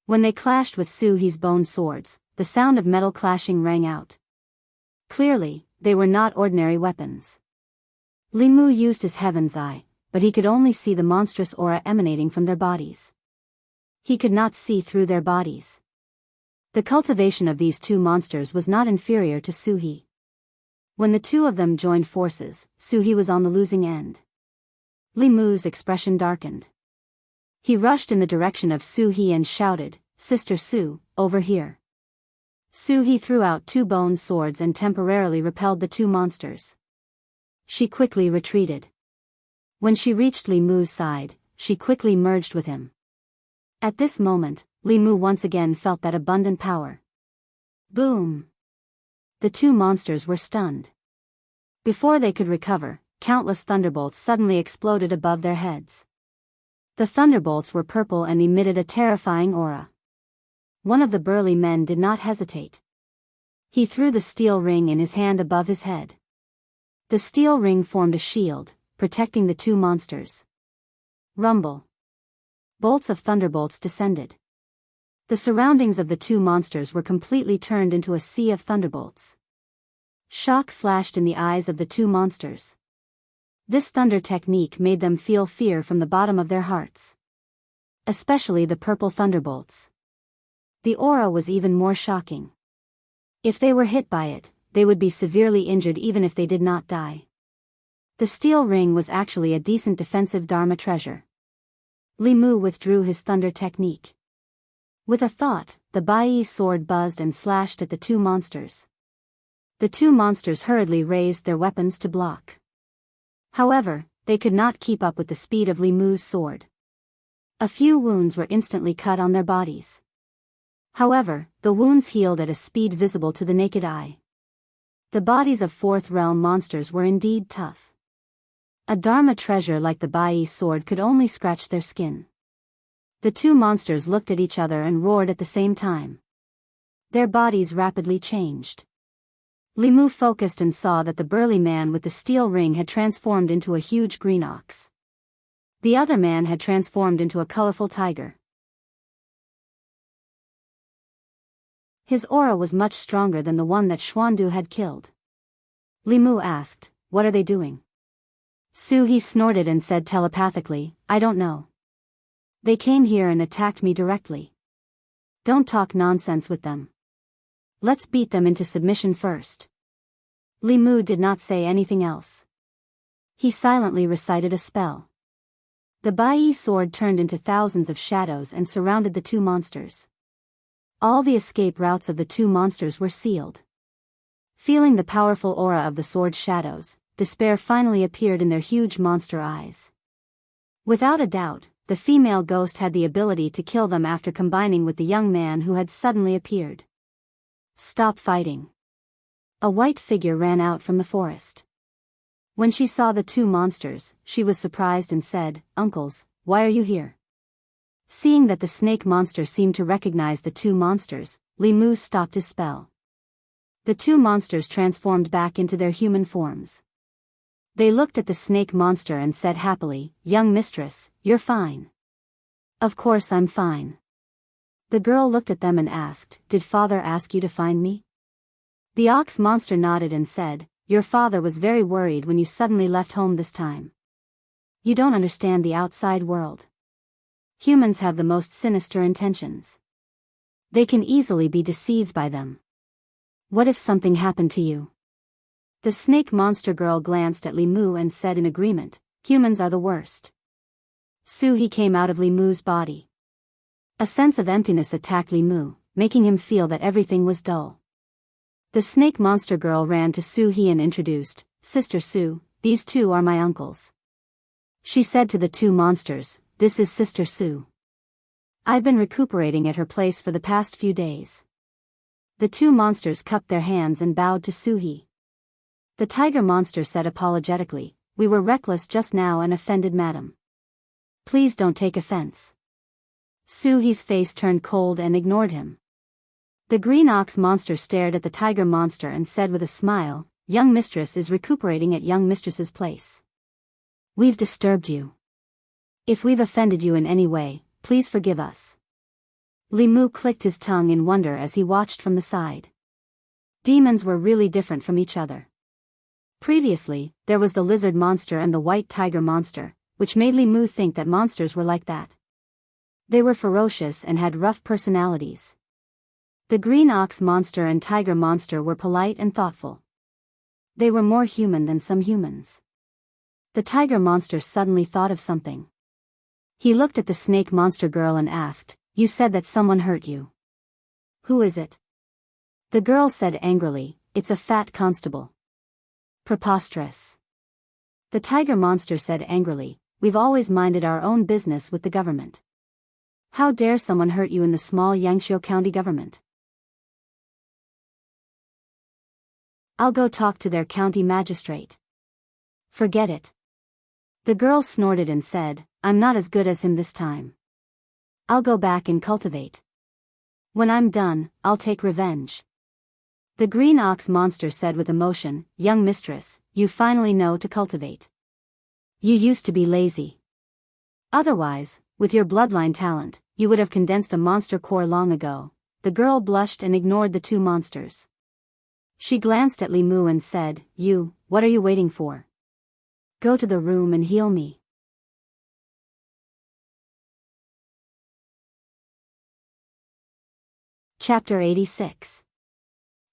When they clashed with Su He's bone swords, the sound of metal clashing rang out. Clearly, they were not ordinary weapons. Li Mu used his heaven's eye, but he could only see the monstrous aura emanating from their bodies. He could not see through their bodies. The cultivation of these 2 monsters was not inferior to Su He. When the 2 of them joined forces, Su He was on the losing end. Li Mu's expression darkened. He rushed in the direction of Su He and shouted, Sister Su, over here. Su He threw out 2 bone swords and temporarily repelled the 2 monsters. She quickly retreated. When she reached Li Mu's side, she quickly merged with him. At this moment, Li Mu once again felt that abundant power. Boom! The 2 monsters were stunned. Before they could recover, countless thunderbolts suddenly exploded above their heads. The thunderbolts were purple and emitted a terrifying aura. One of the burly men did not hesitate. He threw the steel ring in his hand above his head. The steel ring formed a shield, protecting the 2 monsters. Rumble. Bolts of thunderbolts descended. The surroundings of the 2 monsters were completely turned into a sea of thunderbolts. Shock flashed in the eyes of the 2 monsters. This thunder technique made them feel fear from the bottom of their hearts. Especially the purple thunderbolts. The aura was even more shocking. If they were hit by it, they would be severely injured even if they did not die. The steel ring was actually a decent defensive Dharma treasure. Li Mu withdrew his thunder technique. With a thought, the Bai sword buzzed and slashed at the 2 monsters. The 2 monsters hurriedly raised their weapons to block. However, they could not keep up with the speed of Li Mu's sword. A few wounds were instantly cut on their bodies. However, the wounds healed at a speed visible to the naked eye. The bodies of 4th realm monsters were indeed tough. A Dharma treasure like the Bai sword could only scratch their skin. The two monsters looked at each other and roared at the same time. Their bodies rapidly changed. Li Mu focused and saw that the burly man with the steel ring had transformed into a huge green ox. The other man had transformed into a colorful tiger. His aura was much stronger than the one that Xuandu had killed. Li Mu asked, "What are they doing?" Su He snorted and said telepathically, "I don't know. They came here and attacked me directly. Don't talk nonsense with them. Let's beat them into submission first." Li Mu did not say anything else. He silently recited a spell. The Bai sword turned into thousands of shadows and surrounded the two monsters. All the escape routes of the two monsters were sealed. Feeling the powerful aura of the sword shadows, despair finally appeared in their huge monster eyes. Without a doubt, the female ghost had the ability to kill them after combining with the young man who had suddenly appeared. "Stop fighting." A white figure ran out from the forest. When she saw the two monsters, she was surprised and said, "Uncles, why are you here?" Seeing that the snake monster seemed to recognize the two monsters, Li Mu stopped his spell. The two monsters transformed back into their human forms. They looked at the snake monster and said happily, "Young mistress, you're fine." "Of course I'm fine." The girl looked at them and asked, "Did father ask you to find me?" The ox monster nodded and said, "Your father was very worried when you suddenly left home this time. You don't understand the outside world. Humans have the most sinister intentions. They can easily be deceived by them. What if something happened to you?" The snake monster girl glanced at Li Mu and said in agreement, "Humans are the worst." Su He came out of Li Mu's body. A sense of emptiness attacked Li Mu, making him feel that everything was dull. The snake monster girl ran to Su He and introduced, "Sister Su, these two are my uncles." She said to the two monsters, "This is Sister Su. I've been recuperating at her place for the past few days." The two monsters cupped their hands and bowed to Su He. The tiger monster said apologetically, "We were reckless just now and offended madam. Please don't take offense." Su He's face turned cold and ignored him. The green ox monster stared at the tiger monster and said with a smile, "Young mistress is recuperating at young mistress's place. We've disturbed you. If we've offended you in any way, please forgive us." Li Mu clicked his tongue in wonder as he watched from the side. Demons were really different from each other. Previously, there was the lizard monster and the white tiger monster, which made Li Mu think that monsters were like that. They were ferocious and had rough personalities. The green ox monster and tiger monster were polite and thoughtful. They were more human than some humans. The tiger monster suddenly thought of something. He looked at the snake monster girl and asked, "You said that someone hurt you. Who is it?" The girl said angrily, "It's a fat constable." Preposterous. The tiger monster said angrily, "We've always minded our own business with the government. How dare someone hurt you in the small Yangqiu County government? I'll go talk to their county magistrate." "Forget it." The girl snorted and said, "I'm not as good as him this time. I'll go back and cultivate. When I'm done, I'll take revenge." The green ox monster said with emotion, "Young mistress, you finally know to cultivate. You used to be lazy. Otherwise, with your bloodline talent, you would have condensed a monster core long ago." The girl blushed and ignored the two monsters. She glanced at Li Mu and said, What are you waiting for? Go to the room and heal me." Chapter 86.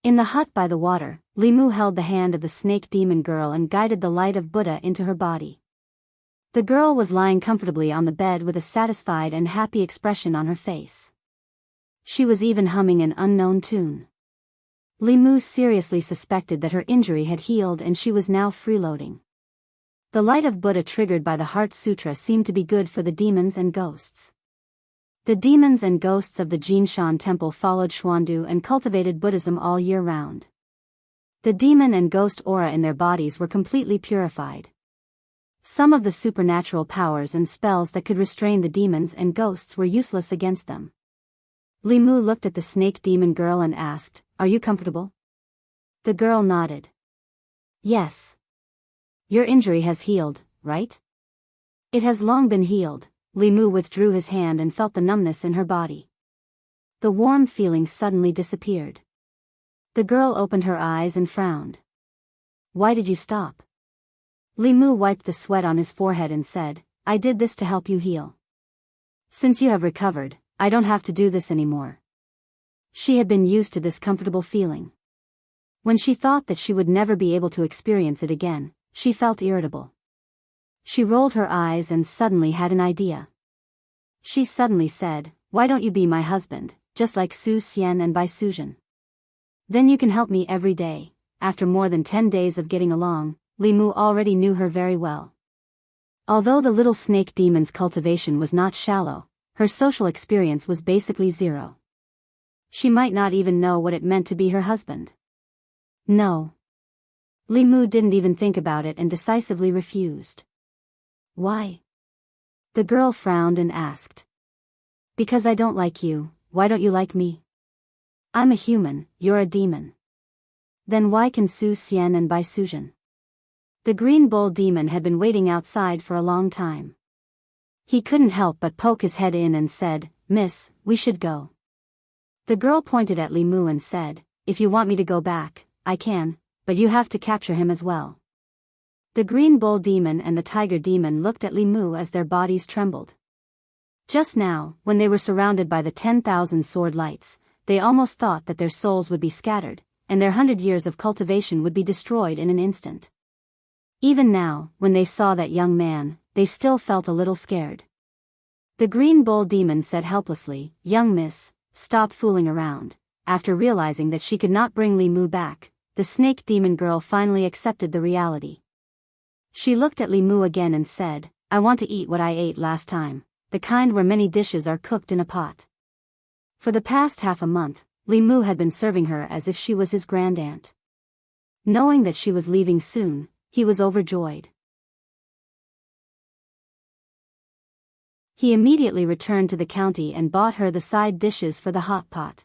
In the hut by the water, Li Mu held the hand of the snake demon girl and guided the light of Buddha into her body. The girl was lying comfortably on the bed with a satisfied and happy expression on her face. She was even humming an unknown tune. Li Mu seriously suspected that her injury had healed and she was now freeloading. The light of Buddha triggered by the Heart Sutra seemed to be good for the demons and ghosts. The demons and ghosts of the Jinshan temple followed Xuandu and cultivated Buddhism all year round. The demon and ghost aura in their bodies were completely purified. Some of the supernatural powers and spells that could restrain the demons and ghosts were useless against them. Li Mu looked at the snake demon girl and asked, "Are you comfortable?" The girl nodded. "Yes. Your injury has healed, right?" "It has long been healed." Li Mu withdrew his hand and felt the numbness in her body. The warm feeling suddenly disappeared. The girl opened her eyes and frowned. "Why did you stop?" Li Mu wiped the sweat on his forehead and said, "I did this to help you heal. Since you have recovered, I don't have to do this anymore." She had been used to this comfortable feeling. When she thought that she would never be able to experience it again, she felt irritable. She rolled her eyes and suddenly had an idea. She suddenly said, "Why don't you be my husband, just like Su Xian and Bai Suzhen? Then you can help me every day." After more than 10 days of getting along, Li Mu already knew her very well. Although the little snake demon's cultivation was not shallow, her social experience was basically zero. She might not even know what it meant to be her husband. No. Li Mu didn't even think about it and decisively refused. "Why?" The girl frowned and asked. "Because I don't like you. Why don't you like me? I'm a human, you're a demon." "Then why can Su Xian and Bai Suzhen?" The green bull demon had been waiting outside for a long time. He couldn't help but poke his head in and said, "Miss, we should go." The girl pointed at Li Mu and said, "If you want me to go back, I can, but you have to capture him as well." The green bull demon and the tiger demon looked at Li Mu as their bodies trembled. Just now, when they were surrounded by the 10,000 sword lights, they almost thought that their souls would be scattered, and their 100 years of cultivation would be destroyed in an instant. Even now, when they saw that young man, they still felt a little scared. The green bull demon said helplessly, "Young miss, stop fooling around." After realizing that she could not bring Li Mu back, the snake demon girl finally accepted the reality. She looked at Li Mu again and said, "I want to eat what I ate last time, the kind where many dishes are cooked in a pot." For the past half a month, Li Mu had been serving her as if she was his grandaunt. Knowing that she was leaving soon, he was overjoyed. He immediately returned to the county and bought her the side dishes for the hot pot.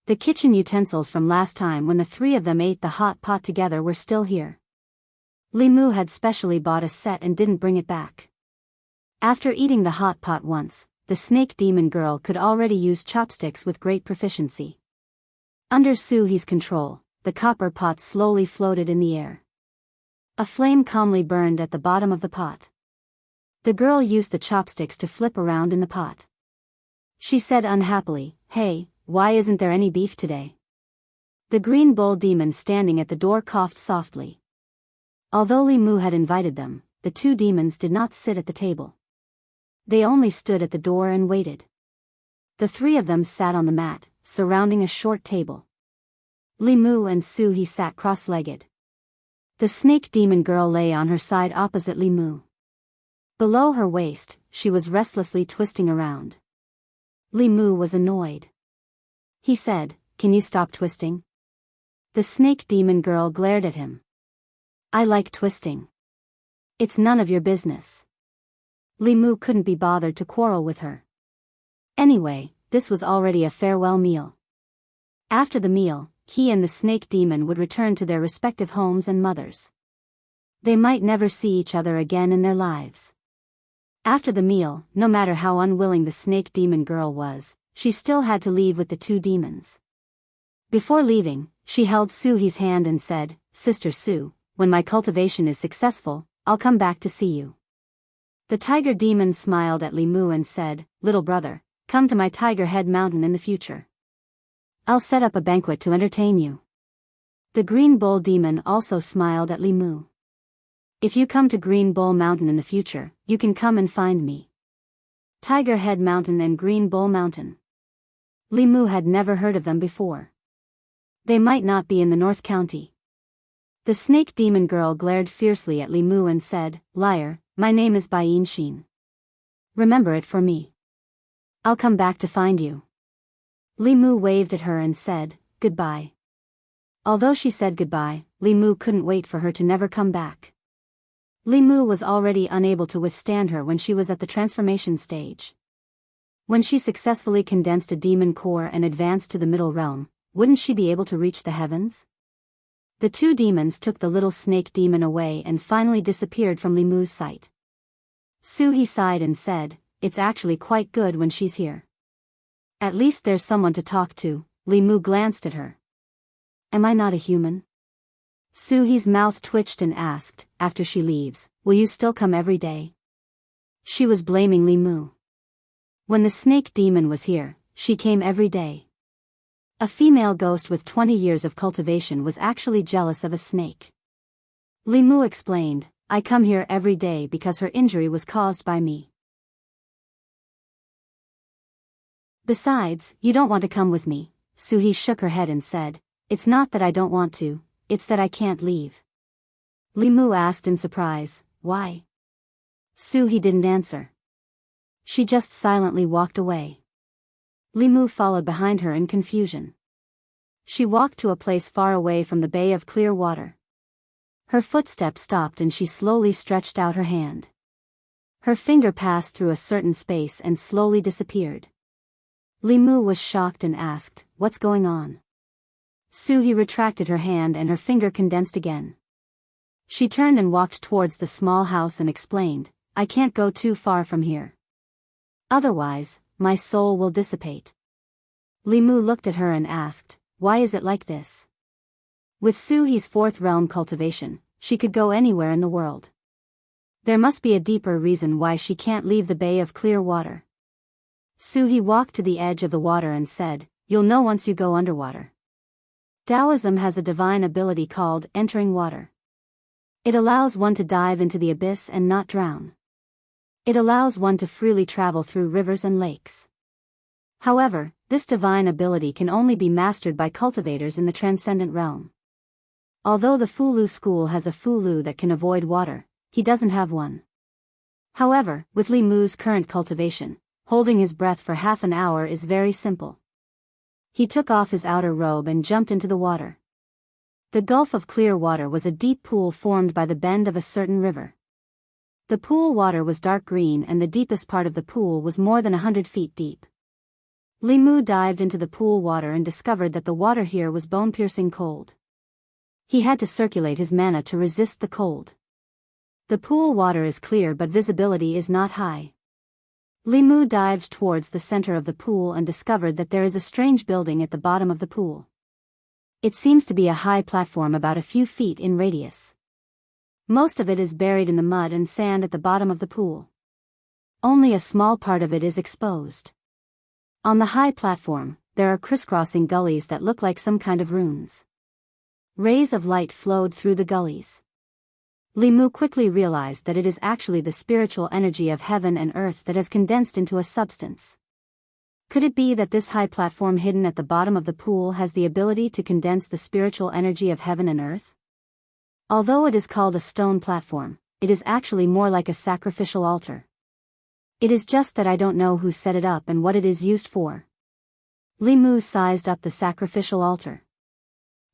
The kitchen utensils from last time when the three of them ate the hot pot together were still here. Li Mu had specially bought a set and didn't bring it back. After eating the hot pot once, the snake demon girl could already use chopsticks with great proficiency. Under Su He's control, the copper pot slowly floated in the air. A flame calmly burned at the bottom of the pot. The girl used the chopsticks to flip around in the pot. She said unhappily, "Hey, why isn't there any beef today?" The green bull demon standing at the door coughed softly. Although Li Mu had invited them, the two demons did not sit at the table. They only stood at the door and waited. The three of them sat on the mat, surrounding a short table. Li Mu and Su He sat cross-legged. The snake demon girl lay on her side opposite Li Mu. Below her waist, she was restlessly twisting around. Li Mu was annoyed. He said, "Can you stop twisting?" The snake demon girl glared at him. "I like twisting. It's none of your business." Li Mu couldn't be bothered to quarrel with her. Anyway, this was already a farewell meal. After the meal, he and the snake demon would return to their respective homes and mothers. They might never see each other again in their lives. After the meal, no matter how unwilling the snake demon girl was, she still had to leave with the two demons. Before leaving, she held Su He's hand and said, "Sister Su, when my cultivation is successful, I'll come back to see you." The tiger demon smiled at Li Mu and said, "Little brother, come to my Tiger Head Mountain in the future. I'll set up a banquet to entertain you." The green bull demon also smiled at Li Mu. "If you come to Green Bull Mountain in the future, you can come and find me." Tiger Head Mountain and Green Bull Mountain. Li Mu had never heard of them before. They might not be in the North County. The snake demon girl glared fiercely at Li Mu and said, "Liar, my name is Bai Xin. Remember it for me. I'll come back to find you." Li Mu waved at her and said, "Goodbye." Although she said goodbye, Li Mu couldn't wait for her to never come back. Li Mu was already unable to withstand her when she was at the transformation stage. When she successfully condensed a demon core and advanced to the middle realm, wouldn't she be able to reach the heavens? The two demons took the little snake demon away and finally disappeared from Li Mu's sight. He sighed and said, "It's actually quite good when she's here. At least there's someone to talk to." Li Mu glanced at her. "Am I not a human?" He's mouth twitched and asked, "After she leaves, will you still come every day?" She was blaming Li Mu. When the snake demon was here, she came every day. A female ghost with 20 years of cultivation was actually jealous of a snake. Li Mu explained, "I come here every day because her injury was caused by me. Besides, you don't want to come with me." He shook her head and said, "It's not that I don't want to, it's that I can't leave." Li Mu asked in surprise, "Why?" He didn't answer. She just silently walked away. Li Mu followed behind her in confusion. She walked to a place far away from the bay of clear water. Her footsteps stopped and she slowly stretched out her hand. Her finger passed through a certain space and slowly disappeared. Li Mu was shocked and asked, "What's going on?" He retracted her hand and her finger condensed again. She turned and walked towards the small house and explained, "I can't go too far from here. Otherwise, my soul will dissipate." Li Mu looked at her and asked, "Why is it like this?" With He's fourth realm cultivation, she could go anywhere in the world. There must be a deeper reason why she can't leave the bay of clear water. He walked to the edge of the water and said, "You'll know once you go underwater. Taoism has a divine ability called entering water. It allows one to dive into the abyss and not drown. It allows one to freely travel through rivers and lakes. However, this divine ability can only be mastered by cultivators in the transcendent realm. Although the Fulu school has a Fulu that can avoid water, he doesn't have one. However, with Li Mu's current cultivation, holding his breath for half an hour is very simple." He took off his outer robe and jumped into the water. The gulf of clear water was a deep pool formed by the bend of a certain river. The pool water was dark green and the deepest part of the pool was more than 100 feet deep. Li Mu dived into the pool water and discovered that the water here was bone-piercing cold. He had to circulate his mana to resist the cold. The pool water is clear but visibility is not high. Li Mu dived towards the center of the pool and discovered that there is a strange building at the bottom of the pool. It seems to be a high platform about a few feet in radius. Most of it is buried in the mud and sand at the bottom of the pool. Only a small part of it is exposed. On the high platform, there are crisscrossing gullies that look like some kind of runes. Rays of light flowed through the gullies. Li Mu quickly realized that it is actually the spiritual energy of heaven and earth that has condensed into a substance. Could it be that this high platform hidden at the bottom of the pool has the ability to condense the spiritual energy of heaven and earth? Although it is called a stone platform, it is actually more like a sacrificial altar. It is just that I don't know who set it up and what it is used for. Li Mu sized up the sacrificial altar.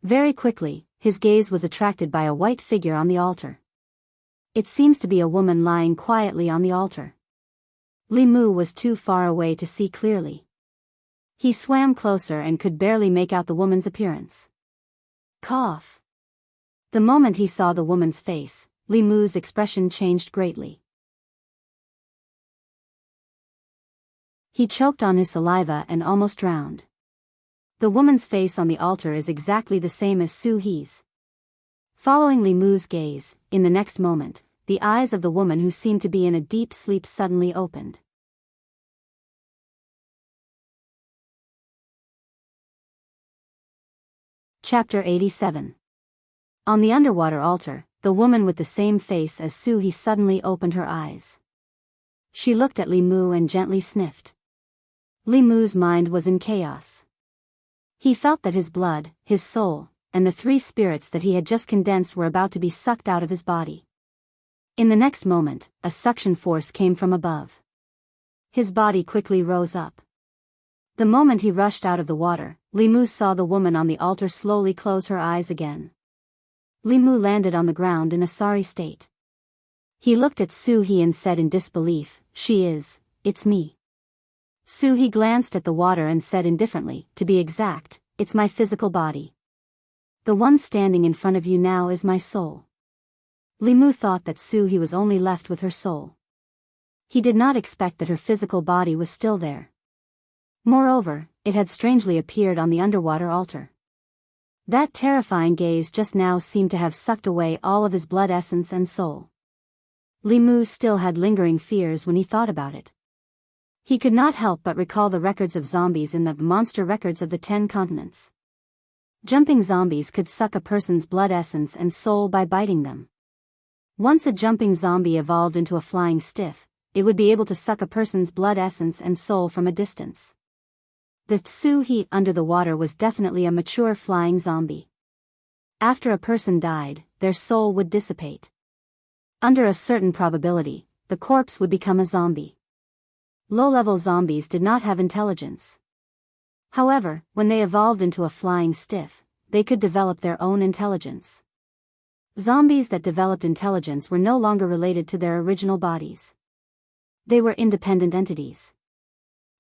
Very quickly, his gaze was attracted by a white figure on the altar. It seems to be a woman lying quietly on the altar. Li Mu was too far away to see clearly. He swam closer and could barely make out the woman's appearance. Cough. The moment he saw the woman's face, Li Mu's expression changed greatly. He choked on his saliva and almost drowned. The woman's face on the altar is exactly the same as He's. Following Li Mu's gaze, in the next moment, the eyes of the woman who seemed to be in a deep sleep suddenly opened. Chapter 87. On the underwater altar, the woman with the same face as He suddenly opened her eyes. She looked at Li Mu and gently sniffed. Li Mu's mind was in chaos. He felt that his blood, his soul, and the three spirits that he had just condensed were about to be sucked out of his body. In the next moment, a suction force came from above. His body quickly rose up. The moment he rushed out of the water, Li Mu saw the woman on the altar slowly close her eyes again. Li Mu landed on the ground in a sorry state. He looked at Su-hee and said in disbelief, it's me. Su-hee glanced at the water and said indifferently, to be exact, it's my physical body. The one standing in front of you now is my soul. Li-mu thought that Su-hee was only left with her soul. He did not expect that her physical body was still there. Moreover, it had strangely appeared on the underwater altar. That terrifying gaze just now seemed to have sucked away all of his blood essence and soul. Li-mu still had lingering fears when he thought about it. He could not help but recall the records of zombies in the monster records of the 10 continents. Jumping zombies could suck a person's blood essence and soul by biting them. Once a jumping zombie evolved into a flying stiff, it would be able to suck a person's blood essence and soul from a distance. The Su-hee under the water was definitely a mature flying zombie. After a person died, their soul would dissipate. Under a certain probability, the corpse would become a zombie. Low-level zombies did not have intelligence. However, when they evolved into a flying stiff, they could develop their own intelligence. Zombies that developed intelligence were no longer related to their original bodies. They were independent entities.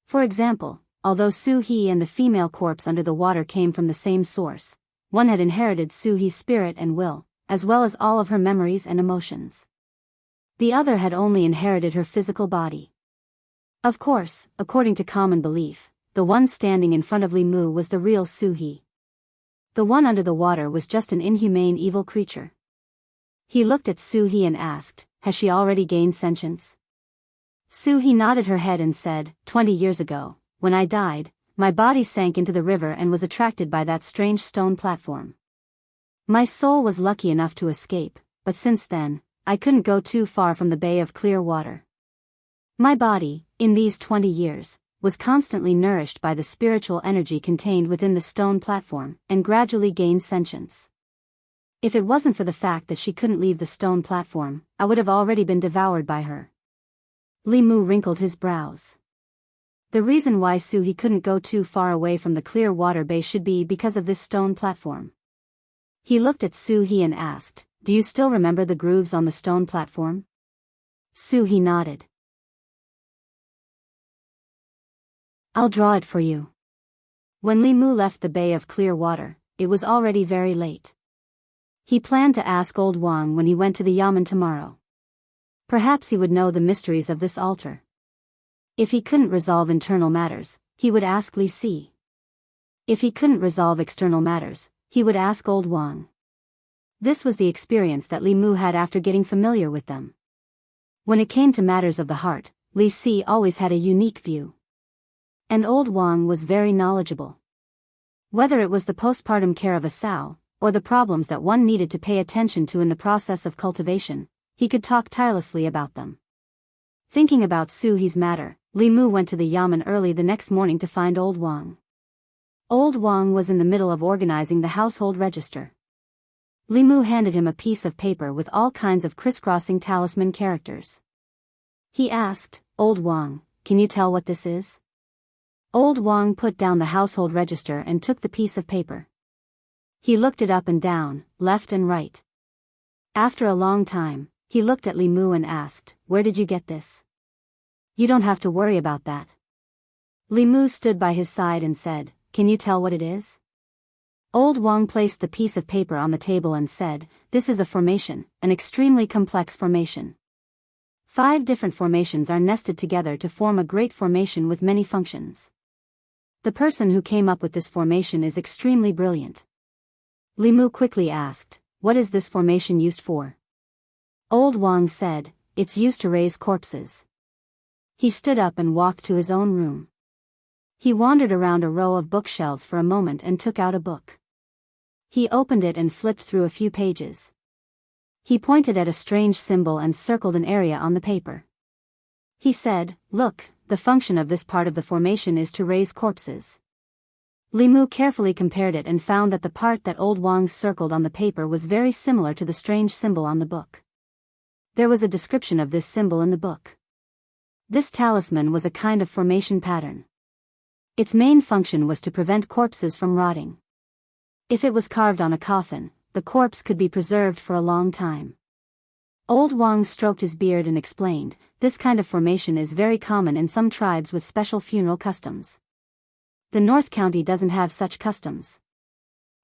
For example, although Su-hee and the female corpse under the water came from the same source, one had inherited Su-hee's spirit and will, as well as all of her memories and emotions. The other had only inherited her physical body. Of course, according to common belief, the one standing in front of Li-mu was the real Su-hee. The one under the water was just an inhumane evil creature. He looked at Su-hee and asked, has she already gained sentience? Su-hee nodded her head and said, 20 years ago, when I died, my body sank into the river and was attracted by that strange stone platform. My soul was lucky enough to escape, but since then, I couldn't go too far from the bay of clear water. My body, in these 20 years, was constantly nourished by the spiritual energy contained within the stone platform, and gradually gained sentience. If it wasn't for the fact that she couldn't leave the stone platform, I would have already been devoured by her. Li-mu wrinkled his brows. The reason why Su-hee couldn't go too far away from the clear water bay should be because of this stone platform. He looked at Su-hee and asked, do you still remember the grooves on the stone platform? Su-hee nodded. I'll draw it for you. When Li-mu left the bay of clear water, it was already very late. He planned to ask Old Wang when he went to the Yamen tomorrow. Perhaps he would know the mysteries of this altar. If he couldn't resolve internal matters, he would ask Li Si. If he couldn't resolve external matters, he would ask Old Wang. This was the experience that Li-mu had after getting familiar with them. When it came to matters of the heart, Li Si always had a unique view. And Old Wang was very knowledgeable. Whether it was the postpartum care of a sow, or the problems that one needed to pay attention to in the process of cultivation, he could talk tirelessly about them. Thinking about Su-hee's matter, Li-mu went to the Yamen early the next morning to find Old Wang. Old Wang was in the middle of organizing the household register. Li-mu handed him a piece of paper with all kinds of crisscrossing talisman characters. He asked, Old Wang, can you tell what this is? Old Wang put down the household register and took the piece of paper. He looked it up and down, left and right. After a long time, he looked at Li-mu and asked, where did you get this? You don't have to worry about that. Li-mu stood by his side and said, can you tell what it is? Old Wang placed the piece of paper on the table and said, this is a formation, an extremely complex formation. 5 different formations are nested together to form a great formation with many functions. The person who came up with this formation is extremely brilliant. Li-mu quickly asked, what is this formation used for? Old Wang said, it's used to raise corpses. He stood up and walked to his own room. He wandered around a row of bookshelves for a moment and took out a book. He opened it and flipped through a few pages. He pointed at a strange symbol and circled an area on the paper. He said, look, the function of this part of the formation is to raise corpses. Li-mu carefully compared it and found that the part that Old Wang circled on the paper was very similar to the strange symbol on the book. There was a description of this symbol in the book. This talisman was a kind of formation pattern. Its main function was to prevent corpses from rotting. If it was carved on a coffin, the corpse could be preserved for a long time. Old Wang stroked his beard and explained, this kind of formation is very common in some tribes with special funeral customs. The North County doesn't have such customs.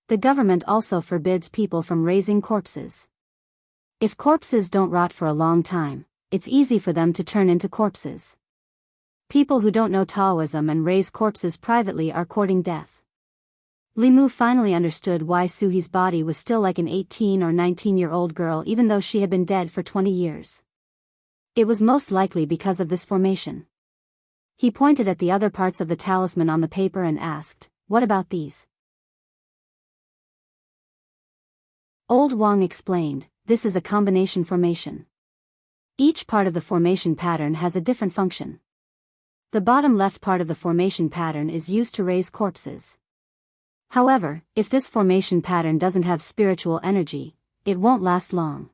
The government also forbids people from raising corpses. If corpses don't rot for a long time, it's easy for them to turn into corpses. People who don't know Taoism and raise corpses privately are courting death. Li Mu finally understood why Suhi's body was still like an 18 or 19-year-old girl even though she had been dead for 20 years. It was most likely because of this formation. He pointed at the other parts of the talisman on the paper and asked, "What about these?" Old Wang explained, this is a combination formation. Each part of the formation pattern has a different function. The bottom left part of the formation pattern is used to raise corpses. However, if this formation pattern doesn't have spiritual energy, it won't last long.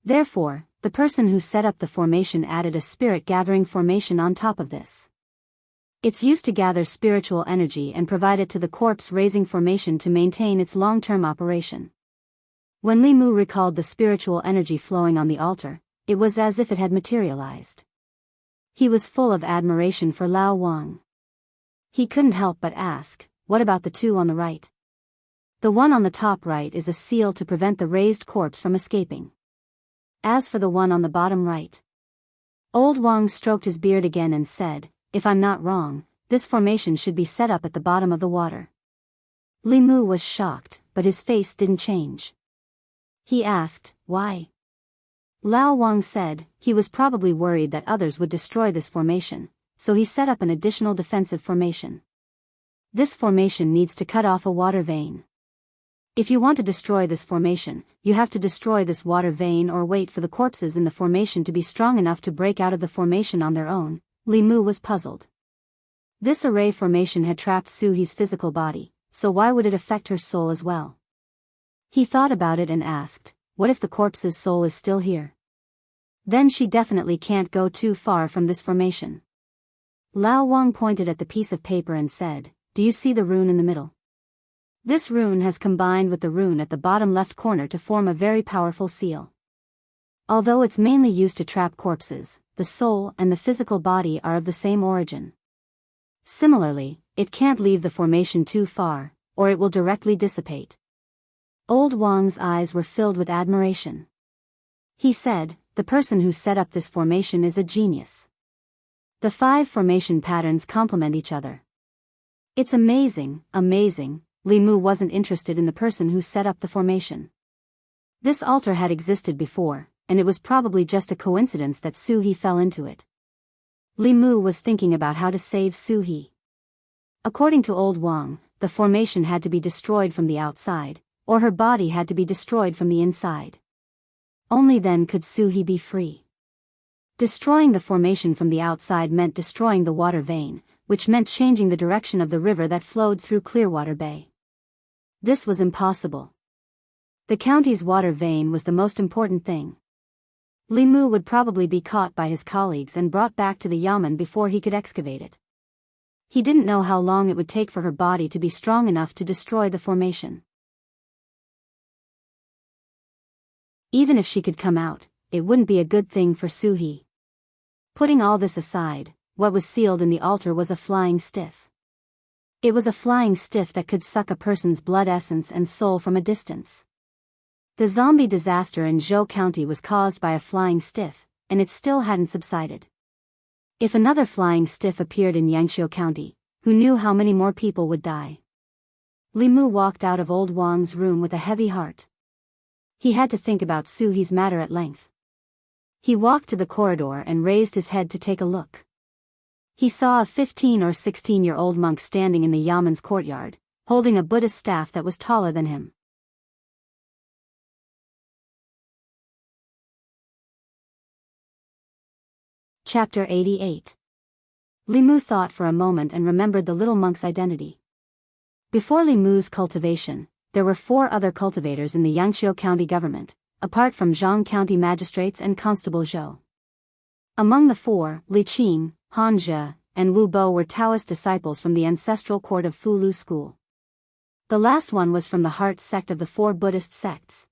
Therefore, the person who set up the formation added a spirit-gathering formation on top of this. It's used to gather spiritual energy and provide it to the corpse-raising formation to maintain its long-term operation. When Li Mu recalled the spiritual energy flowing on the altar, it was as if it had materialized. He was full of admiration for Lao Wang. He couldn't help but ask, what about the two on the right? The one on the top right is a seal to prevent the raised corpse from escaping. As for the one on the bottom right, Old Wang stroked his beard again and said, if I'm not wrong, this formation should be set up at the bottom of the water. Li Mu was shocked, but his face didn't change. He asked, why? Lao Wang said, he was probably worried that others would destroy this formation, so he set up an additional defensive formation. This formation needs to cut off a water vein. If you want to destroy this formation, you have to destroy this water vein or wait for the corpses in the formation to be strong enough to break out of the formation on their own. Li Mu was puzzled. This array formation had trapped Suhi's physical body, so why would it affect her soul as well? He thought about it and asked, what if the corpse's soul is still here? Then she definitely can't go too far from this formation. Lao Wang pointed at the piece of paper and said, do you see the rune in the middle? This rune has combined with the rune at the bottom left corner to form a very powerful seal. Although it's mainly used to trap corpses, the soul and the physical body are of the same origin. Similarly, it can't leave the formation too far, or it will directly dissipate. Old Wang's eyes were filled with admiration. He said, the person who set up this formation is a genius. The 5 formation patterns complement each other. It's amazing, amazing. Li Mu wasn't interested in the person who set up the formation. This altar had existed before, and it was probably just a coincidence that Suhi fell into it. Li Mu was thinking about how to save Suhi. According to Old Wang, the formation had to be destroyed from the outside, or her body had to be destroyed from the inside. Only then could Suhi be free. Destroying the formation from the outside meant destroying the water vein, which meant changing the direction of the river that flowed through Clearwater Bay. This was impossible. The county's water vein was the most important thing. Li Mu would probably be caught by his colleagues and brought back to the yamen before he could excavate it. He didn't know how long it would take for her body to be strong enough to destroy the formation. Even if she could come out, it wouldn't be a good thing for Suhi. Putting all this aside, what was sealed in the altar was a flying stiff. It was a flying stiff that could suck a person's blood essence and soul from a distance. The zombie disaster in Zhou County was caused by a flying stiff, and it still hadn't subsided. If another flying stiff appeared in Yangqiu County, who knew how many more people would die? Li Mu walked out of Old Wang's room with a heavy heart. He had to think about Suhi's matter at length. He walked to the corridor and raised his head to take a look. He saw a 15 or 16-year-old monk standing in the yamen's courtyard, holding a Buddhist staff that was taller than him. Chapter 88. Li Mu thought for a moment and remembered the little monk's identity. Before Li Mu's cultivation, there were 4 other cultivators in the Yangqiu County government, apart from Jianghu County magistrates and Constable Zhou. Among the 4, Li Qing, Han Zhe, and Wu Bo were Taoist disciples from the ancestral court of Fulu school. The last one was from the heart sect of the 4 Buddhist sects.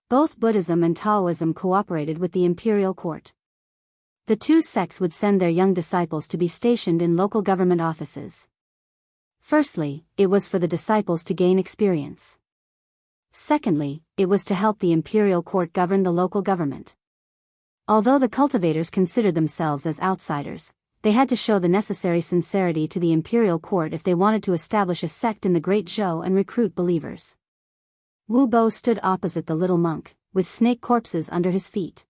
Both Buddhism and Taoism cooperated with the imperial court. The two sects would send their young disciples to be stationed in local government offices. Firstly, it was for the disciples to gain experience. Secondly, it was to help the imperial court govern the local government. Although the cultivators considered themselves as outsiders, they had to show the necessary sincerity to the imperial court if they wanted to establish a sect in the Great Zhou and recruit believers. Wu Bo stood opposite the little monk, with snake corpses under his feet.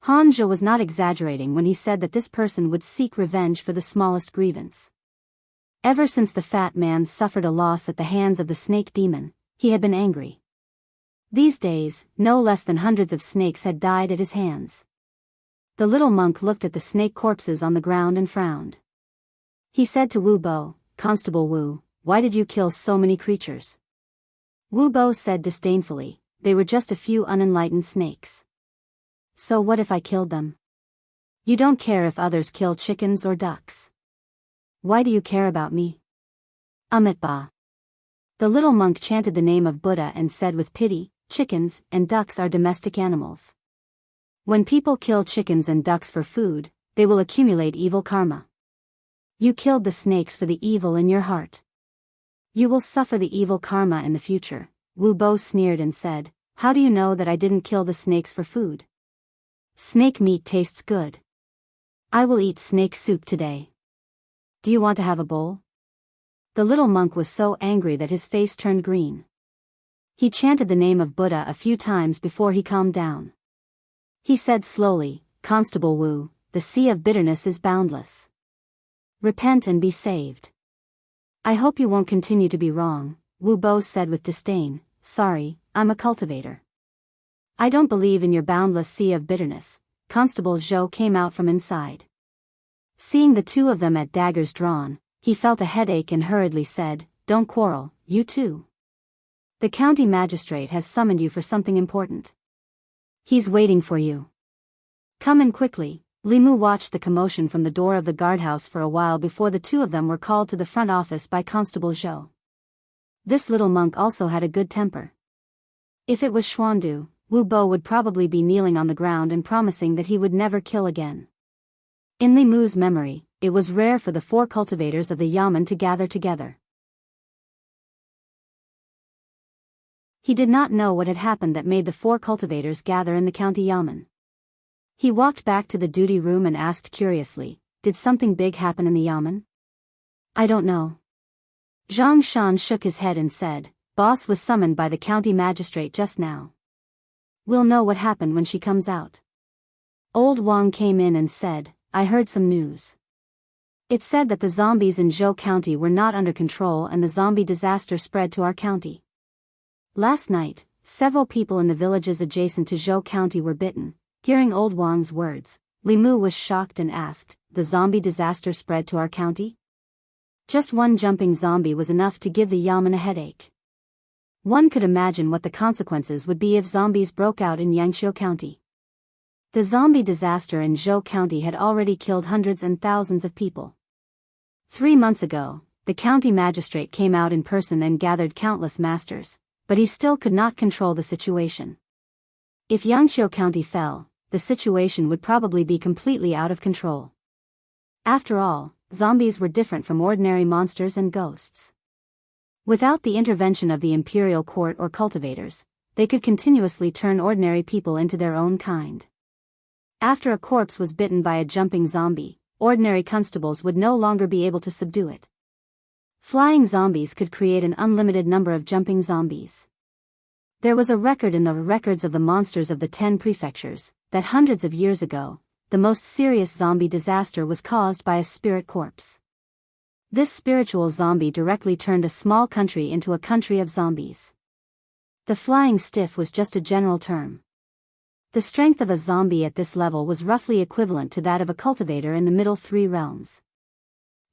Han Zhou was not exaggerating when he said that this person would seek revenge for the smallest grievance. Ever since the fat man suffered a loss at the hands of the snake demon, he had been angry. These days, no less than hundreds of snakes had died at his hands. The little monk looked at the snake corpses on the ground and frowned. He said to Wu Bo, "Constable Wu, why did you kill so many creatures?" Wu Bo said disdainfully, "They were just a few unenlightened snakes. So what if I killed them? You don't care if others kill chickens or ducks. Why do you care about me?" Amitabha. The little monk chanted the name of Buddha and said with pity, "Chickens and ducks are domestic animals. When people kill chickens and ducks for food, they will accumulate evil karma. You killed the snakes for the evil in your heart. You will suffer the evil karma in the future." Wu Bo sneered and said, "How do you know that I didn't kill the snakes for food? Snake meat tastes good. I will eat snake soup today. Do you want to have a bowl?" The little monk was so angry that his face turned green. He chanted the name of Buddha a few times before he calmed down. He said slowly, "Constable Wu, the sea of bitterness is boundless. Repent and be saved. I hope you won't continue to be wrong." Wu Bo said with disdain, "Sorry, I'm a cultivator. I don't believe in your boundless sea of bitterness." Constable Zhou came out from inside. Seeing the two of them at daggers drawn, he felt a headache and hurriedly said, "Don't quarrel, you two. The county magistrate has summoned you for something important. He's waiting for you. Come in quickly." Limu watched the commotion from the door of the guardhouse for a while before the two of them were called to the front office by Constable Zhou. This little monk also had a good temper. If it was Xuandu, Wu Bo would probably be kneeling on the ground and promising that he would never kill again. In Limu's memory, it was rare for the four cultivators of the yamen to gather together. He did not know what had happened that made the four cultivators gather in the county yamen. He walked back to the duty room and asked curiously, "Did something big happen in the yamen?" "I don't know." Zhang Shan shook his head and said, "Boss was summoned by the county magistrate just now. We'll know what happened when she comes out." Old Wang came in and said, "I heard some news. It said that the zombies in Zhou County were not under control and the zombie disaster spread to our county. Last night, several people in the villages adjacent to Zhou County were bitten." Hearing Old Wang's words, Limu was shocked and asked, "The zombie disaster spread to our county?" Just one jumping zombie was enough to give the yamen a headache. One could imagine what the consequences would be if zombies broke out in Yangqiu County. The zombie disaster in Zhou County had already killed hundreds and thousands of people. 3 months ago, the county magistrate came out in person and gathered countless masters, but he still could not control the situation. If Yangqiu County fell, the situation would probably be completely out of control. After all, zombies were different from ordinary monsters and ghosts. Without the intervention of the imperial court or cultivators, they could continuously turn ordinary people into their own kind. After a corpse was bitten by a jumping zombie, ordinary constables would no longer be able to subdue it. Flying zombies could create an unlimited number of jumping zombies. There was a record in the records of the monsters of the 10 prefectures, that hundreds of years ago, the most serious zombie disaster was caused by a spirit corpse. This spiritual zombie directly turned a small country into a country of zombies. The flying stiff was just a general term. The strength of a zombie at this level was roughly equivalent to that of a cultivator in the middle 3 realms.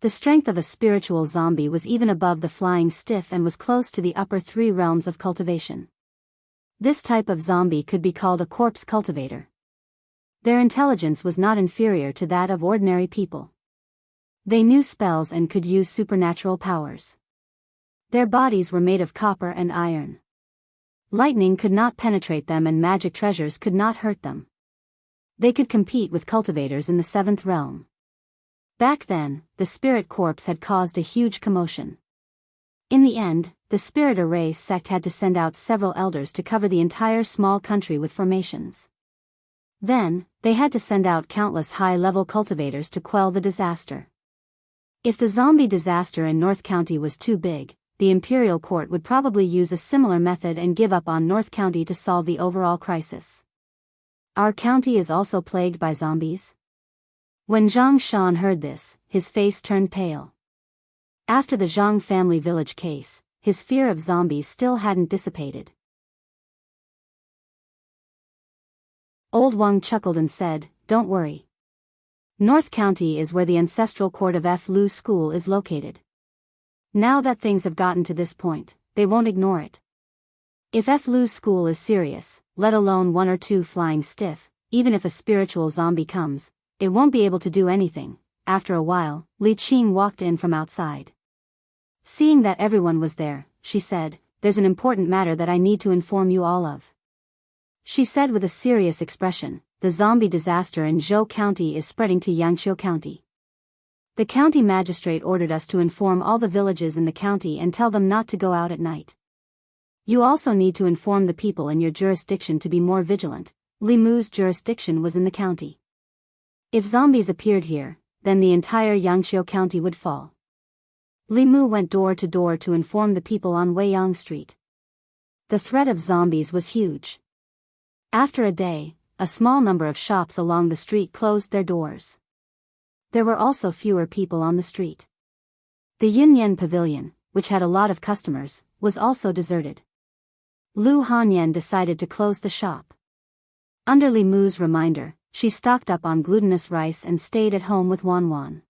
The strength of a spiritual zombie was even above the flying stiff and was close to the upper 3 realms of cultivation. This type of zombie could be called a corpse cultivator. Their intelligence was not inferior to that of ordinary people. They knew spells and could use supernatural powers. Their bodies were made of copper and iron. Lightning could not penetrate them and magic treasures could not hurt them. They could compete with cultivators in the 7th realm. Back then, the spirit corps had caused a huge commotion. In the end, the spirit array sect had to send out several elders to cover the entire small country with formations. Then, they had to send out countless high-level cultivators to quell the disaster. If the zombie disaster in North County was too big, the Imperial Court would probably use a similar method and give up on North County to solve the overall crisis. Our county is also plagued by zombies? When Zhang Shan heard this, his face turned pale. After the Zhang family village case, his fear of zombies still hadn't dissipated. Old Wang chuckled and said, "Don't worry. North County is where the ancestral court of F. Lu School is located. Now that things have gotten to this point, they won't ignore it. If F. Lu School is serious, let alone 1 or 2 flying stiff, even if a spiritual zombie comes, it won't be able to do anything." After a while, Li Qing walked in from outside. Seeing that everyone was there, she said, "There's an important matter that I need to inform you all of." She said with a serious expression, "The zombie disaster in Zhou County is spreading to Yangqiu County. The county magistrate ordered us to inform all the villages in the county and tell them not to go out at night. You also need to inform the people in your jurisdiction to be more vigilant." Li Mu's jurisdiction was in the county. If zombies appeared here, then the entire Yangqiu County would fall. Li Mu went door to door to inform the people on Weiyang Street. The threat of zombies was huge. After a day, a small number of shops along the street closed their doors. There were also fewer people on the street. The Yunyan Pavilion, which had a lot of customers, was also deserted. Lu Hanyan decided to close the shop. Under Li Mu's reminder, she stocked up on glutinous rice and stayed at home with Wan Wan.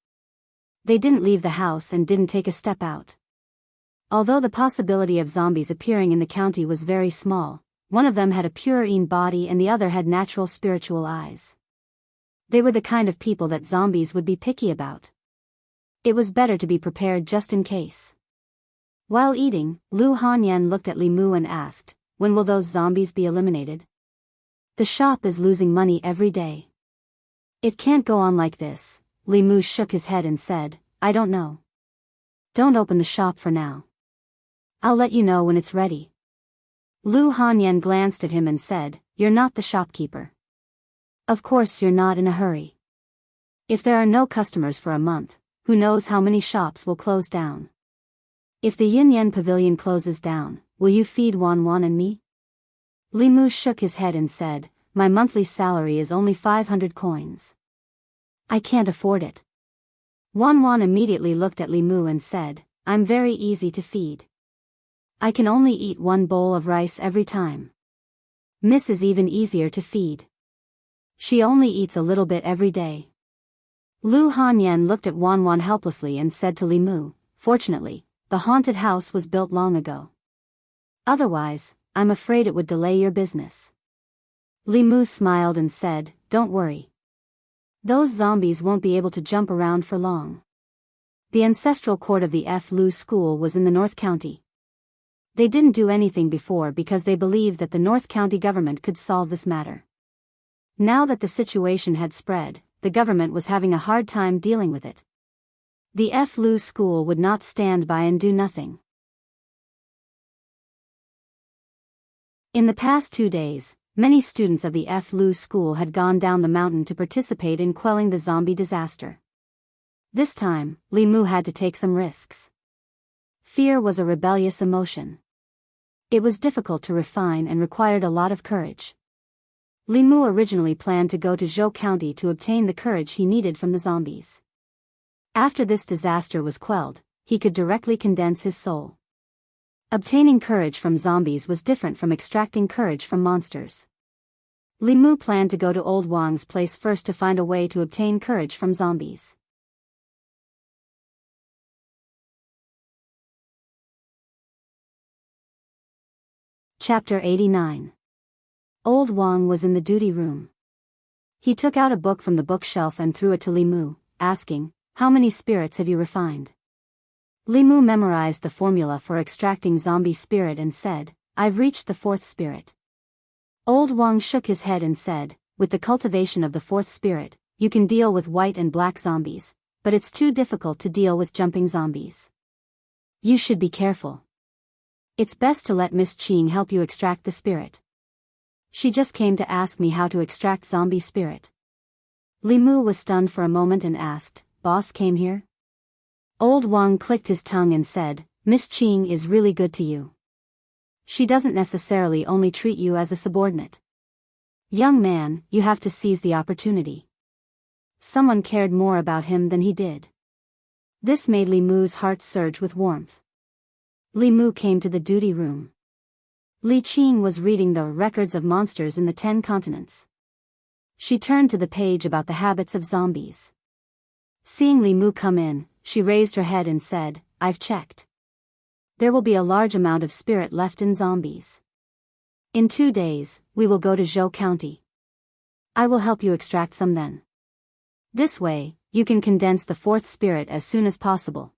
They didn't leave the house and didn't take a step out. Although the possibility of zombies appearing in the county was very small, one of them had a pure-in body and the other had natural spiritual eyes. They were the kind of people that zombies would be picky about. It was better to be prepared just in case. While eating, Lu Hanyan looked at Li Mu and asked, "When will those zombies be eliminated? The shop is losing money every day. It can't go on like this." Li Mu shook his head and said, "I don't know. Don't open the shop for now. I'll let you know when it's ready." Lu Hanyan glanced at him and said, "You're not the shopkeeper. Of course you're not in a hurry. If there are no customers for a month, who knows how many shops will close down. If the Yunyan Pavilion closes down, will you feed Wan Wan and me?" Li Mu shook his head and said, "My monthly salary is only 500 coins. I can't afford it." Wan Wan immediately looked at Li Mu and said, "I'm very easy to feed. I can only eat 1 bowl of rice every time. Miss is even easier to feed. She only eats a little bit every day." Lu Hanyan looked at Wan Wan helplessly and said to Li Mu, "Fortunately, the haunted house was built long ago. Otherwise, I'm afraid it would delay your business." Li Mu smiled and said, "Don't worry. Those zombies won't be able to jump around for long." The ancestral court of the F. Lu School was in the North County. They didn't do anything before because they believed that the North County government could solve this matter. Now that the situation had spread, the government was having a hard time dealing with it. The F. Lu School would not stand by and do nothing. In the past 2 days, many students of the F. Lu School had gone down the mountain to participate in quelling the zombie disaster. This time, Li Mu had to take some risks. Fear was a rebellious emotion. It was difficult to refine and required a lot of courage. Li Mu originally planned to go to Zhou County to obtain the courage he needed from the zombies. After this disaster was quelled, he could directly condense his soul. Obtaining courage from zombies was different from extracting courage from monsters. Li Mu planned to go to Old Wang's place first to find a way to obtain courage from zombies. Chapter 89. Old Wang was in the duty room. He took out a book from the bookshelf and threw it to Li Mu, asking, "How many spirits have you refined?" Li Mu memorized the formula for extracting zombie spirit and said, I've reached the fourth spirit. Old Wang shook his head and said, with the cultivation of the fourth spirit, you can deal with white and black zombies, but it's too difficult to deal with jumping zombies. You should be careful. It's best to let Miss Qing help you extract the spirit. She just came to ask me how to extract zombie spirit. Li Mu was stunned for a moment and asked, Boss came here? Old Wang clicked his tongue and said, Miss Qing is really good to you. She doesn't necessarily only treat you as a subordinate. Young man, you have to seize the opportunity. Someone cared more about him than he did. This made Li Mu's heart surge with warmth. Li Mu came to the duty room. Li Qing was reading the records of monsters in the 10 continents. She turned to the page about the habits of zombies. Seeing Li Mu come in, she raised her head and said, I've checked. There will be a large amount of spirit left in zombies. In 2 days, we will go to Zhou County. I will help you extract some then. This way, you can condense the fourth spirit as soon as possible.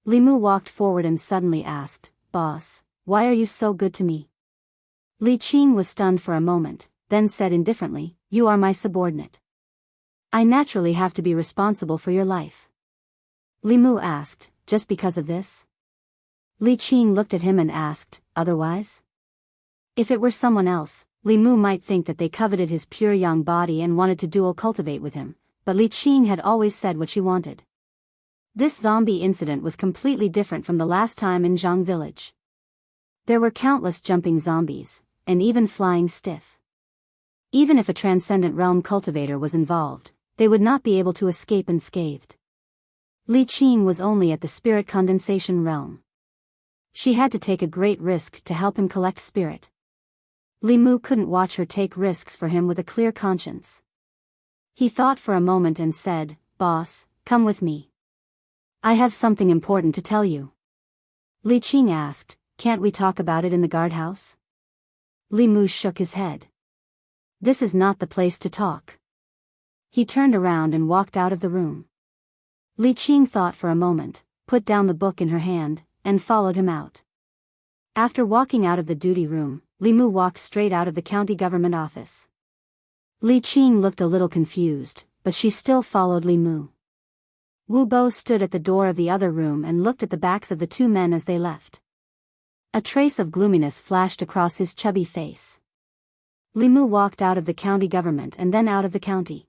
Li Mu walked forward and suddenly asked, Boss, why are you so good to me? Li Qing was stunned for a moment, then said indifferently, You are my subordinate. I naturally have to be responsible for your life. Li Mu asked, Just because of this? Li Qing looked at him and asked, Otherwise? If it were someone else, Li Mu might think that they coveted his pure young body and wanted to dual cultivate with him, but Li Qing had always said what she wanted. This zombie incident was completely different from the last time in Jianghu village. There were countless jumping zombies, and even flying stiff. Even if a transcendent realm cultivator was involved, they would not be able to escape unscathed. Li Qing was only at the spirit condensation realm. She had to take a great risk to help him collect spirit. Li Mu couldn't watch her take risks for him with a clear conscience. He thought for a moment and said, Boss, come with me. I have something important to tell you. Li Qing asked, Can't we talk about it in the guardhouse? Li Mu shook his head. This is not the place to talk. He turned around and walked out of the room. Li Qing thought for a moment, put down the book in her hand, and followed him out. After walking out of the duty room, Li Mu walked straight out of the county government office. Li Qing looked a little confused, but she still followed Li Mu. Wu Bo stood at the door of the other room and looked at the backs of the 2 men as they left. A trace of gloominess flashed across his chubby face. Li Mu walked out of the county government and then out of the county.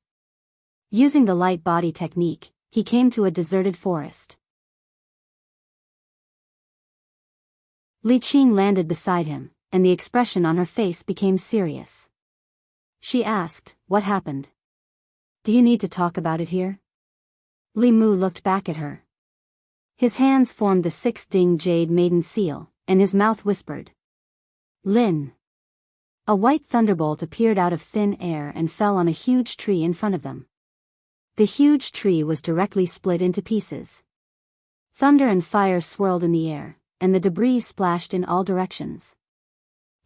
Using the light body technique, he came to a deserted forest. Li Qing landed beside him, and the expression on her face became serious. She asked, What happened? Do you need to talk about it here? Li Mu looked back at her. His hands formed the 6-ding jade maiden seal, and his mouth whispered. Lin. A white thunderbolt appeared out of thin air and fell on a huge tree in front of them. The huge tree was directly split into pieces. Thunder and fire swirled in the air, and the debris splashed in all directions.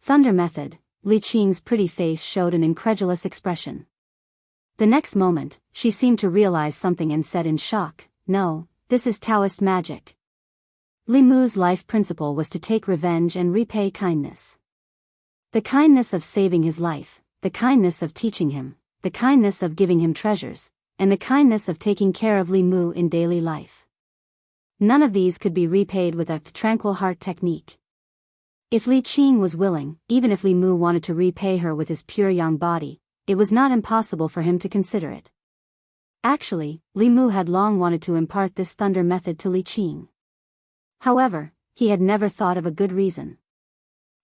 Thunder method, Li Qing's pretty face showed an incredulous expression. The next moment, she seemed to realize something and said in shock, No, this is Daoist magic. Li Mu's life principle was to take revenge and repay kindness. The kindness of saving his life, the kindness of teaching him, the kindness of giving him treasures, and the kindness of taking care of Li Mu in daily life. None of these could be repaid with a tranquil heart technique. If Li Qing was willing, even if Li Mu wanted to repay her with his pure young body, it was not impossible for him to consider it. Actually, Li Mu had long wanted to impart this thunder method to Li Qing. However, he had never thought of a good reason.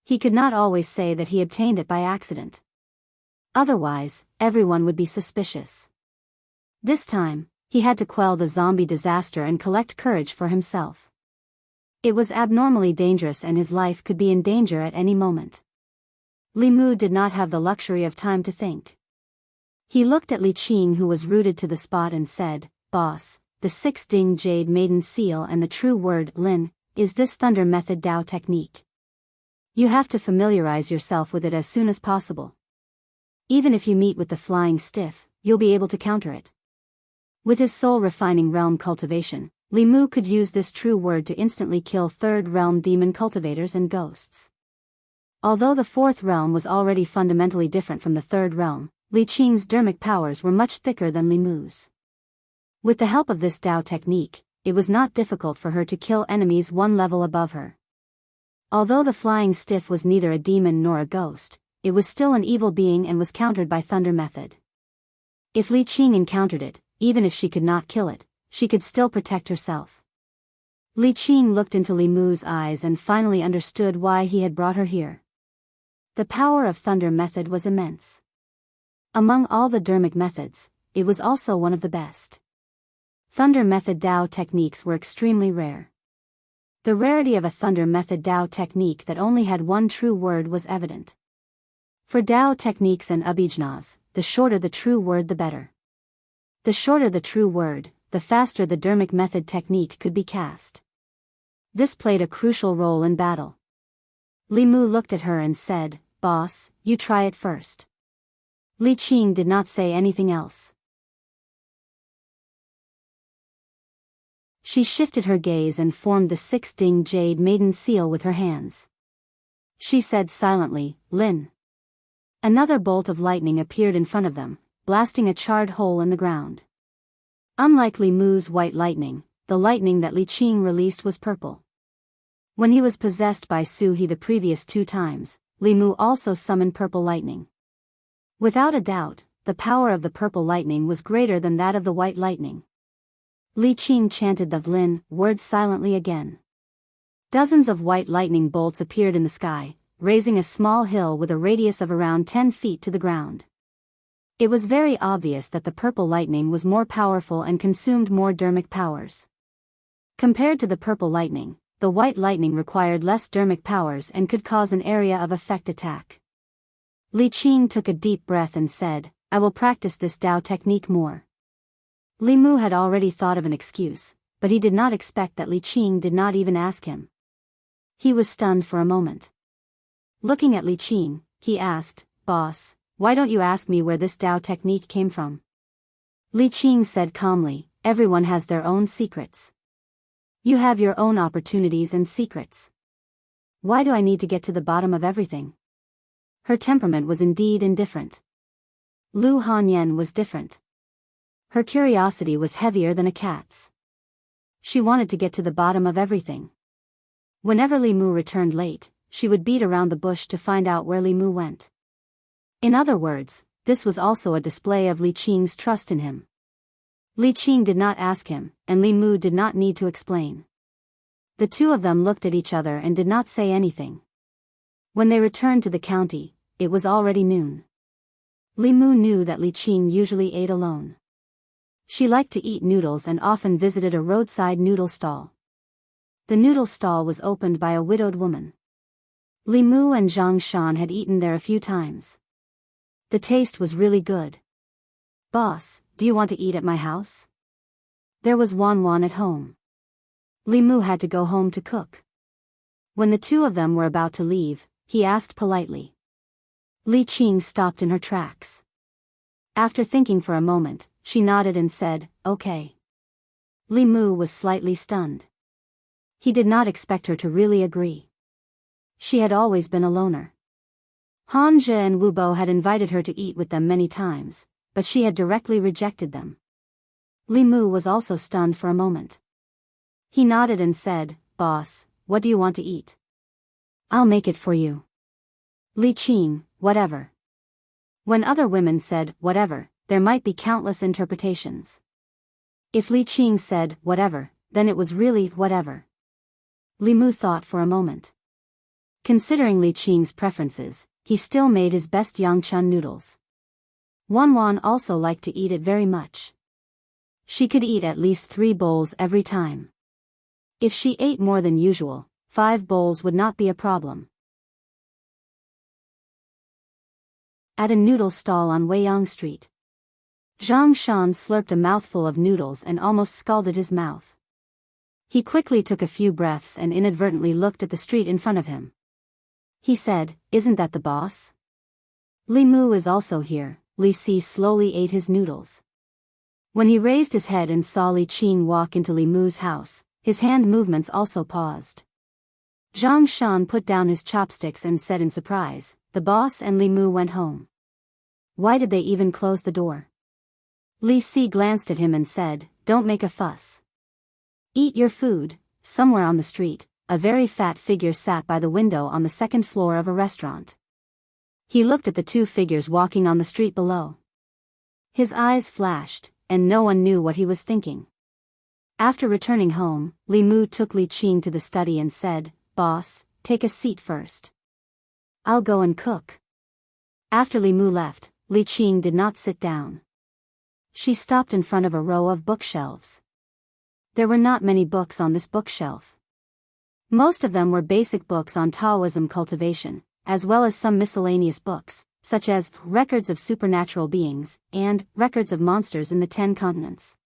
He could not always say that he obtained it by accident. Otherwise, everyone would be suspicious. This time, he had to quell the zombie disaster and collect courage for himself. It was abnormally dangerous and his life could be in danger at any moment. Li Mu did not have the luxury of time to think. He looked at Li Qing, who was rooted to the spot, and said, Boss, the 6-ding jade maiden seal and the true word, Lin, is this thunder method Dao technique. You have to familiarize yourself with it as soon as possible. Even if you meet with the flying stiff, you'll be able to counter it. With his soul-refining realm cultivation, Li Mu could use this true word to instantly kill third-realm demon cultivators and ghosts. Although the fourth realm was already fundamentally different from the third realm, Li Qing's dermic powers were much thicker than Li Mu's. With the help of this Dao technique, it was not difficult for her to kill enemies one level above her. Although the flying stiff was neither a demon nor a ghost, it was still an evil being and was countered by thunder method. If Li Qing encountered it, even if she could not kill it, she could still protect herself. Li Qing looked into Li Mu's eyes and finally understood why he had brought her here. The power of thunder method was immense. Among all the dermic methods, it was also one of the best. Thunder method Dao techniques were extremely rare. The rarity of a thunder method Dao technique that only had one true word was evident. For Dao techniques and abhijanas, the shorter the true word the better. The shorter the true word, the faster the dermic method technique could be cast. This played a crucial role in battle. Li Mu looked at her and said, "Boss, you try it first." Li Qing did not say anything else. She shifted her gaze and formed the 6-ding jade maiden seal with her hands. She said silently, "Lin." Another bolt of lightning appeared in front of them, blasting a charred hole in the ground. Unlike Li Mu's white lightning, the lightning that Li Qing released was purple. When he was possessed by Su He the previous 2 times, Li Mu also summoned purple lightning. Without a doubt, the power of the purple lightning was greater than that of the white lightning. Li Qing chanted the Lin word silently again. Dozens of white lightning bolts appeared in the sky, raising a small hill with a radius of around 10 feet to the ground. It was very obvious that the purple lightning was more powerful and consumed more dermic powers. Compared to the purple lightning, the white lightning required less dermic powers and could cause an area of effect attack. Li Qing took a deep breath and said, "I will practice this Dao technique more." Li Mu had already thought of an excuse, but he did not expect that Li Qing did not even ask him. He was stunned for a moment. Looking at Li Qing, he asked, "Boss, why don't you ask me where this Dao technique came from?" Li Qing said calmly, "Everyone has their own secrets. You have your own opportunities and secrets. Why do I need to get to the bottom of everything?" Her temperament was indeed indifferent. Lu Hanyan was different. Her curiosity was heavier than a cat's. She wanted to get to the bottom of everything. Whenever Li Mu returned late, she would beat around the bush to find out where Li Mu went. In other words, this was also a display of Li Qing's trust in him. Li Qing did not ask him, and Li Mu did not need to explain. The two of them looked at each other and did not say anything. When they returned to the county, it was already noon. Li Mu knew that Li Qing usually ate alone. She liked to eat noodles and often visited a roadside noodle stall. The noodle stall was opened by a widowed woman. Li Mu and Zhang Shan had eaten there a few times. The taste was really good. "Boss, do you want to eat at my house?" There was Wan at home. Li Mu had to go home to cook. When the two of them were about to leave, he asked politely. Li Qing stopped in her tracks. After thinking for a moment, she nodded and said, "Okay." Li Mu was slightly stunned. He did not expect her to really agree. She had always been a loner. Han Zhe and Wu Bo had invited her to eat with them many times, but she had directly rejected them. Li Mu was also stunned for a moment. He nodded and said, "Boss, what do you want to eat?" "I'll make it for you." Li Qing, "Whatever." When other women said, "whatever," there might be countless interpretations. If Li Qing said, "whatever," then it was really whatever. Li Mu thought for a moment. Considering Li Qing's preferences, he still made his best Yangchun noodles. Wan also liked to eat it very much. She could eat at least 3 bowls every time. If she ate more than usual, 5 bowls would not be a problem. At a noodle stall on Weiyang Street, Zhang Shan slurped a mouthful of noodles and almost scalded his mouth. He quickly took a few breaths and inadvertently looked at the street in front of him. He said, "Isn't that the boss?" "Li Mu is also here." Li Si slowly ate his noodles. When he raised his head and saw Li Qing walk into Li Mu's house, his hand movements also paused. Zhang Shan put down his chopsticks and said in surprise. The boss and Li Mu went home. Why did they even close the door? Li Si glanced at him and said, don't make a fuss. Eat your food. Somewhere on the street, a very fat figure sat by the window on the second floor of a restaurant. He looked at the two figures walking on the street below. His eyes flashed, and no one knew what he was thinking. After returning home, Li Mu took Li Qing to the study and said, Boss, take a seat first. I'll go and cook. After Li Mu left, Li Qing did not sit down. She stopped in front of a row of bookshelves. There were not many books on this bookshelf. Most of them were basic books on Taoism cultivation, as well as some miscellaneous books, such as Records of Supernatural Beings and Records of Monsters in the 10 Continents.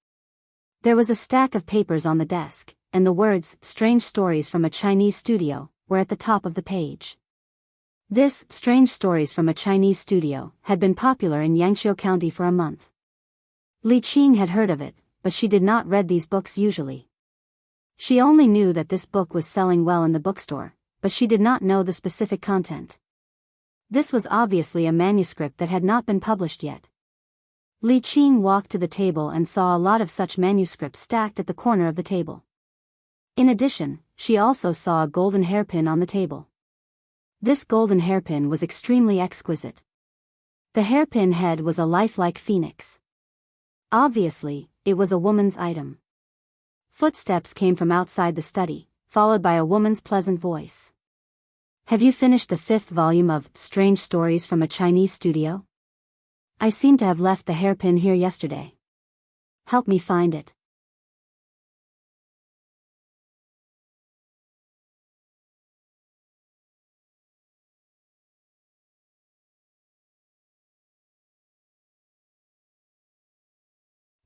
There was a stack of papers on the desk, and the words Strange Stories from a Chinese Studio were at the top of the page. This Strange Stories from a Chinese Studio had been popular in Yangqiu County for a month. Li Qing had heard of it, but she did not read these books usually. She only knew that this book was selling well in the bookstore, but she did not know the specific content. This was obviously a manuscript that had not been published yet. Li Qing walked to the table and saw a lot of such manuscripts stacked at the corner of the table. In addition, she also saw a golden hairpin on the table. This golden hairpin was extremely exquisite. The hairpin head was a lifelike phoenix. Obviously, it was a woman's item. Footsteps came from outside the study, followed by a woman's pleasant voice. Have you finished the 5th volume of Strange Stories from a Chinese Studio? I seem to have left the hairpin here yesterday. Help me find it.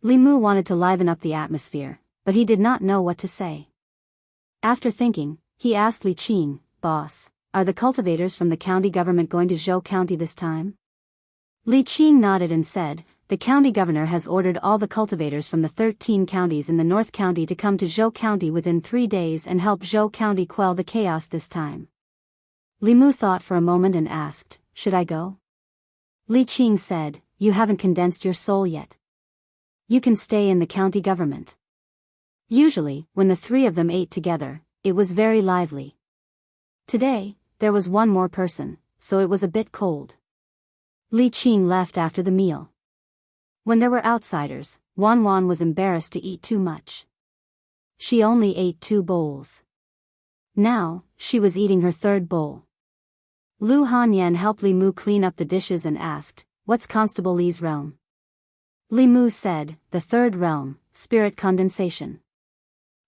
Li Mu wanted to liven up the atmosphere, but he did not know what to say. After thinking, he asked Li Qing, Boss, are the cultivators from the county government going to Zhou County this time? Li Qing nodded and said, the county governor has ordered all the cultivators from the 13 counties in the North County to come to Zhou County within 3 days and help Zhou County quell the chaos this time. Li Mu thought for a moment and asked, should I go? Li Qing said, you haven't condensed your soul yet. You can stay in the county government. Usually, when the 3 of them ate together, it was very lively. Today, there was one more person, so it was a bit cold. Li Qing left after the meal. When there were outsiders, Wan Wan was embarrassed to eat too much. She only ate 2 bowls. Now, she was eating her 3rd bowl. Lu Hanyan helped Li Mu clean up the dishes and asked, what's Constable Li's realm? Li Mu said, the 3rd realm, spirit condensation.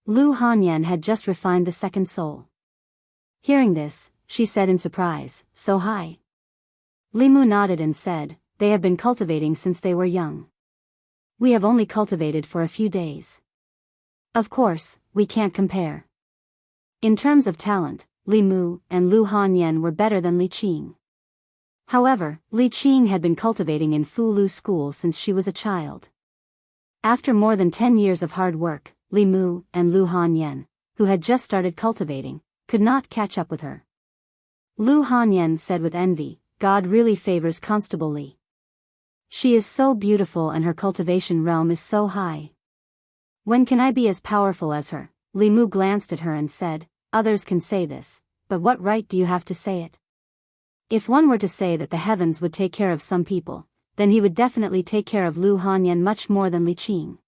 Lu Hanyan had just refined the 2nd soul. Hearing this, she said in surprise, so high. Li Mu nodded and said, they have been cultivating since they were young. We have only cultivated for a few days. Of course, we can't compare. In terms of talent, Li Mu and Lu Hanyan were better than Li Qing. However, Li Qing had been cultivating in Fulu School since she was a child. After more than 10 years of hard work, Li Mu and Lu Hanyan, who had just started cultivating, could not catch up with her. Lu Hanyan said with envy, God really favors Constable Li. She is so beautiful and her cultivation realm is so high. When can I be as powerful as her? Li Mu glanced at her and said, others can say this, but what right do you have to say it? If one were to say that the heavens would take care of some people, then he would definitely take care of Lu Hanyan much more than Li Qing.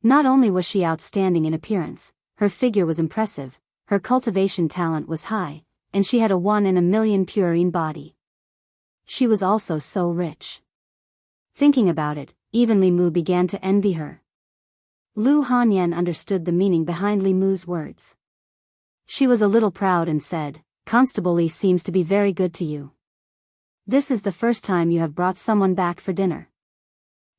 Not only was she outstanding in appearance, her figure was impressive, her cultivation talent was high, and she had a 1 in a million purine body. She was also so rich. Thinking about it, even Li Mu began to envy her. Lu Hanyan understood the meaning behind Li Mu's words. She was a little proud and said, Constable Li seems to be very good to you. This is the first time you have brought someone back for dinner.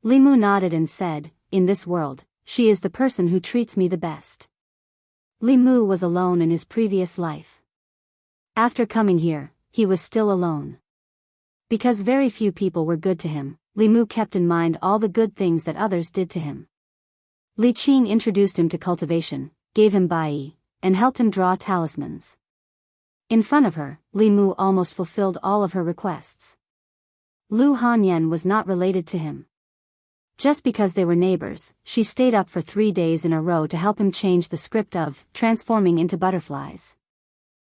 Li Mu nodded and said, in this world, she is the person who treats me the best. Li Mu was alone in his previous life. After coming here, he was still alone. Because very few people were good to him, Li Mu kept in mind all the good things that others did to him. Li Qing introduced him to cultivation, gave him bai, and helped him draw talismans. In front of her, Li Mu almost fulfilled all of her requests. Lu Hanyan was not related to him. Just because they were neighbors, she stayed up for 3 days in a row to help him change the script of transforming into butterflies.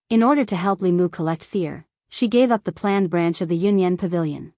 In order to help Li Mu collect fear, she gave up the planned branch of the Yunyan Pavilion.